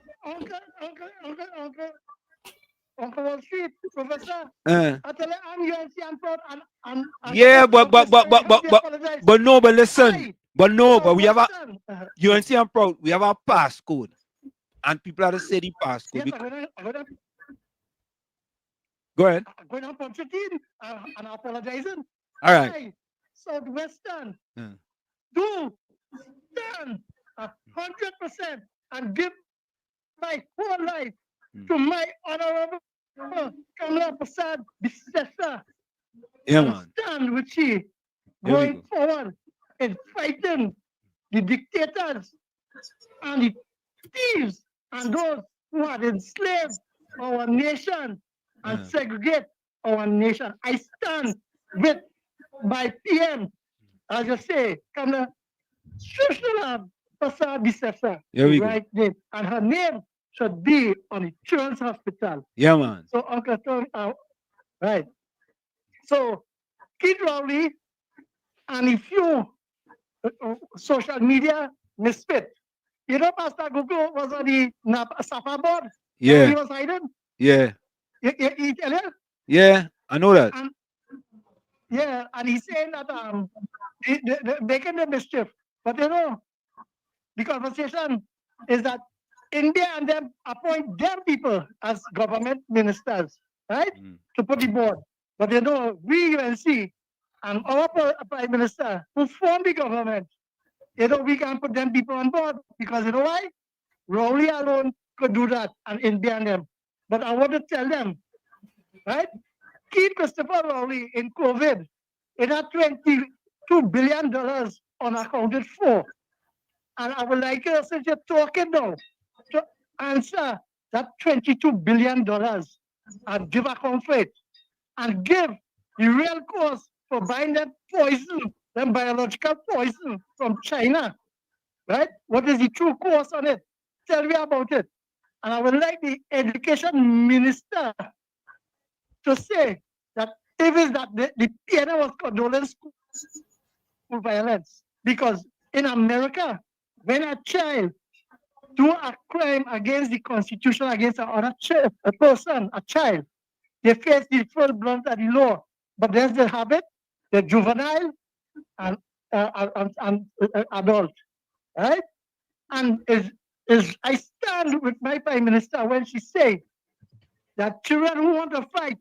Uncle Wall Street, Professor, I tell you, I'm UNC, I'm proud, and yeah, but no, but listen, but we have a UNC, I'm proud. We have a passcode, and people have to say the passcode. Yes, Go ahead. I'm going to punch it in, and I'm apologizing. All right. Southwestern, do stand 100% and give my whole life to my honorable Kamla Prasad Besessa. Yeah, man. Stand with she going forward in fighting the dictators and the thieves and those who had enslaved our nation and segregate our nation. I stand with my PM, as you say, Kamla Prasad Besessa. Right name. And her name should be on the Children's Hospital. Yeah, man. So, Uncle Tom, right. So, Kid Rowley, and if you social media misfit, you know, Pastor Google was on the Safa board. Yeah. He was hiding. Yeah. You tell you? Yeah, I know that. And, yeah, and he's saying that they're making the mischief. But you know, the conversation is that India and them appoint them people as government ministers, right? To put the board. But you know, we UNC and our prime minister who formed the government, you know, we can't put them people on board because you know why? Rowley alone could do that and India and them. But I want to tell them, right? Keep Christopher Rowley in COVID. It had $22 billion unaccounted for. And I would like you, since you're talking now, to answer that $22 billion and give account for it. And give the real cost for buying that poison, that biological poison from China. Right? What is the true cost on it? Tell me about it. And I would like the education minister to say that if it's that the piano was condoning school violence. Because in America, when a child do a crime against the Constitution, against a person, a child, they face the full blunt of the law. But there's the habit, the juvenile and adult, right? And I stand with my prime minister when she say that children who want to fight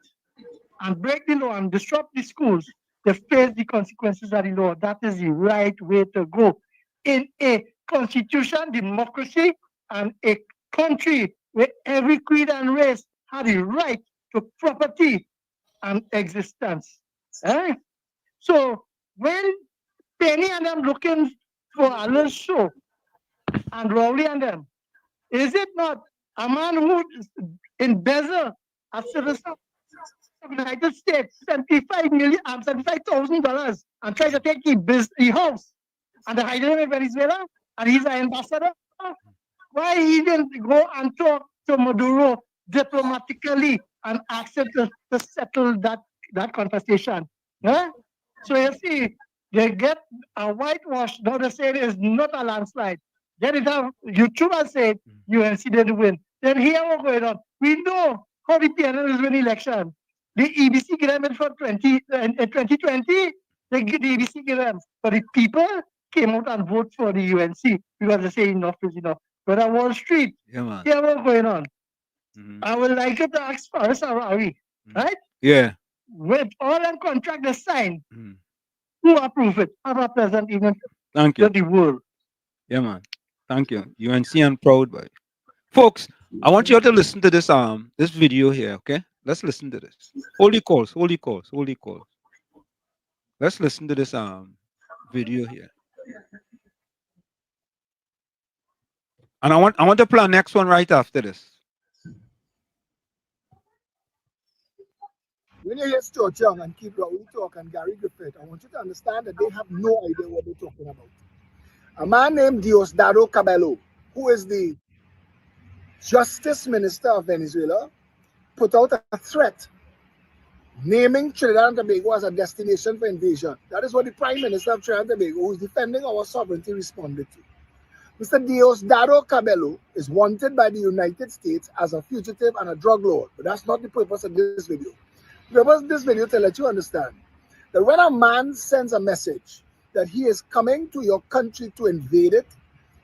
and break the law and disrupt the schools, they face the consequences of the law. That is the right way to go. In a constitution, democracy, and a country where every creed and race have the right to property and existence. Right? So when Penny and them looking for a little show, and Rowley and them, is it not a man who embezzled a citizen of the United States $75,000 and tried to take the house and they hide him in Venezuela and he's an ambassador? Why he didn't go and talk to Maduro diplomatically and ask him to settle that conversation? Yeah? So you see, they get a whitewash. Now they say it is not a landslide. Then it have YouTube and say UNC didn't win. Then here what's going on. We know how the PNL is winning election. The EBC gave them in 2020. The EBC gave them. But the people came out and voted for the UNC because they say enough is enough. But on Wall Street, here what's going on. I would like to ask Faris Arawi, right? Yeah. with all them contract they signed, who approve it? Have a pleasant evening. Thank you. To the world. Yeah, man. Thank you. UNC and proud, boy. Folks, I want you all to listen to this video here, okay? Let's listen to this. Holy calls. Let's listen to this video here. And I want to play our next one right after this. When you hear Stuart Young and Keith Rowley talk and Gary Griffith, I want you to understand that they have no idea what they're talking about. A man named Diosdado Cabello, who is the Justice Minister of Venezuela, put out a threat naming Trinidad and Tobago as a destination for invasion. That is what the Prime Minister of Trinidad and Tobago, who is defending our sovereignty, responded to. Mr. Diosdado Cabello is wanted by the United States as a fugitive and a drug lord, but that's not the purpose of this video. The purpose of this video is to let you understand that when a man sends a message that he is coming to your country to invade it,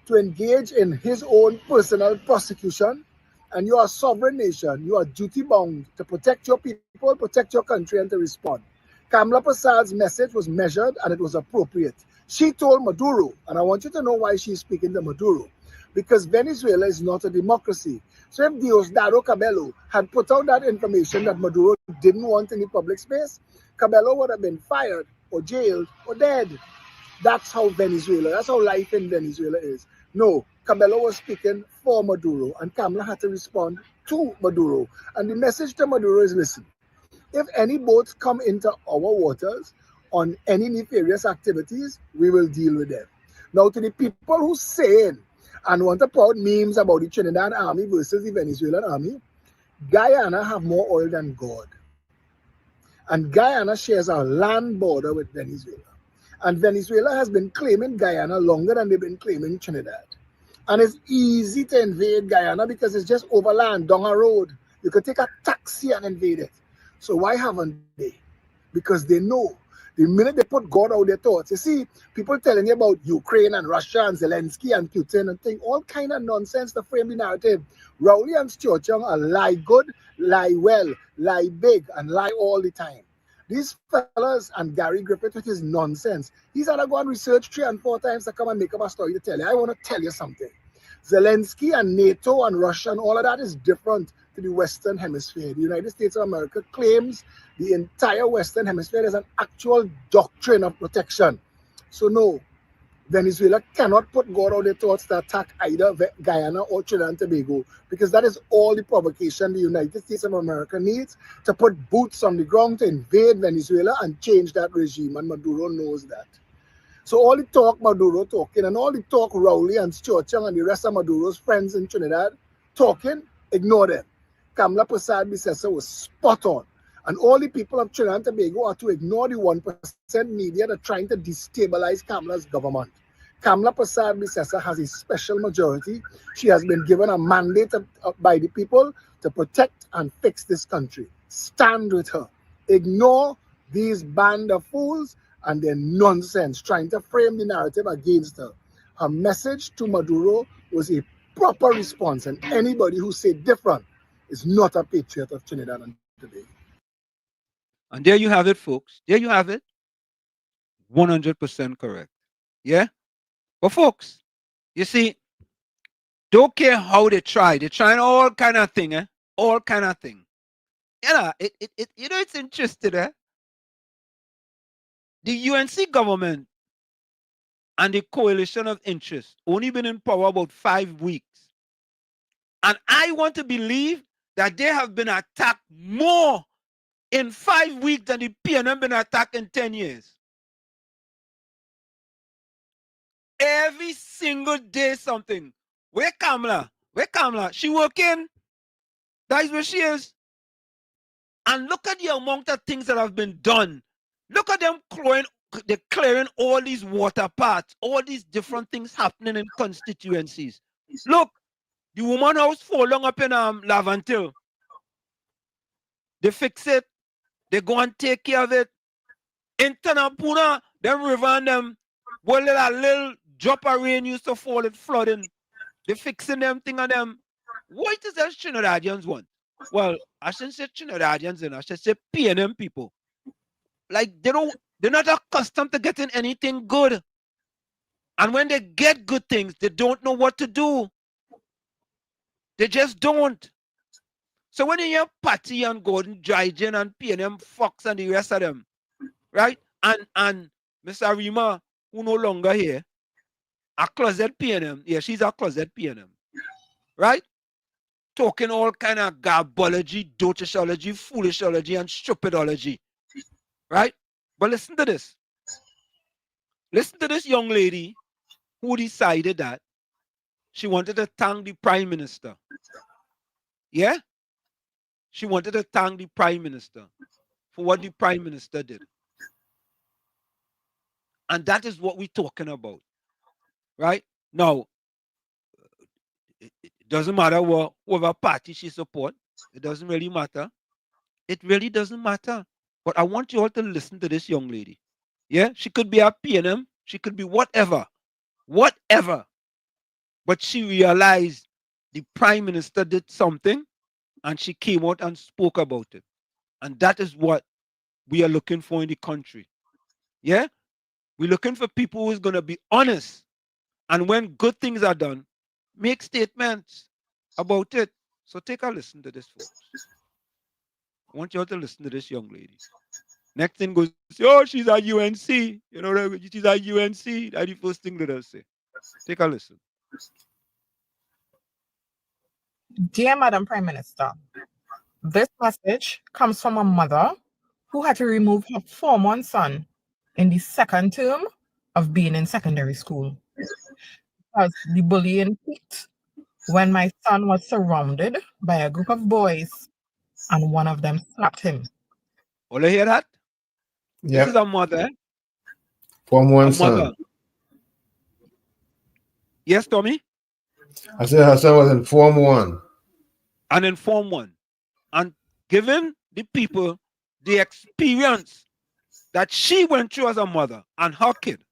to engage in his own personal prosecution, and you are a sovereign nation, you are duty-bound to protect your people, protect your country, and to respond. Kamla Prasad's message was measured and it was appropriate. She told Maduro, and I want you to know why she's speaking to Maduro, because Venezuela is not a democracy. So if Diosdado Cabello had put out that information that Maduro didn't want in the public space, Cabello would have been fired or jailed or dead. That's how Venezuela, that's how life in Venezuela is. No, Cabello was speaking for Maduro, and Kamla had to respond to Maduro. And the message to Maduro is, listen, if any boats come into our waters on any nefarious activities, we will deal with them. Now, to the people who saying and want to put out memes about the Trinidad army versus the Venezuelan army, Guyana have more oil than God. And Guyana shares a land border with Venezuela. And Venezuela has been claiming Guyana longer than they've been claiming Trinidad. And it's easy to invade Guyana because it's just overland, down a road. You could take a taxi and invade it. So why haven't they? Because they know the minute they put God out their thoughts. You see, people telling you about Ukraine and Russia and Zelensky and Putin and thing, all kind of nonsense to frame the narrative. Rowley and Stuart Young are lie good, lie well, lie big, and lie all the time. These fellas and Gary Griffith with his nonsense, he's had to go and research 3 and 4 times to come and make up a story to tell you. I want to tell you something. Zelensky and NATO and Russia and all of that is different to the Western Hemisphere. The United States of America claims the entire Western Hemisphere as an actual doctrine of protection. So no, Venezuela cannot put God out their thoughts to attack either Guyana or Trinidad and Tobago, because that is all the provocation the United States of America needs to put boots on the ground to invade Venezuela and change that regime, and Maduro knows that. So all the talk Maduro talking and all the talk Rowley and Stuart Young and the rest of Maduro's friends in Trinidad talking, ignore them. Kamla Prasad Bissessa was spot on. And all the people of Trinidad and Tobago are to ignore the 1% media that are trying to destabilize Kamla's government. Kamla Prasad Bissessa has a special majority. She has been given a mandate by the people to protect and fix this country. Stand with her. Ignore these band of fools and their nonsense trying to frame the narrative against her. Her message to Maduro was a proper response, and anybody who said different is not a patriot of Trinidad and Tobago. And there you have it, folks. There you have it. 100% correct. Yeah? But folks, you see, don't care how they try. They're trying all kind of thing, eh? All kind of thing. You know, it's interesting, eh? The UNC government and the coalition of interest only been in power about 5 weeks. And I want to believe that they have been attacked more in 5 weeks than the PNM been attacked in 10 years. Every single day something. Where Kamla? Where Kamla? She working. That is where she is. And look at the amount of things that have been done. Look at them clearing all these water paths, all these different things happening in constituencies. Look, the woman house falling up in Lavantil. They fix it. They go and take care of it. In Tanapuna, them river and them, well, a little drop of rain used to fall, it flooding. They fixing them thing on them. What is that Trinidadians want? Well, I shouldn't say Trinidadians, I should say PNM people. like they're not accustomed to getting anything good. And when they get good things, they don't know what to do. They just don't. So when you hear Patty and Gordon, Drygen and PNM, Fox and the rest of them, right? And Miss Arima, who no longer here, a closet PNM. Yeah, she's a closet PNM. Right? Talking all kind of garbology, dotishology, foolishology, and stupidology. Right? But listen to this. Listen to this young lady who decided that she wanted to thank the Prime Minister. Yeah? She wanted to thank the Prime Minister for what the Prime Minister did. And that is what we're talking about. Right? Now, it doesn't matter whatever party she supports. It doesn't really matter. It really doesn't matter. But I want you all to listen to this young lady. Yeah? She could be a PNM. She could be whatever. Whatever. But she realized the Prime Minister did something and she came out and spoke about it. And that is what we are looking for in the country. Yeah? We're looking for people who's going to be honest. And when good things are done, make statements about it. So take a listen to this, folks. I want you all to listen to this young lady. Next thing goes, oh, she's a UNC. You know, she's a UNC. That's the first thing that I say. Take a listen. Dear Madam Prime Minister, this message comes from a mother who had to remove her 4-month son in the second term of being in secondary school. Because the bullying peaked when my son was surrounded by a group of boys and one of them slapped him. All you hear that? Yep. This is a mother. Form 1 a son. mother. Yes, Tommy? I said her son was in Form 1. And in Form 1. And giving the people the experience that she went through as a mother and her kid.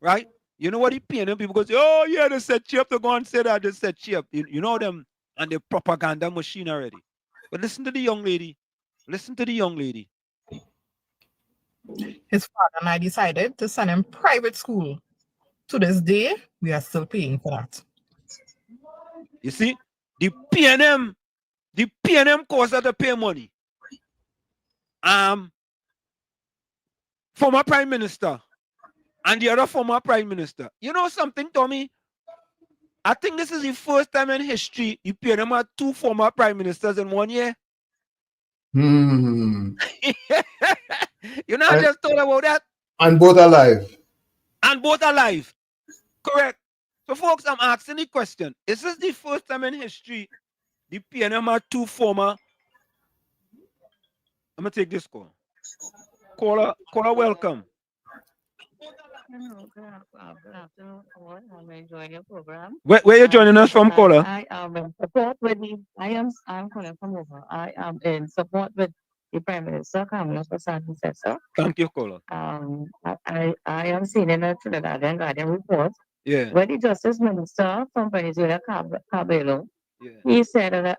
Right? You know what the PNM people go say, oh yeah, they said she have to go and say that, they said she have. You know them and the propaganda machine already. But listen to the young lady. Listen to the young lady. His father and I decided to send him private school. To this day, we are still paying for that. You see, the PNM course that they pay money. Former Prime Minister and the other former Prime Minister. You know something, Tommy? I think this is the first time in history the PNM had 2 former Prime Ministers in 1 year. Hmm. You know, I just thought about that. And both alive. And both alive. Correct. So, folks, I'm asking the question. Is this the first time in history the PNM had 2 former? I'm going to take this call. Caller, welcome. Hello, good afternoon, all. I'm enjoying your program. Where you joining us from, caller? I am in support with I'm calling from over. I am in support with the Prime Minister, Kamla, for Santa Cesar. Thank you, caller. I am seeing in a Trinidad and Guardian report where the Justice Minister from Venezuela, Cabello, Yeah. he said that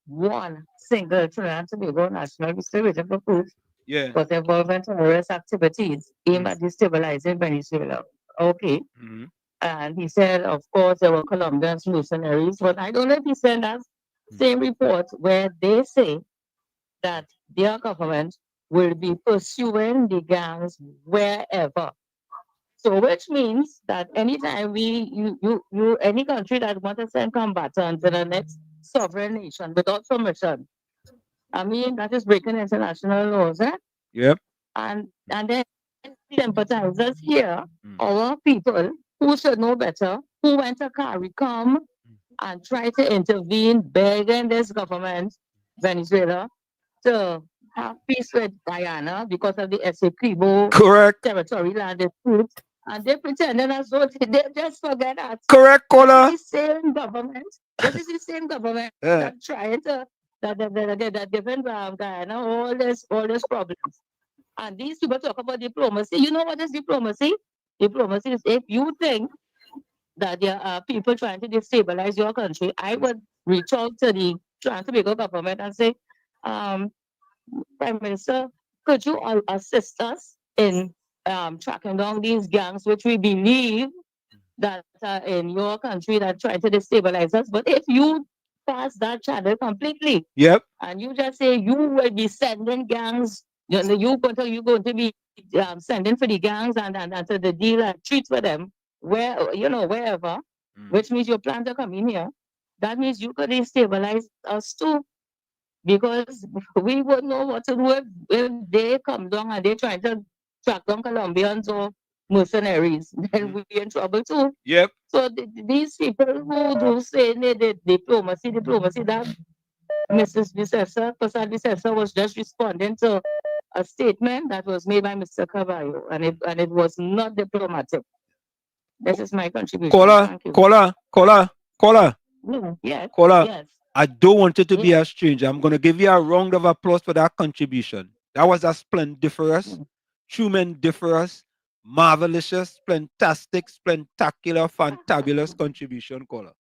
one single Trinidad and Tobago national is still waiting for proof Yeah. was involved in terrorist activities aimed at destabilizing Venezuela. Okay. Mhm. And he said, of course, there were Colombian mercenaries, but I don't know if he said that same report where they say that their government will be pursuing the gangs wherever. So, which means that anytime any country that wants to send combatants to the next sovereign nation without permission, I mean, that is breaking international laws, eh? Yep. And then the empathizers here, our people who should know better, who went to CARICOM and try to intervene, begging this government, Venezuela, to have peace with Guyana because of the Essequibo territory land dispute. And they pretended as though they just forget that. Correct, caller. This is the same government. This is the same government that trying to that giving Guyana all this problems. And these people talk about diplomacy. You know what is diplomacy? Diplomacy is if you think that there are people trying to destabilize your country, I would reach out to the Trinidad and Tobago government and say, Prime Minister, could you all assist us in tracking down these gangs, which we believe that are in your country that try to destabilize us? But if you pass that channel completely, Yep. and you just say you will be sending gangs, you're going to be sending for the gangs and to the deal and treat for them wherever, which means your plan to come in here. That means you could destabilize us too, because we would know what to do if they come down and they try to track down Colombians or mercenaries. Then we'll be in trouble too. Yep. So these people who do say the diplomacy, that Mrs. Prasad Visesa was just responding to a statement that was made by Mr. Caballo, and it was not diplomatic. This is my contribution. Caller. Yes. Caller. Yes. I don't want it to be a stranger. I'm going to give you a round of applause for that contribution. That was a splendiferous, tremendous, marvelous, fantastic, spectacular, fantabulous contribution, caller.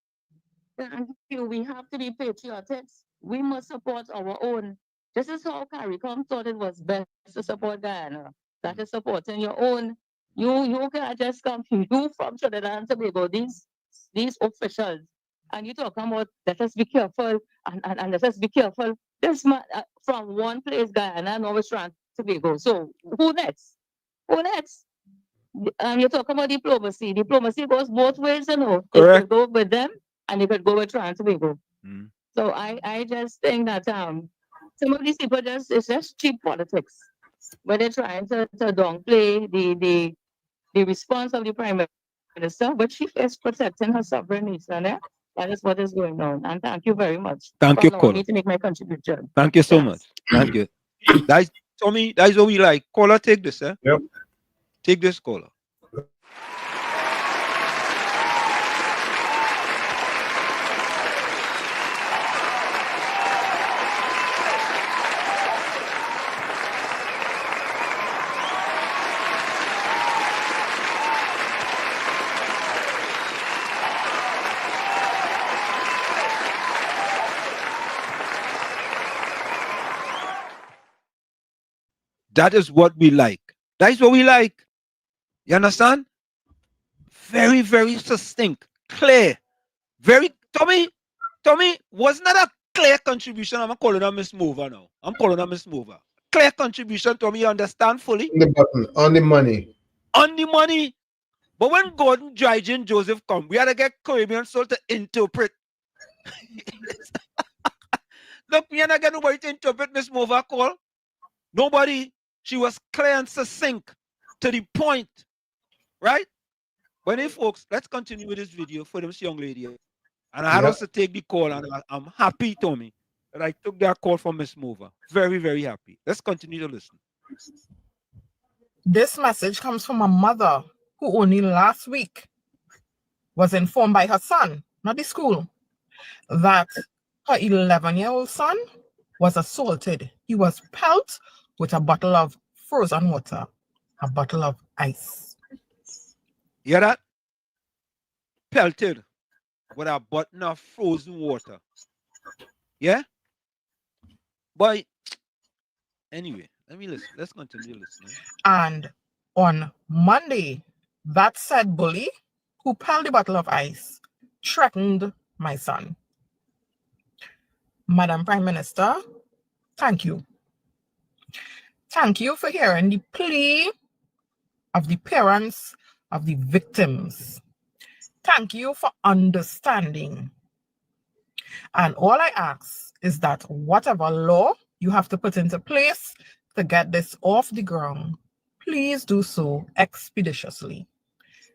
Thank you. We have to be patriotic. We must support our own. This is how CARICOM thought it was best to support Guyana. That is supporting your own. You can't just come you from Trinidad and Tobago, these officials. And you talking about let us be careful and let us be careful. This man from one place, Guyana, now is trying to Tobago. So who next? Who next? You're talking about diplomacy. Diplomacy goes both ways, you know. Correct. It could go with them and it could go with trying to Tobago. So I just think that some of these people it's just cheap politics. But they're trying to downplay the response of the Prime Minister, but she is protecting her sovereign nation. That is what is going on. And thank you very much. Thank for you, allowing caller. me to make my contribution. Thank you so much. Thank you. That's Tommy. That's what we like. Caller, take this, eh? Yep. Take this, caller. That is what we like. That is what we like. You understand? Very, very succinct, clear. Very, Tommy, wasn't that a clear contribution? I'm calling her Miss Mover now. I'm calling her Miss Mover. Clear contribution, Tommy, you understand fully? On the button, on the money. On the money. But when Gordon, Drygen, and Joseph come, we had to get Caribbean Soul to interpret. Look, we ain't get nobody to interpret Miss Mover call. Nobody. She was clear and succinct to the point. Right? But hey, folks, let's continue with this video for this young lady. And I had also take the call, and I'm happy, Tommy, that I took that call from Miss Mover. Very, very happy. Let's continue to listen. This message comes from a mother who only last week was informed by her son, not the school, that her 11-year-old son was assaulted. He was pelted with a bottle of frozen water, a bottle of ice. You hear that? Pelted with a bottle of frozen water. Yeah? But anyway, let me listen. Let's continue listening. And on Monday, that said bully who pelted the bottle of ice threatened my son. Madam Prime Minister, thank you. Thank you for hearing the plea of the parents of the victims. Thank you for understanding. And all I ask is that whatever law you have to put into place to get this off the ground, please do so expeditiously.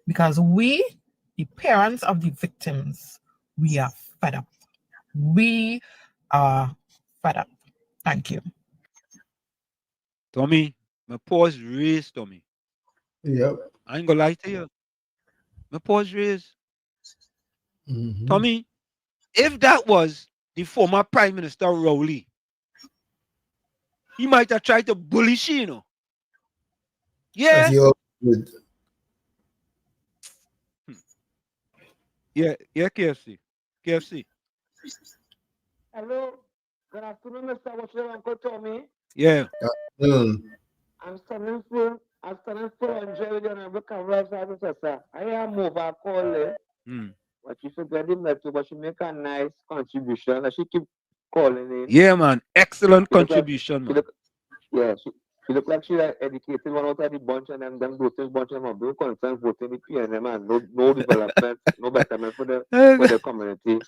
Because we, the parents of the victims, we are fed up. We are fed up. Thank you. Tommy, my paws raised, Tommy. Yep. I ain't gonna lie to you. My paws raised. Tommy, if that was the former Prime Minister Rowley, he might have tried to bully she, you know. Yeah. Yeah, KFC. Hello. Good afternoon, Mr. What's your Uncle Tommy? Yeah. I'm standing for Angel, the Honorable Kamla, sir. I am over call there. But she forget the network, but she make a nice contribution. And she keep calling in. Yeah, man. Excellent She look like, contribution, she man. look, yeah, she look like she like educated one out of the bunch and them voting bunch of them no concern voting the PNM and no development, no betterment for the community.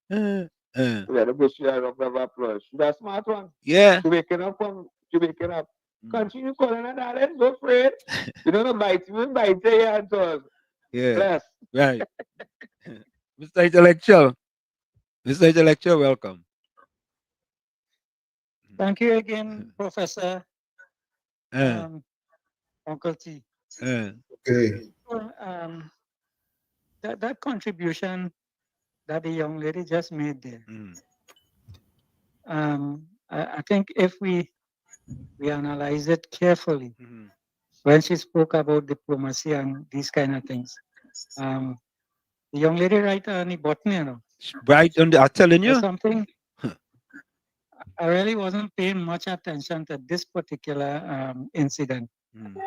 We had to go she a round of applause. She's a smart one. Yeah. She waking up. Continue calling her darling, no afraid. You don't know bite you bite your hands on. Yeah. Bless. Right. Mr. Intellectual. Mr. Intellectual, welcome. Thank you again, Professor Uncle T. Okay. That contribution that the young lady just made there. I think if we analyze it carefully, when she spoke about diplomacy and these kind of things, the young lady right on the button, you know. Right on the, I'm telling you. There's something I really wasn't paying much attention to this particular incident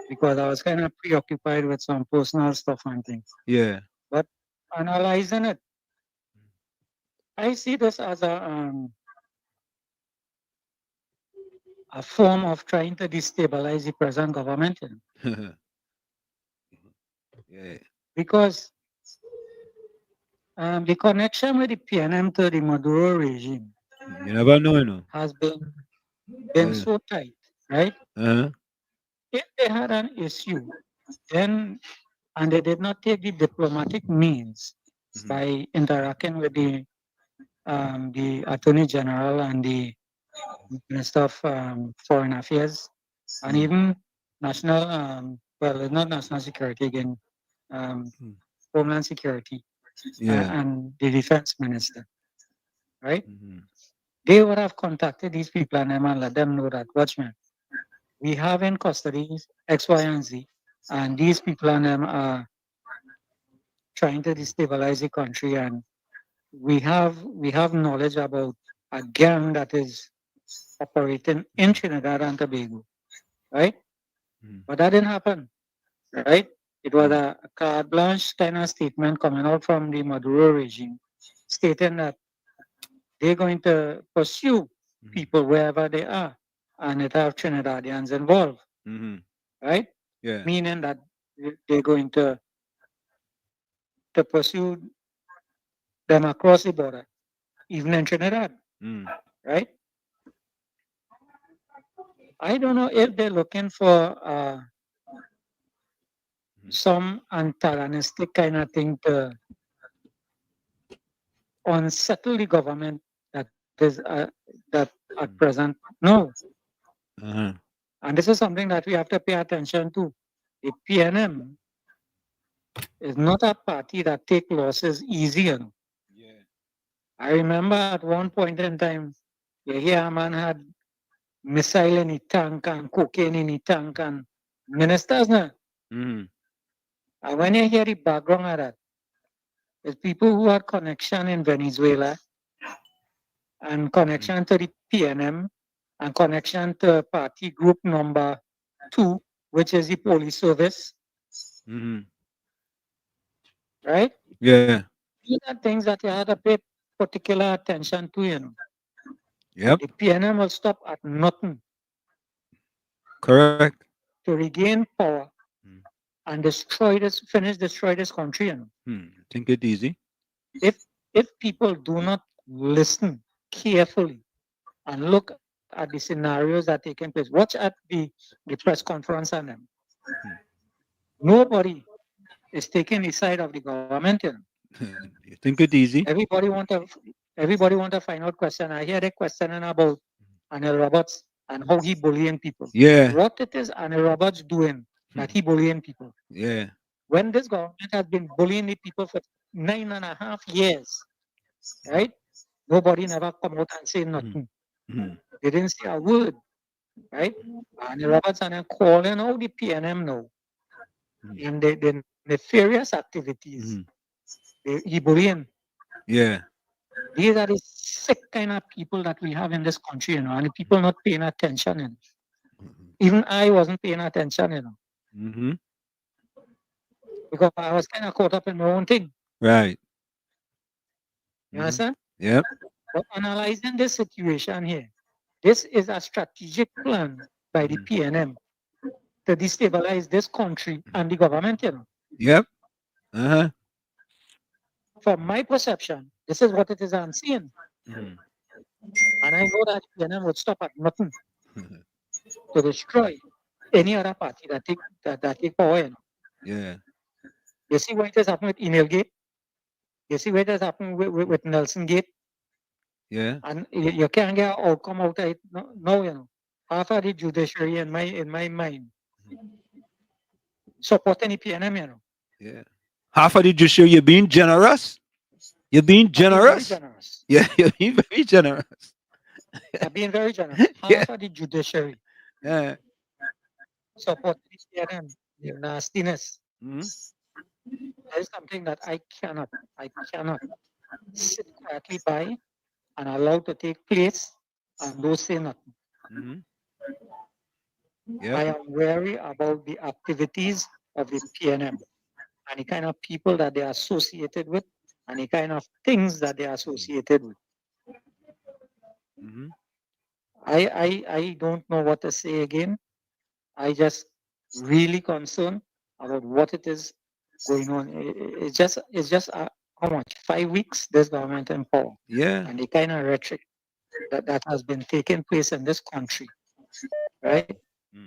because I was kind of preoccupied with some personal stuff and things. Yeah. But analyzing it, I see this as a form of trying to destabilize the present government. You know? Yeah. Because the connection with the PNM to the Maduro regime You never know, you know. has been so tight, right? If they had an issue, then and they did not take the diplomatic means by interacting with the Attorney General and the Minister of Foreign Affairs and even national, well, not national security again, Homeland Security and the Defense Minister, right? They would have contacted these people and let them know that, watchman, we have in custody X, Y, and Z, and these people and them are trying to destabilize the country, and we have knowledge about a gang that is operating in Trinidad and Tobago, right? But that didn't happen, right? It was a carte blanche kind of statement coming out from the Maduro regime, stating that they're going to pursue people wherever they are, and it have Trinidadians involved, right? Yeah. Meaning that they're going to pursue them across the border, even in Trinidad, right? I don't know if they're looking for some antagonistic kind of thing to unsettle the government that is that at present. No. And this is something that we have to pay attention to. The PNM is not a party that take losses easy. You know? I remember at one point in time, you hear a man had missile in the tank and cocaine in the tank and ministers now. And when you hear the background of that, it's people who had connection in Venezuela and connection to the PNM and connection to party group number 2, which is the police service. Right? Yeah. These are things that you have to pay particular attention to, you know. Yep. The PNM will stop at nothing Correct. to regain power and destroy this country, you know. Think it easy. If people do not listen carefully and look at the scenarios that taking place, watch at the press conference on them. Nobody is taking the side of the government, you know. You think it easy? Everybody want to find out question. I hear they questioning about Anil Roberts and how he bullying people. Yeah. What it is Anil Roberts doing that he bullying people? Yeah. When this government has been bullying the people for 9.5 years, right? Nobody never come out and say nothing. They didn't say a word, right? Anil Roberts and then calling out the PNM now. And the nefarious activities. He bullying. Yeah. These are the sick kind of people that we have in this country, you know, and the people not paying attention. Even I wasn't paying attention, you know. Mm-hmm. Because I was kind of caught up in my own thing. Right. You understand? Yep. But analyzing this situation here, this is a strategic plan by the PNM to destabilize this country and the government, you know. Yep. Uh-huh. From my perception, this is what it is I'm seeing. Mm-hmm. And I know that PNM would stop at nothing to destroy any other party that take power, you know. Yeah. You see what has happened with Email Gate? You see what has happened with Nelson Gate? Yeah. And you can't get an outcome out of it no, you know. Half of the judiciary in my mind supporting the PNM, you know. Yeah. Half of the judiciary, you're being generous. You're being generous. Very generous. Yeah, you're being very generous. I'm being very generous. Half of the judiciary Yeah. supporting the PNM, the nastiness. Mm-hmm. That is something that I cannot sit quietly by and allow to take place and don't say nothing. Mm-hmm. I am wary about the activities of the PNM and the kind of people that they are associated with and the kind of things that they are associated with. Mm-hmm. I don't know what to say again. I just really concerned about what it is going on. It's just how much? 5 weeks this government in power. Yeah. And the kind of rhetoric that has been taking place in this country, right?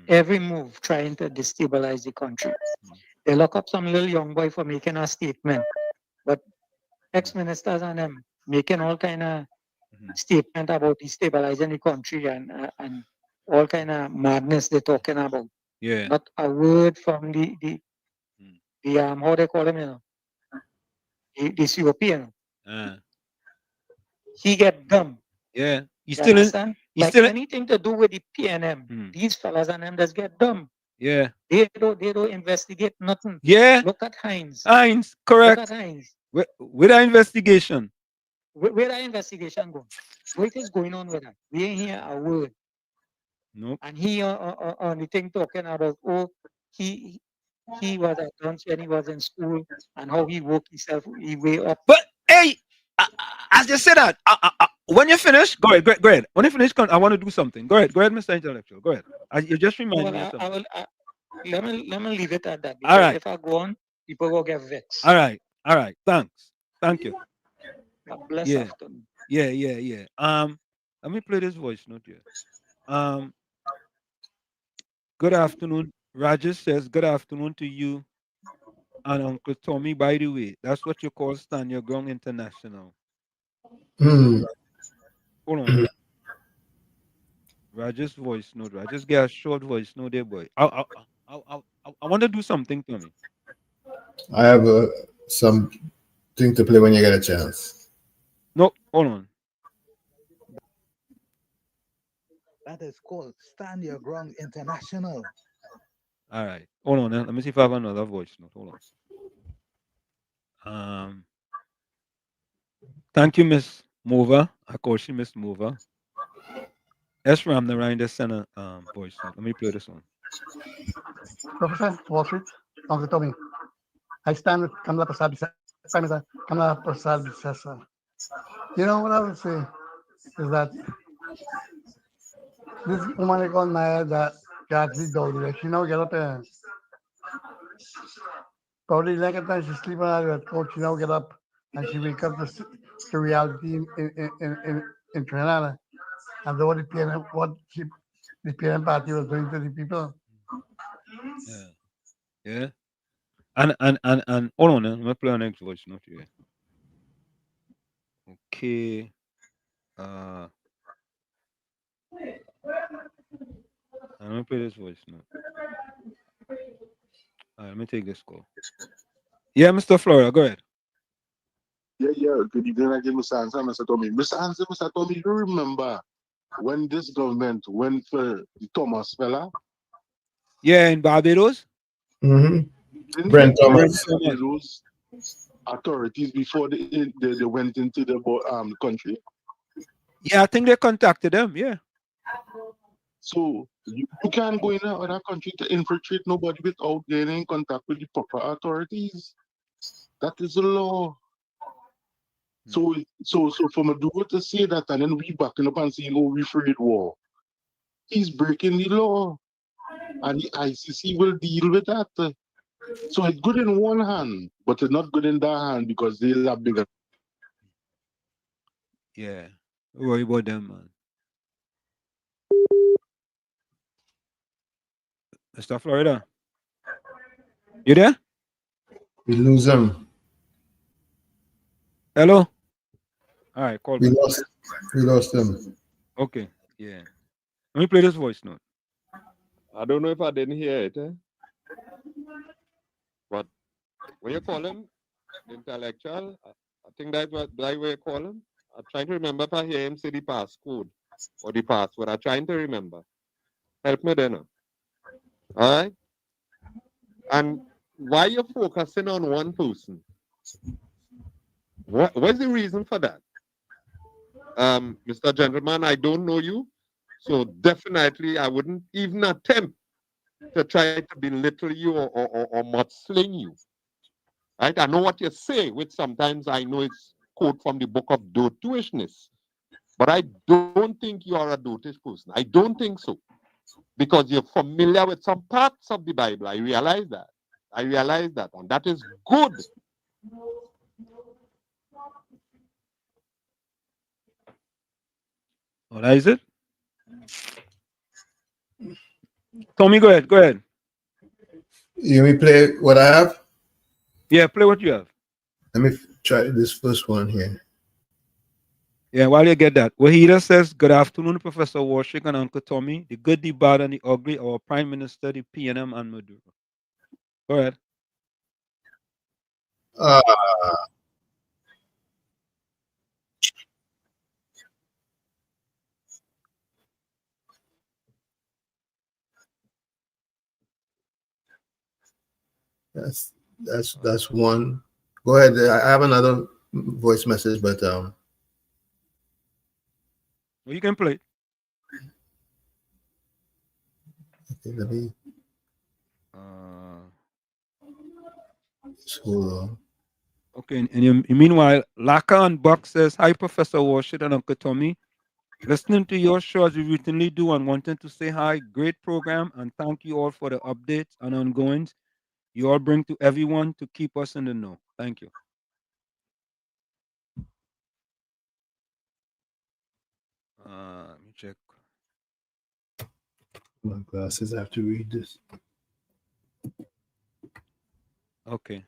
Every move trying to destabilize the country. They lock up some little young boy for making a statement, but ex-ministers and them making all kind of statement about destabilizing the country and all kind of madness they're talking about. Yeah. Not a word from the how they call him, you know, this European. He get dumb. Yeah. You understand? Like anything to do with the PNM, these fellas and them just get dumb. Yeah. They don't investigate nothing. Yeah. Look at Heinz. Heinz, correct. Look at Heinz. With our investigation. Where that investigation going? What is going on with that? We ain't hear a word. Nope. And he on the thing talking about he was at lunch when he was in school and how he woke himself he way up. But hey, as you said that, when you finish, go ahead. When you finish, I want to do something. Go ahead, Mr. Intellectual. Go ahead. You just remind me of something. Let me leave it at that. All right. If I go on, people will get vexed. All right. Thanks. Thank you. Bless Yeah. afternoon. Yeah. Let me play this voice note here. Good afternoon. Rajesh says, good afternoon to you and Uncle Tommy. By the way, that's what you call Stand Your Ground International. Hold on. Rajesh voice note. I just get a short voice note there, boy. I want to do something, Tommy. I have something to play when you get a chance. No, hold on. That is called Stand Your Ground International. All right. Hold on. Let me see if I have another voice note. Hold on. Thank you, Miss Mova. I call she Miss Mova. Esram Narayana sent a voice note. Let me play this one. Professor Wall Street, Uncle Tommy. I stand with Kamla Prasad. You know what I would say is that this woman called Naya that got the dog, she now get up there. Probably like a time she sleep on her coach, she now get up and she wake up to reality in Trinidad. And what the PNM party was doing to the people. Yeah. And hold on, let me play our next voice note here. Okay. Let me play this voice note. Let me take this call. Yeah, Mr. Flora, go ahead. Yeah. Good evening again, Mr. Answer, Mr. Tommy. Mr. Answer, Mr. Tommy, you remember when this government went for the Thomas fella? Yeah, in Barbados? Mm-hmm. Brent Thomas. Barbados authorities before they went into the country? Yeah, I think they contacted them, yeah. So you can't go in another country to infiltrate nobody without getting in contact with the proper authorities. That is the law. So for Maduro to say that and then we backing up and saying, oh, we afraid war, he's breaking the law. And the ICC will deal with that. So it's good in one hand, but it's not good in that hand because they are bigger. Yeah. Don't worry about them, man. Mr. Florida. You there? We lose him. Hello? All right, call We back. lost him. Okay, yeah. Let me play this voice note. I don't know if I didn't hear it, but when you call him intellectual, I think that's what that way you call him. I'm trying to remember if I hear him say the passcode or the password. I'm trying to remember. Help me then. All right? And why you're focusing on one person? What's the reason for that? Mr. Gentleman, I don't know you, so definitely I wouldn't even attempt to try to belittle you or mudsling you. Right? I know what you say, which sometimes I know it's quote from the book of dotishness. But I don't think you are a dotish person. I don't think so. Because you're familiar with some parts of the Bible. I realize that. And that is good. Oh, that is it? Tommy, go ahead. You may play what I have? Yeah, play what you have. Let me try this first one here. Yeah, while you get that, Wahida says, good afternoon, Professor Warshik and Uncle Tommy. The good, the bad, and the ugly, our Prime Minister, the PNM, and Maduro. Go ahead. That's one. Go ahead. I have another voice message, but Well, you can play. Okay, let me. Hold on. Okay, and meanwhile, Laka and Buck says, hi, Professor Warshik and Uncle Tommy. Listening to your show as we routinely do and wanting to say hi, great program, and thank you all for the updates and ongoings you all bring to everyone to keep us in the know. Thank you. Let me check. My glasses, I have to read this. Okay.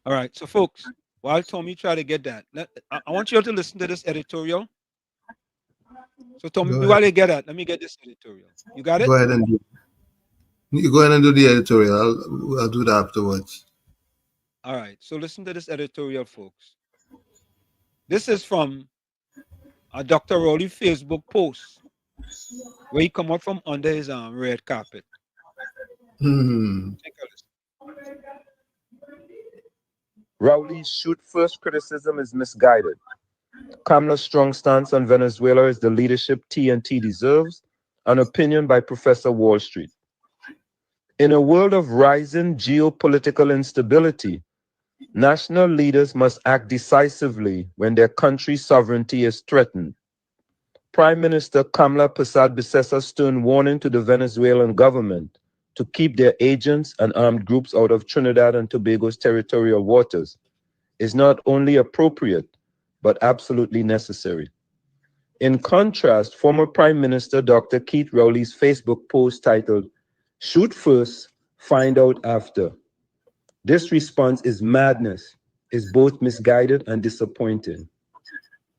All right, so folks, while Tommy try to get that, I want you all to listen to this editorial. So Tommy, while you get that, let me get this editorial. You got it? Go ahead and do. You go ahead and do the editorial. I'll do that afterwards. All right, so listen to this editorial, folks. This is from a Dr. Rowley Facebook post where he come up from under his red carpet. Take a listen. Rowley's shoot first criticism is misguided. Kamla's strong stance on Venezuela is the leadership TNT deserves, an opinion by Professor Wall Street. In a world of rising geopolitical instability, national leaders must act decisively when their country's sovereignty is threatened. Prime Minister Kamla Persad-Bissessa's stern warning to the Venezuelan government to keep their agents and armed groups out of Trinidad and Tobago's territorial waters is not only appropriate, but absolutely necessary. In contrast, former Prime Minister Dr. Keith Rowley's Facebook post titled, "Shoot First, Find Out After." This response is madness, is both misguided and disappointing.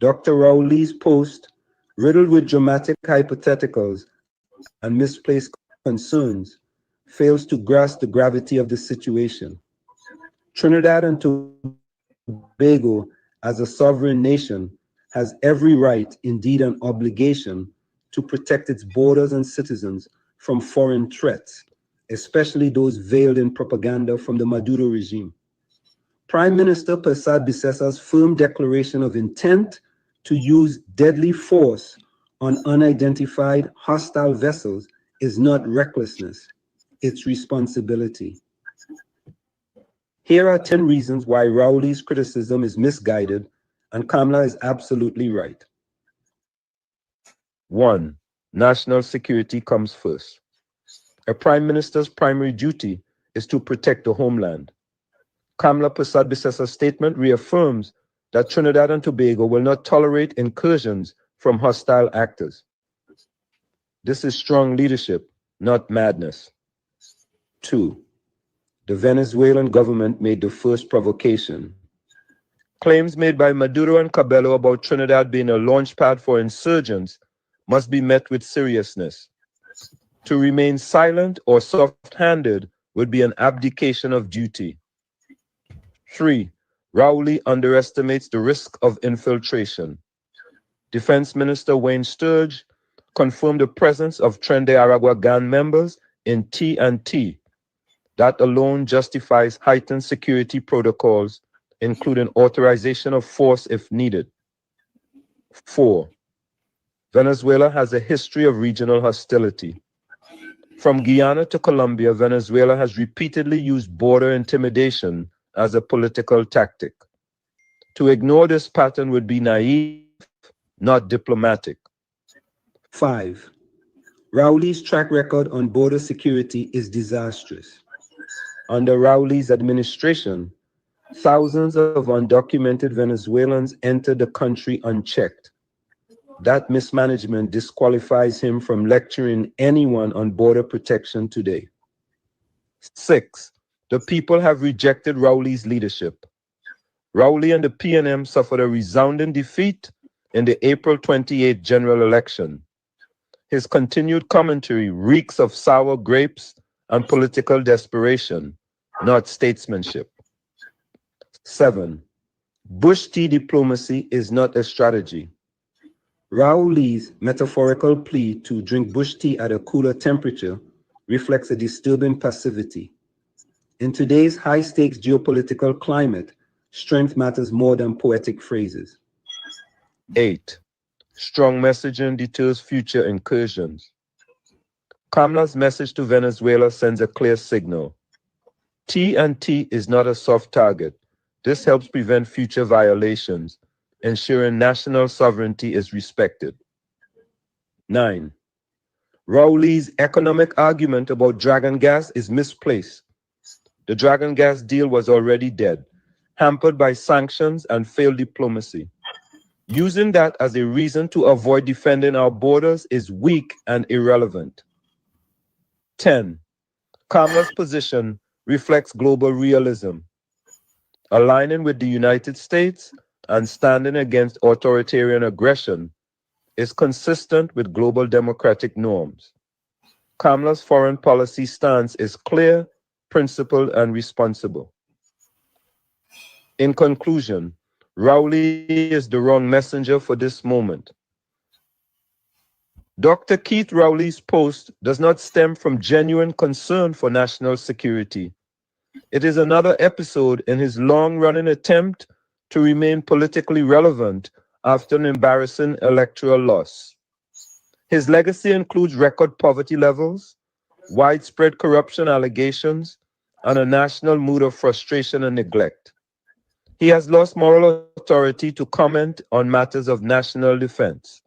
Dr. Rowley's post, riddled with dramatic hypotheticals and misplaced concerns, fails to grasp the gravity of the situation. Trinidad and Tobago, as a sovereign nation, has every right, indeed an obligation, to protect its borders and citizens from foreign threats, especially those veiled in propaganda from the Maduro regime. Prime Minister Persaud Bissesa's firm declaration of intent to use deadly force on unidentified hostile vessels is not recklessness, it's responsibility. Here are 10 reasons why Rowley's criticism is misguided and Kamla is absolutely right. 1. National security comes first. A prime minister's primary duty is to protect the homeland. Kamla Persaud Bissesa's statement reaffirms that Trinidad and Tobago will not tolerate incursions from hostile actors. This is strong leadership, not madness. 2. The Venezuelan government made the first provocation. Claims made by Maduro and Cabello about Trinidad being a launchpad for insurgents must be met with seriousness. To remain silent or soft-handed would be an abdication of duty. 3. Rowley underestimates the risk of infiltration. Defense Minister Wayne Sturge confirmed the presence of Tren de Aragua gang members in T&T. That alone justifies heightened security protocols, including authorization of force if needed. 4. Venezuela has a history of regional hostility. From Guyana to Colombia, Venezuela has repeatedly used border intimidation as a political tactic. To ignore this pattern would be naive, not diplomatic. 5. Rowley's track record on border security is disastrous. Under Rowley's administration, thousands of undocumented Venezuelans entered the country unchecked. That mismanagement disqualifies him from lecturing anyone on border protection today. 6. The people have rejected Rowley's leadership. Rowley and the PNM suffered a resounding defeat in the April 28 general election. His continued commentary reeks of sour grapes and political desperation, not statesmanship. 7. Bush tea diplomacy is not a strategy. Rowley's metaphorical plea to drink bush tea at a cooler temperature reflects a disturbing passivity. In today's high-stakes geopolitical climate, strength matters more than poetic phrases. 8. Strong messaging deters future incursions. Kamla's message to Venezuela sends a clear signal. T&T is not a soft target. This helps prevent future violations, ensuring national sovereignty is respected. 9. Rowley's economic argument about dragon gas is misplaced. The dragon gas deal was already dead, hampered by sanctions and failed diplomacy. Using that as a reason to avoid defending our borders is weak and irrelevant. 10. Kamla's position reflects global realism. Aligning with the United States and standing against authoritarian aggression is consistent with global democratic norms. Kamla's foreign policy stance is clear, principled, and responsible. In conclusion, Rowley is the wrong messenger for this moment. Dr. Keith Rowley's post does not stem from genuine concern for national security. It is another episode in his long-running attempt to remain politically relevant after an embarrassing electoral loss. His legacy includes record poverty levels, widespread corruption allegations, and a national mood of frustration and neglect. He has lost moral authority to comment on matters of national defense.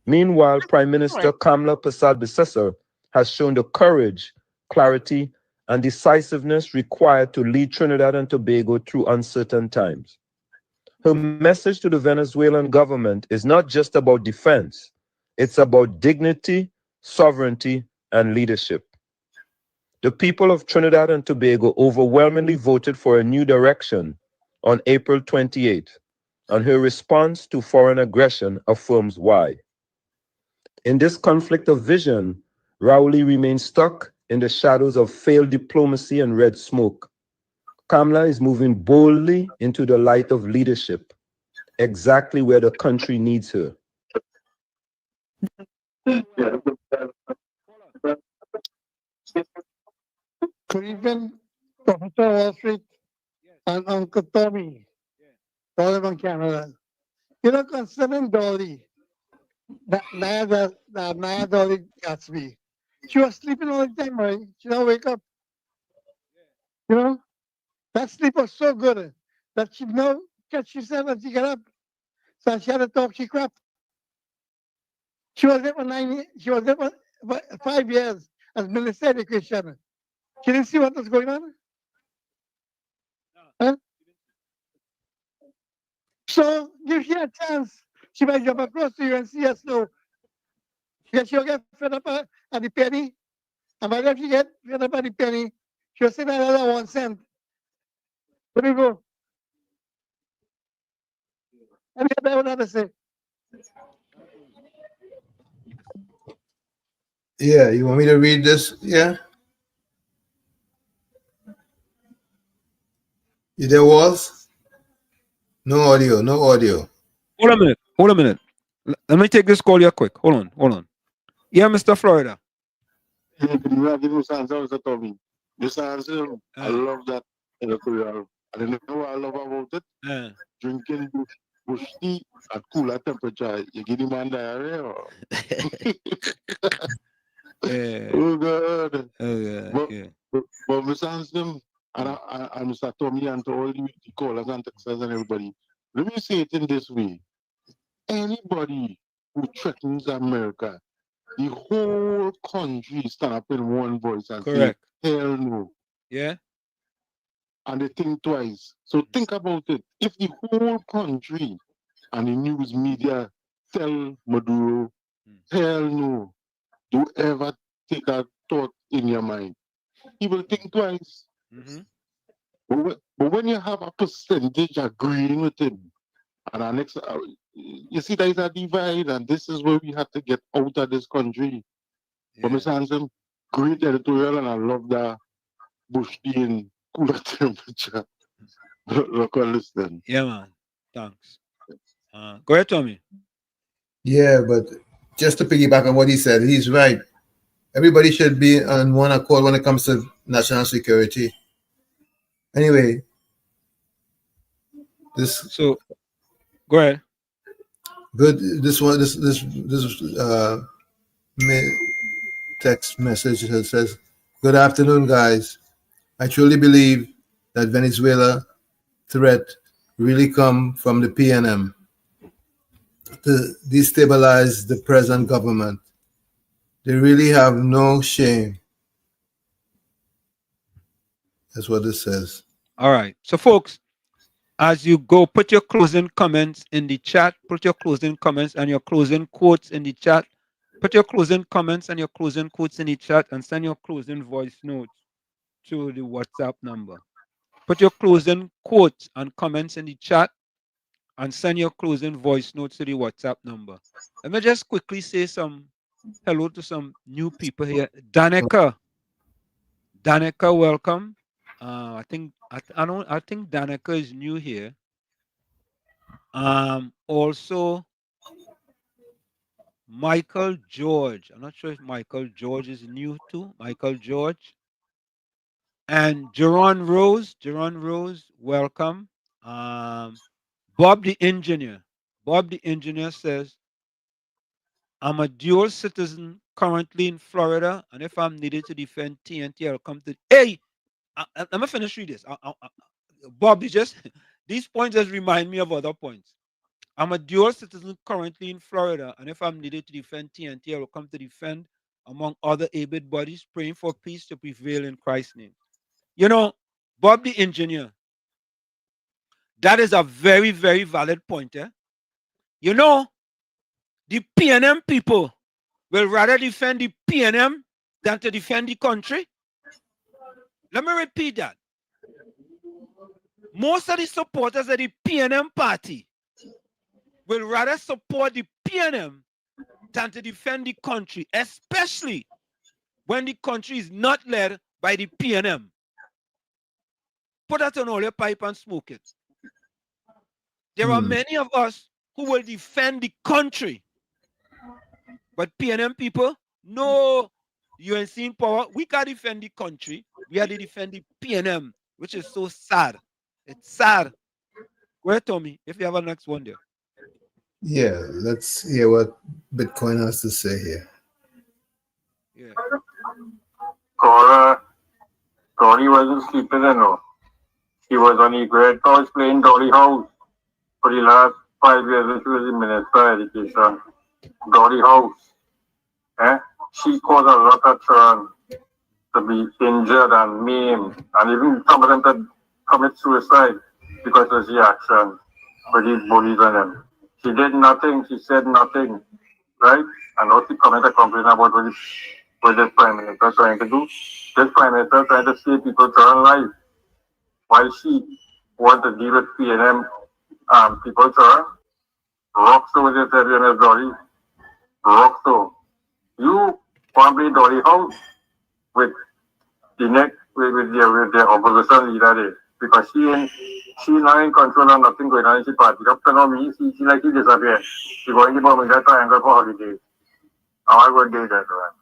Meanwhile, Prime Minister Kamla Persaud Bissesa has shown the courage, clarity, and decisiveness required to lead Trinidad and Tobago through uncertain times. Her message to the Venezuelan government is not just about defense, it's about dignity, sovereignty, and leadership. The people of Trinidad and Tobago overwhelmingly voted for a new direction on April 28th, and her response to foreign aggression affirms why. In this conflict of vision, Rowley remains stuck in the shadows of failed diplomacy and red smoke. Kamla is moving boldly into the light of leadership, exactly where the country needs her. Good evening, Professor Wall Street. and Uncle Tommy, all from Canada. You know, concerning Dolly, Naya Dolly Gatsby, she was sleeping all the time, right? She don't wake up. You know, that sleep was so good that she no catch herself and she get up. So she had to talk, she crap. She was there for 9 years, she was there for 5 years as Minister of Education. She didn't see what was going on. Huh? So give her a chance. She might jump across to you and see us now. She'll get fed up at the penny. And by the time she get fed up at the penny, she'll say another 1 cent. There you go. And I have another say. Yeah, you want me to read this? Yeah. There was no audio, no audio. Hold a minute. Hold a minute. Let me take this call here quick. Hold on. Hold on. Yeah, Mr. Florida. I love that editorial. I don't know what I love about it. Drinking bush tea at cooler temperature. You give him man diarrhea. Or... Oh God. But Mr. Anthem and Mr. Tommy and to all the callers and texters and everybody, let me say it in this way. Anybody who threatens America, the whole country stand up in one voice and say, hell no. Yeah. And they think twice. So think about it. If the whole country and the news media tell Maduro, hell no, do ever take a thought in your mind, he will think twice. But when you have a percentage agreeing with him, and our next, you see, there is a divide, and this is where we have to get out of this country. But Mr. Hansen, great editorial, and I love that bush tea in cooler temperature. Local listening. Yeah, man. Thanks. Go ahead, Tommy. Yeah, but just to piggyback on what he said, he's right. Everybody should be on one accord when it comes to national security. Anyway, so go ahead. Good. This text message says, "Good afternoon, guys. I truly believe that Venezuela threat really come from the PNM to destabilize the present government. They really have no shame." That's what it says. All right. So, folks, as you go, put your closing comments in the chat. Put your closing comments and your closing quotes in the chat. Put your closing comments and your closing quotes in the chat and send your closing voice notes to the WhatsApp number. Put your closing quotes and comments in the chat and send your closing voice notes to the WhatsApp number. Let me just quickly say some hello to some new people here. Danica, welcome. I think Danica is new here. Also Michael George. I'm not sure if Michael George is new too. Michael George. And Jerron Rose, welcome. Bob the engineer. Bob the engineer says, I'm a dual citizen currently in Florida, and if I'm needed to defend TNT, I'll come to. Hey, let me finish read this. Bob, these points just remind me of other points. I'm a dual citizen currently in Florida, and if I'm needed to defend TNT, I will come to defend, among other able bodies, praying for peace to prevail in Christ's name. You know, Bob the engineer, that is a very, very valid point. You know, the PNM people will rather defend the PNM than to defend the country. Let me repeat that. Most of the supporters of the PNM party will rather support the PNM than to defend the country, especially when the country is not led by the PNM. Put that on all your pipe and smoke it. There are many of us who will defend the country. But PNM people, no, you ain't seen power. We can't defend the country. We have to defend the PNM, which is so sad. It's sad. Go ahead, Tommy, if you have a next one there. Yeah, let's hear what Bitcoin has to say here. Yeah. Cora, Dolly wasn't sleeping, you know. She was on the great couch playing Dolly House for the last 5 years when she was the Minister of Education. Dolly House. Eh? She caused a lot of children to be injured and maimed, and even some of them to commit suicide because of the action for these bullies on them. She did nothing, she said nothing, right? And now she coming to complain about what this Prime Minister trying to do. This Prime Minister trying to save people children life. Why she want to deal with PNM people children? Rock so with this everyone Dolly. Rock so. You probably Dolly House with the next with the opposition leader there because she not in control of nothing going on in the party. Up to now me, she like she disappeared. She going to Bermuda Triangle for holidays. How I would do that one.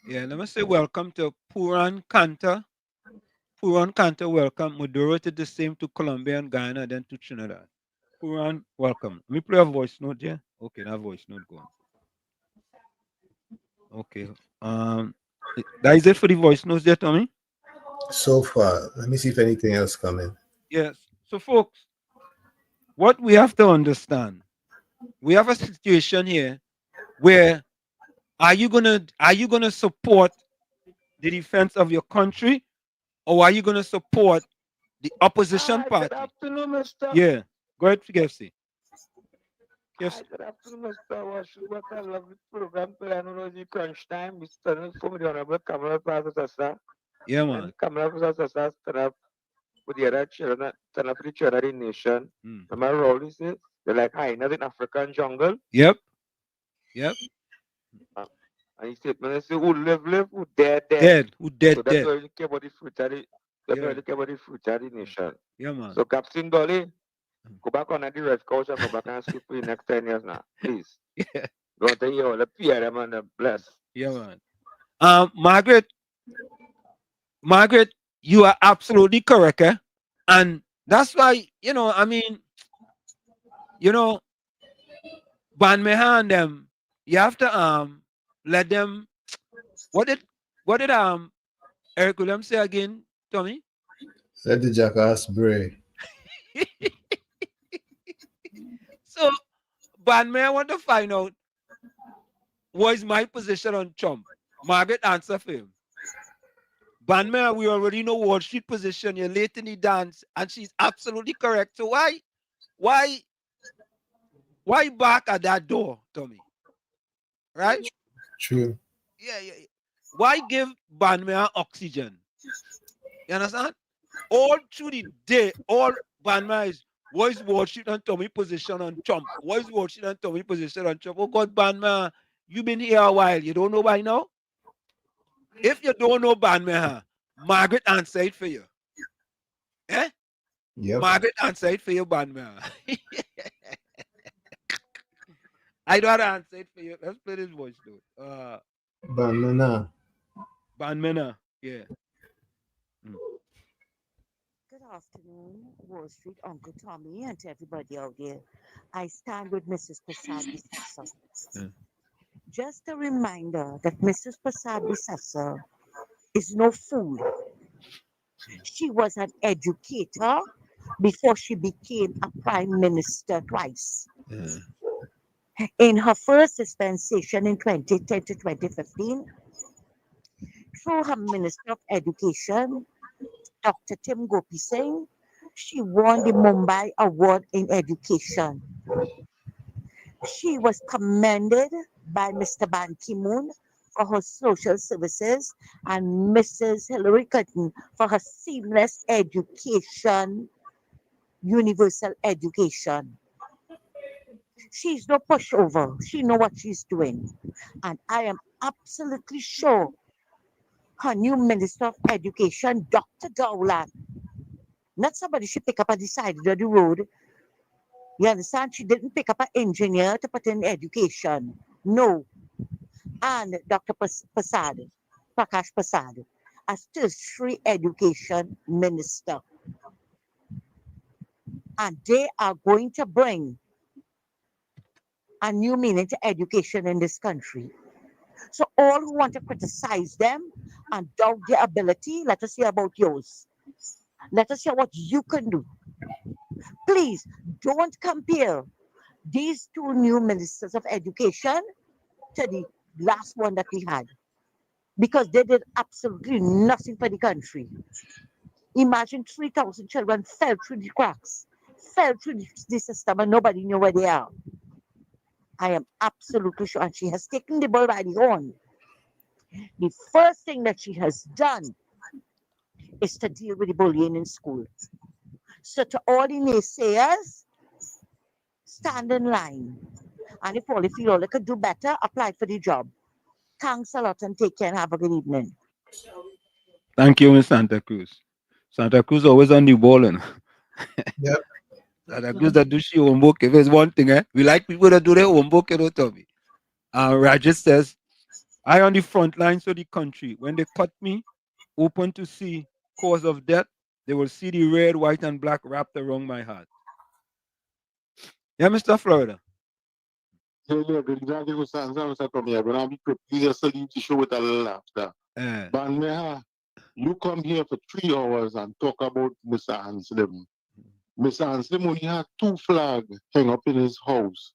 Yeah, let me say welcome to Puran Kanta. Puran Kanta, welcome. Maduro did the same to Colombia and Ghana, then to Trinidad. Puran, welcome. Let me play a voice note here. Okay, that voice note going. Okay. That is it for the voice notes there, Tommy? So far, let me see if anything else come in. Yes. So, folks, what we have to understand, we have a situation here where are you gonna support the defense of your country, or are you gonna support the opposition party? Good afternoon, Mr. Yeah. Go ahead, KFC. Yes. Good afternoon, Mr. Washington. What a lovely program. I know it's crunch time. Mr. From the Honorable Kamla Plaza. Yeah, man. And Kamla Plaza stand up with the other children, stand up for the children of the nation. Remember Rowley says they're like hyenas in African jungle. Yep. Yep. And he said, man, say who live, who dead. Who dead, So that's dead. why you care about the future. That's why you care about the future of the nation. Yeah, man. So Captain Dolly, go back on the red couch and go back and sleep for the next 10 years now. Please. Yeah. Don't tell you all the PRM and the bless. Yeah, man. Margaret, you are absolutely correct, eh? And that's why, I mean, Banmeha and them, you have to let them. What did Eric Williams say again, Tommy? Let the jackass bray. So Banmeha want to find out what is my position on Trump. Margaret answer for him. Banmeha, we already know Wall Street position. You're late in the dance, and she's absolutely correct. So why back at that door, Tommy? Right? True. Yeah. Why give Banmeha oxygen? You understand? All through the day, all Banmeha is, what is Wall Street and Tommy position on Trump? What is Wall Street and Tommy position on Trump? Oh God, Banmeha, you've been here a while. You don't know by now? If you don't know Banmeha, Margaret answer it for you. Eh? Yep. Margaret answer it for you, Banmeha. I don't answer it for you. Let's play this voice note. Banmena, yeah. Good afternoon, Wall Street, Uncle Tommy, and to everybody out there. I stand with Mrs. Prasad Bissessa. Just a reminder that Mrs. Prasad Bissessa is no fool. She was an educator before she became a prime minister twice. In her first dispensation in 2010 to 2015, through her Minister of Education, Dr. Tim Gopi Singh, she won the Mumbai Award in Education. She was commended by Mr. Ban Ki-moon for her social services and Mrs. Hillary Clinton for her seamless education, universal education. She's no pushover. She knows what she's doing. And I am absolutely sure her new Minister of Education, Dr. Dowland, not somebody she pick up at the side of the road. You understand? She didn't pick up an engineer to put in education. No. And Dr. Prakash Prasad, as tertiary education minister. And they are going to bring a new meaning to education in this country. So all who want to criticize them and doubt their ability, let us hear about yours. Let us hear what you can do. Please don't compare these two new ministers of education to the last one that we had, because they did absolutely nothing for the country. Imagine 3,000 children fell through the cracks, fell through the system, and nobody knew where they are. I am absolutely sure, and she has taken the bull by the horn. The first thing that she has done is to deal with the bullying in school. So to all the naysayers, stand in line. And if all you feel they could do better, apply for the job. Thanks a lot and take care and have a good evening. Thank you, Miss Santa Cruz. Santa Cruz always on the ball. Yep. Santa Cruz that do she homework. If it's one thing, we like people that do their homework, Tommy. Rajesh says, I on the front lines of the country. When they cut me open to see cause of death, they will see the red, white, and black wrapped around my heart. Yeah, Mr. Florida. Exactly what Mr. Tommy. I'm going to be quick. Please just leave the show with a little laughter. But you come here for 3 hours and talk about Mr. Anselm. Mr. Anselm only had 2 flags hang up in his house.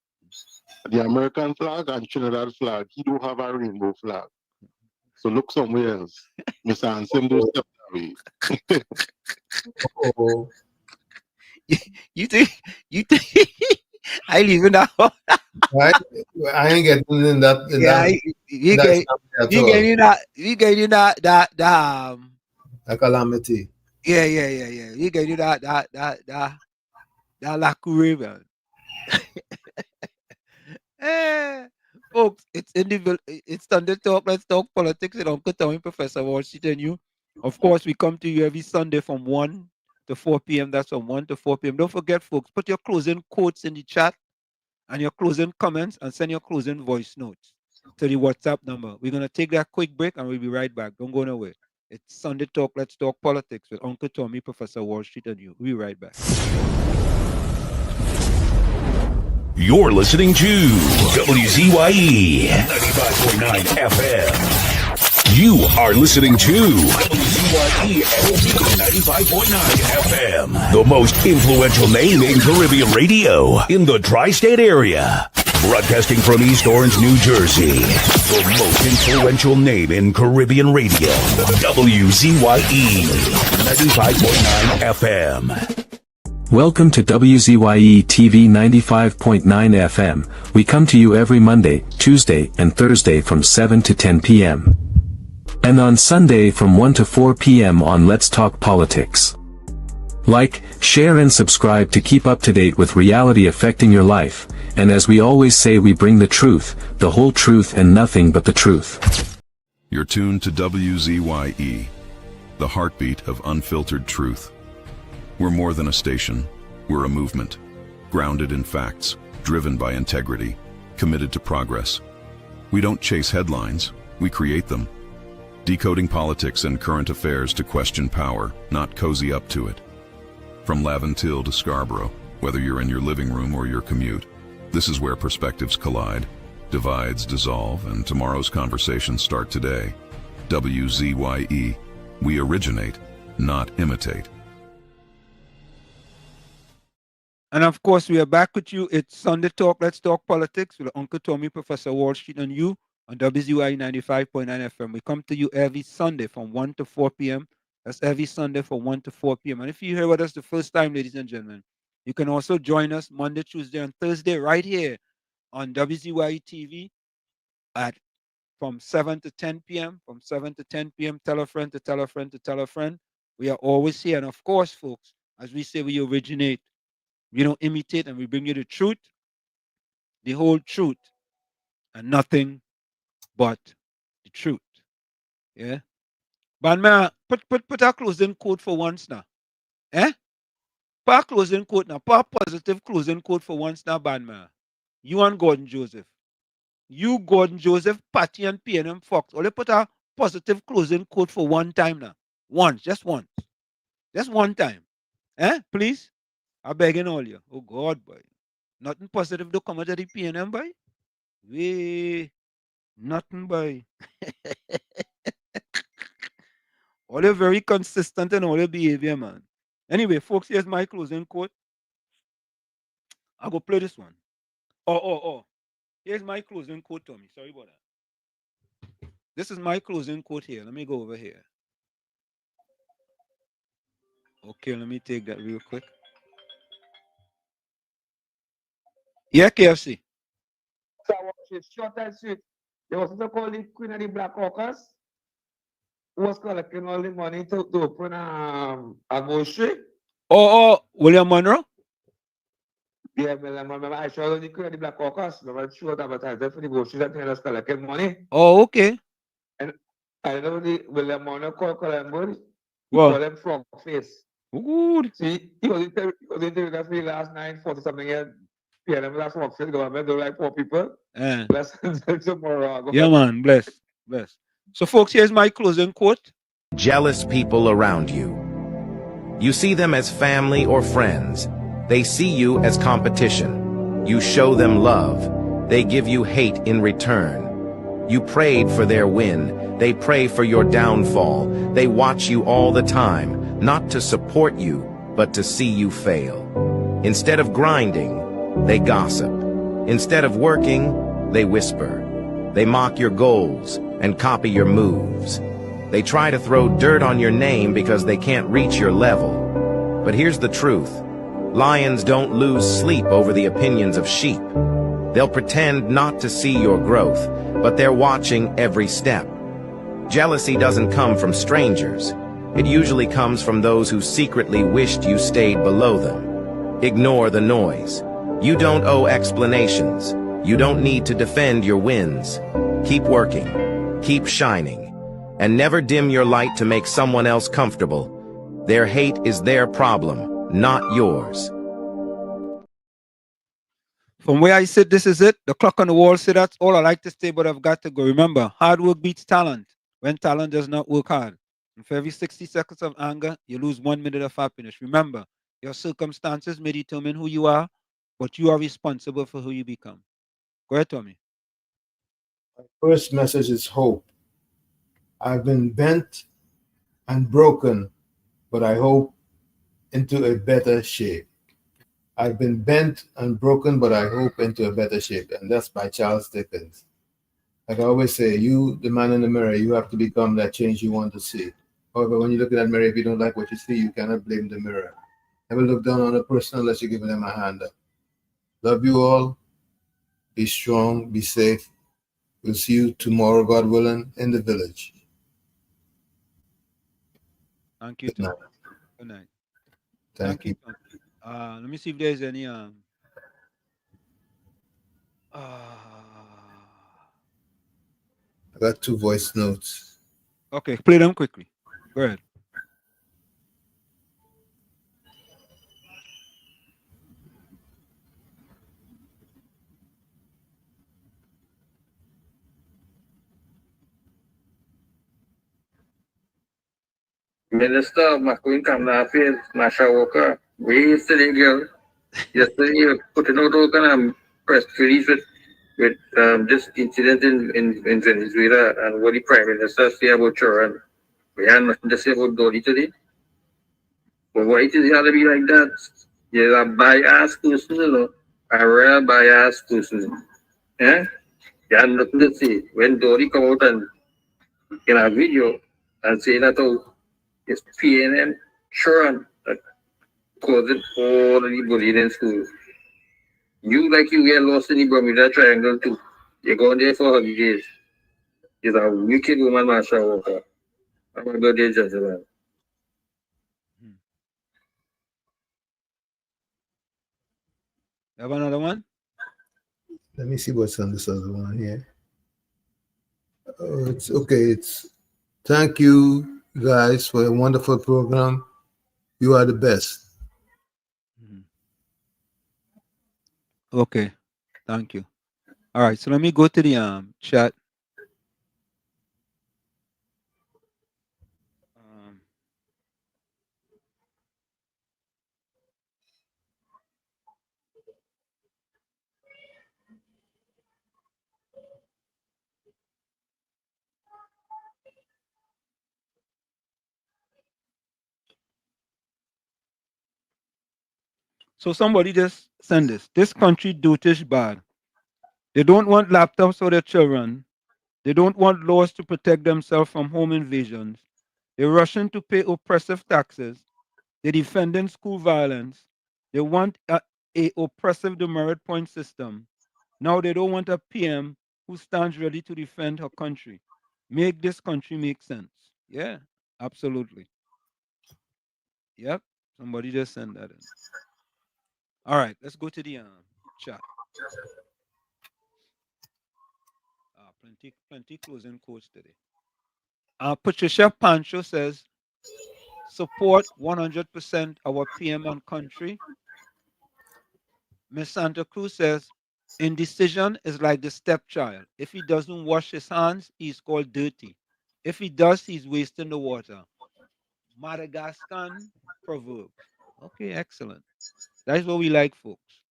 The American flag and Trinidad flag. He don't have a rainbow flag. So look somewhere else. Mr. Anselm don't step that way. Oh. You think I live in that house? I ain't getting in that. You get in that a calamity. Yeah. You get in that lacquer, man. Folks, it's Sunday Talk. Let's talk politics with Uncle Tommy, Professor Washington. You, of course, we come to you every Sunday from 1 to 4 p.m. That's from 1 to 4 p.m. Don't forget, folks, put your closing quotes in the chat and your closing comments and send your closing voice notes to the WhatsApp number. We're going to take that quick break and we'll be right back. Don't go nowhere. It's Sunday Talk. Let's talk politics with Uncle Tommy, Professor Wall Street, and you. We'll be right back. You're listening to WZYE 95.9 FM. You are listening to WZYE 95.9 FM, the most influential name in Caribbean radio in the tri-state area. Broadcasting from East Orange, New Jersey, the most influential name in Caribbean radio, WZYE 95.9 FM. Welcome to WZYE TV 95.9 FM. We come to you every Monday, Tuesday, and Thursday from 7 to 10 p.m. And on Sunday from 1 to 4 p.m. on Let's Talk Politics. Like, share and subscribe to keep up to date with reality affecting your life. And as we always say, we bring the truth, the whole truth, and nothing but the truth. You're tuned to WZYE, the heartbeat of unfiltered truth. We're more than a station, we're a movement, grounded in facts, driven by integrity, committed to progress. We don't chase headlines, we create them. Decoding politics and current affairs to question power, not cozy up to it. From Laventille to Scarborough, whether you're in your living room or your commute, this is where perspectives collide, divides dissolve, and tomorrow's conversations start today. WZYE, we originate, not imitate. And of course, we are back with you. It's Sunday Talk. Let's talk politics with Uncle Tommy, Professor Wall Street, and you on WZYE 95.9 FM. We come to you every Sunday from 1 to 4 p.m. That's every Sunday from 1 to 4 p.m. And if you hear with us the first time, ladies and gentlemen, you can also join us Monday, Tuesday, and Thursday right here on WZYE TV from 7 to 10 p.m. From 7 to 10 p.m., tell a friend to tell a friend to tell a friend. We are always here. And of course, folks, as we say, we originate. We don't imitate, and we bring you the truth, the whole truth, and nothing but the truth. Yeah? But man, put a closing quote for once now. Eh? Put a closing quote now. Put a positive closing quote for once now, man. You and Gordon Joseph. You, Gordon Joseph, Patty, and PNM Fox. Only put a positive closing quote for one time now. Once, just once. Just one time. Eh? Please? I begging all you. Oh God, boy. Nothing positive to come out of the PNM, boy. We nothing, boy. All are very consistent in all your behavior, man. Anyway, folks, here's my closing quote. I'll go play this one. Oh. Here's my closing quote, Tommy. Sorry about that. This is my closing quote here. Let me go over here. Okay, let me take that real quick. Yeah, KFC. So she's short and sweet. They was also called the Queen of the Black Caucus, who was collecting all the money to open a grocery. Oh, William Monroe? Yeah, remember I showed the Queen of the Black Caucus. Remember she was advertising for the groceries and was collecting money. Oh, okay. And I know the William Monroe called Colombo. He What? called him frog face. Good. See, he was interviewed us for the last 9:40 something years. Yeah, that's frog face government don't like poor people. Let's tomorrow. Yeah, man. Bless. So, folks, here's my closing quote. Jealous people around you. You see them as family or friends. They see you as competition. You show them love. They give you hate in return. You prayed for their win. They pray for your downfall. They watch you all the time, not to support you, but to see you fail. Instead of grinding, they gossip. Instead of working, they whisper. They mock your goals and copy your moves. They try to throw dirt on your name because they can't reach your level. But here's the truth. Lions don't lose sleep over the opinions of sheep. They'll pretend not to see your growth, but they're watching every step. Jealousy doesn't come from strangers. It usually comes from those who secretly wished you stayed below them. Ignore the noise. You don't owe explanations. You don't need to defend your wins. Keep working. Keep shining. And never dim your light to make someone else comfortable. Their hate is their problem, not yours. From where I sit, this is it. The clock on the wall said that's all I like to say, but I've got to go. Remember, hard work beats talent when talent does not work hard. And for every 60 seconds of anger, you lose 1 minute of happiness. Remember, your circumstances may determine who you are, but you are responsible for who you become. Go ahead, Tommy. First message is hope. I've been bent and broken, but I hope into a better shape. I've been bent and broken, but I hope into a better shape. And that's by Charles Dickens. Like I always say, you, the man in the mirror, you have to become that change you want to see. However, when you look at that mirror, if you don't like what you see, you cannot blame the mirror. Never look down on a person unless you're giving them a hand up. Love you all. Be strong. Be safe. We'll see you tomorrow, God willing, in the village. Thank you, Tom. Good night. Thank you. Let me see if there's any I got 2 voice notes. Okay, play them quickly. Go ahead. Minister McQueen Kamla Affairs, Masha Walker, we yesterday, girl. Yesterday, you put a note on press release with this incident in Venezuela and what the Prime Minister said about Choran. We had nothing to say about Dolly today. But why it has to be like that? You're a biased person, you know, a real biased person. Yeah? You had nothing to say. When Dolly come out and in a video and say that, oh, it's PNM Choran that causing all the bullying in school. You like you get lost in the Bermuda Triangle too. You're going there for holidays. You're a wicked woman, Marsha Walker. I'm a good day, gentlemen. You have another one? Let me see what's on this other one here. Oh, it's okay. It's thank you guys for a wonderful program. You are the best. Okay, thank you. All right, so let me go to the chat. So somebody just send this. This country dotish bad. They don't want laptops for their children. They don't want laws to protect themselves from home invasions. They're rushing to pay oppressive taxes. They're defending school violence. They want a oppressive demerit point system. Now they don't want a PM who stands ready to defend her country. Make this country make sense. Yeah, absolutely. Yep. Somebody just sent that in. All right, let's go to the chat. Plenty closing quotes today. Patricia Pancho says, support 100% our PM and country. Miss Santa Cruz says, indecision is like the stepchild. If he doesn't wash his hands, he's called dirty. If he does, he's wasting the water. Madagascan proverb. Okay, excellent. That's what we like, folks.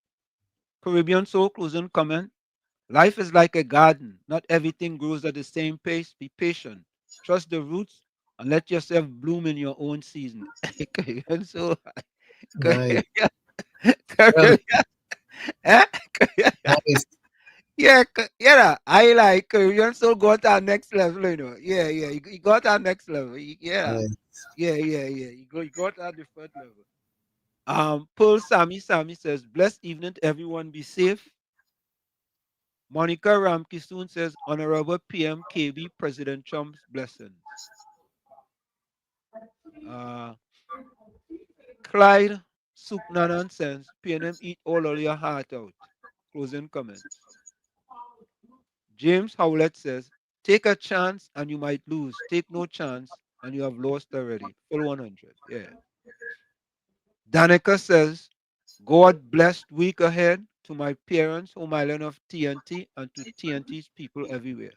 Caribbean Soul closing comment. Life is like a garden. Not everything grows at the same pace. Be patient. Trust the roots and let yourself bloom in your own season. Caribbean Soul. Nice. Caribbean. Nice. Yeah, I like Caribbean Soul got our next level, you know. Yeah, you got our next level. Yeah. Nice. Yeah. You got our different level. Pearl Sammy says, blessed evening to everyone, be safe. Monica Ramkisoon says, Honorable PM KB, President Trump's blessings. Clyde Soup No Nonsense, PNM eat all of your heart out. Closing comments. James Howlett says, take a chance and you might lose. Take no chance and you have lost already. Full 100. Yeah. Danica says, God blessed week ahead to my parents, home island of TNT, and to TNT's people everywhere.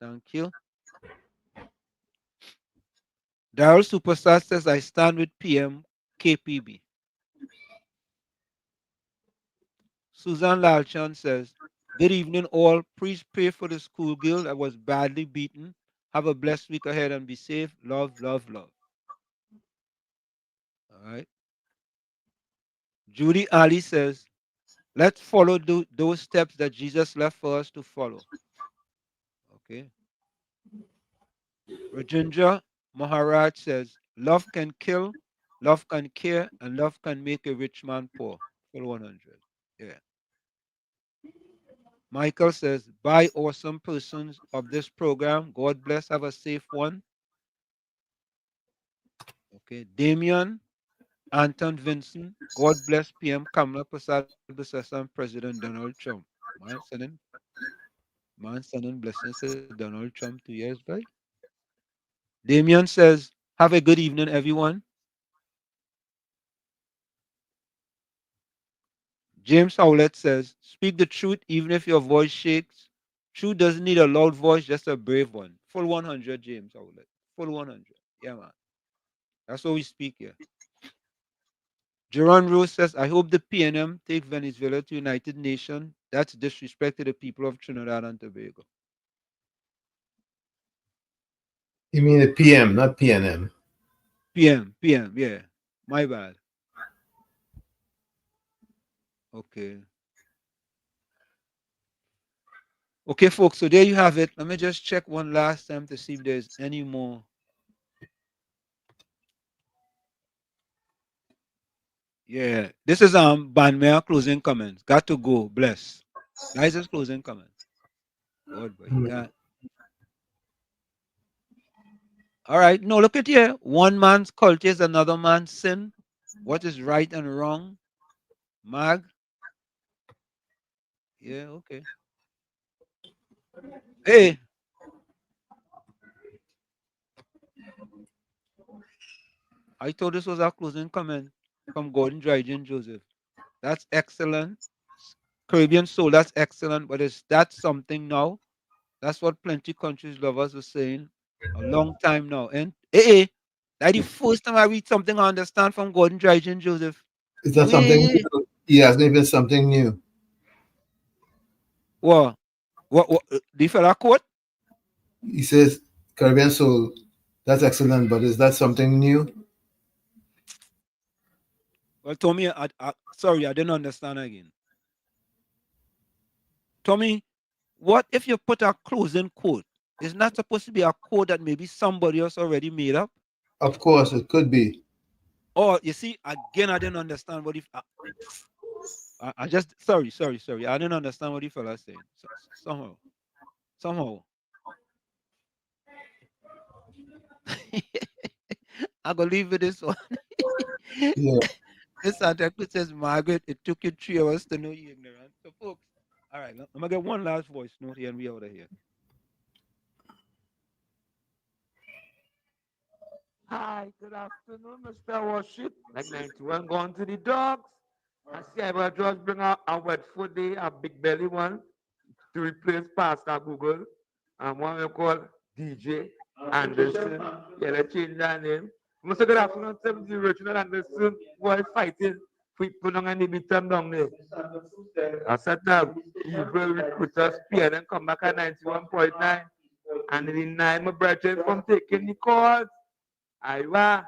Thank you. Daryl Superstar says, I stand with PM KPB. Susan Lalchan says, good evening all. Please pray for the schoolgirl that was badly beaten. Have a blessed week ahead and be safe. Love. All right. Judy Ali says, let's follow those steps that Jesus left for us to follow. Okay. Rajendra Maharaj says, love can kill, love can care, and love can make a rich man poor. Full 100. Yeah. Michael says, bye, awesome persons of this program. God bless. Have a safe one. Okay. Damian Anton Vincent, God bless PM Kamla Prasad Besesa and President Donald Trump. Man sending blessings to Donald Trump 2 years back. Damian says, have a good evening, everyone. James Howlett says, speak the truth even if your voice shakes. Truth doesn't need a loud voice, just a brave one. Full 100, James Howlett. Full 100. Yeah, man. That's what we speak here. Jerron Rose says, I hope the PNM take Venezuela to United Nations. That's disrespect to the people of Trinidad and Tobago. You mean the PM, not PNM? PM, yeah. My bad. Okay. Okay, folks, so there you have it. Let me just check one last time to see if there's any more. Yeah, this is Banmea closing comments. Got to go. Bless. Guys, is closing comments. God, but you got. All right. No, look at here. One man's culture is another man's sin. What is right and wrong? Mag. Yeah, okay. Hey. I thought this was our closing comment from Gordon Dryden Joseph. That's excellent. Caribbean Soul, that's excellent. But is that something now? That's what plenty countries lovers were saying a long time now. And that's the first time I read something I understand from Gordon Dryden Joseph. Is that something new? Yeah, it's going to be something new. What? The fella quote? He says, Caribbean Soul, that's excellent, but is that something new? Well, Tommy, sorry, I didn't understand again. Tommy, what if you put a closing quote? It's not supposed to be a quote that maybe somebody else already made up? Of course, it could be. Oh, you see, again, I didn't understand what if. I just sorry. I didn't understand what the fella saying. Somehow. I gonna leave with this one. Yeah. This article says, Margaret, it took you 3 hours to know you're ignorant. So, folks, all right, I'm gonna get one last voice note here and we out of here. Hi, good afternoon, Mr. Worship. Like 91 going to the dogs. I see I will just bring a wet food day, a big belly one, to replace Pastor Google. And one we call DJ Anderson. Yeah, let's change that name. Mr. Good afternoon, 70 Reginald Anderson, who is fighting for people on the midterm down there. I said that evil recruiters peer and come back at 91.9. And deny my brethren from taking the calls. Aiwa,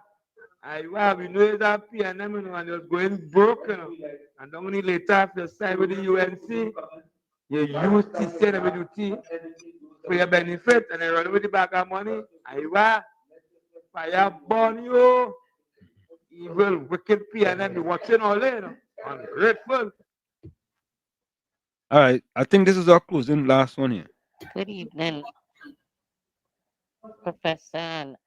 we know that PNM and it was going broke, and only later after side with the UNC, you use TCNWT for your benefit and then run with the bag of money. Aiwa, fire burn you, evil, wicked PNM, you watching all in, ungrateful. All right, I think this is our closing last one here. Good evening, Professor and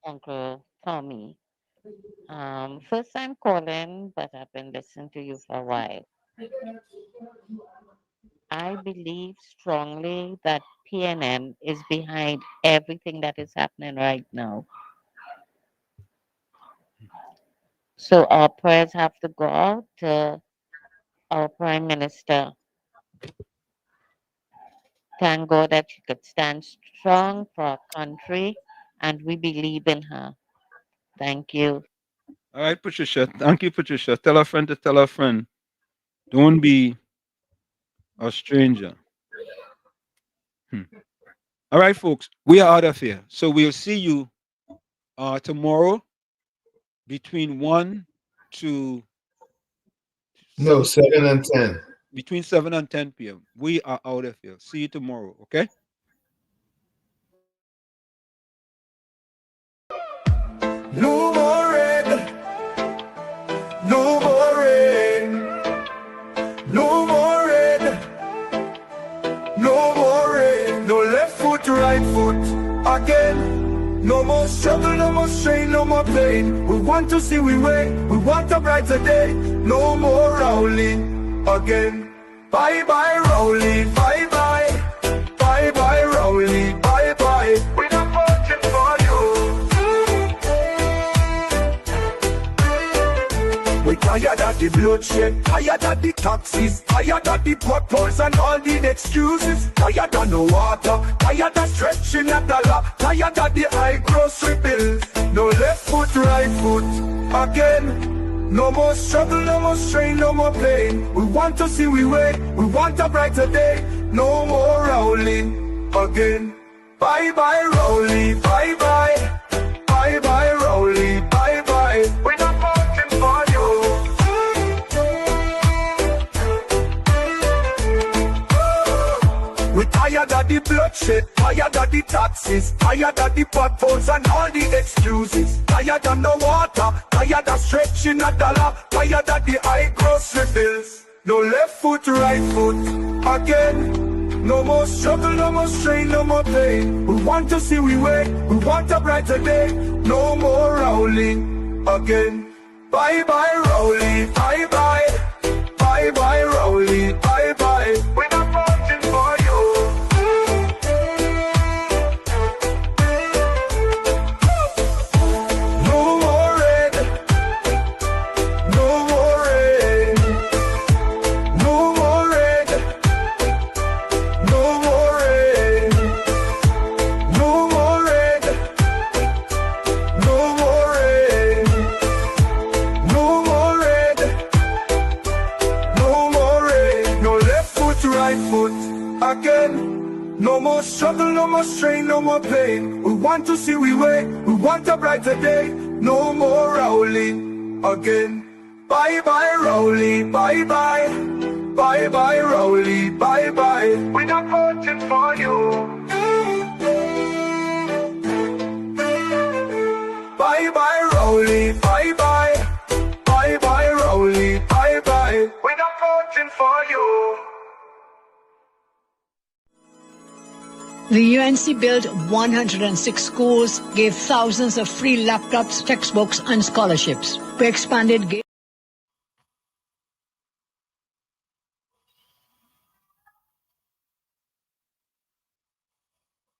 Uncle Tommy. First time calling, but I've been listening to you for a while. I believe strongly that PNM is behind everything that is happening right now. So our prayers have to go out to our Prime Minister. Thank God that she could stand strong for our country, and we believe in her. Thank you. All right, Patricia. Thank you, Patricia. Tell a friend to tell a friend. Don't be a stranger. All right, folks. We are out of here. So we'll see you tomorrow between 1 to 7 and 10. Between 7 and 10 p.m. We are out of here. See you tomorrow, okay? No more rain, no more rain, no more rain, no more rain, no left foot, right foot again. No more struggle, no more strain, no more pain. We want to see we way, we want a brighter day. No more Rowley again. Bye bye Rowley, bye bye, bye bye Rowley, bye bye. We're not voting for you. We tired of the bloodshed, tired of the taxes, tired of the potholes and all the excuses. Tired of no water, tired of stretching at the law, tired of the high grocery bills. No left foot, right foot again. No more struggle, no more strain, no more pain. We want to see we way, we want a brighter day. No more Rowley again. Bye bye Rowley, bye bye, bye bye Rowley, bye bye. We're not voting for you. We tired of the bloodshed, tired of the taxes, tired of the potholes and all the excuses. Tired of no water, tired of stretching at the law, tired of the high grocery bills. No left foot, right foot again. No more struggle, no more strain, no more pain. We want to see we way, we want a brighter day. No more Rowley again. Bye bye Rowley, bye bye, bye bye Rowley, bye bye. We're not voting for you. No more rain, no more rain, no more rain, no more rain, no more rain, no more rain, no more rain, no more rain. No left foot, right foot again. No more struggle, no more strain, no more pain. We want to see we way, we want a brighter day. No more Rowley again. Bye bye Rowley, bye bye. Bye bye Rowley, bye bye. We're not voting for you. Bye bye Rowley, bye bye. Bye bye Rowley, bye bye. We're not voting for you. The UNC built 106 schools, gave thousands of free laptops, textbooks, and scholarships. We expanded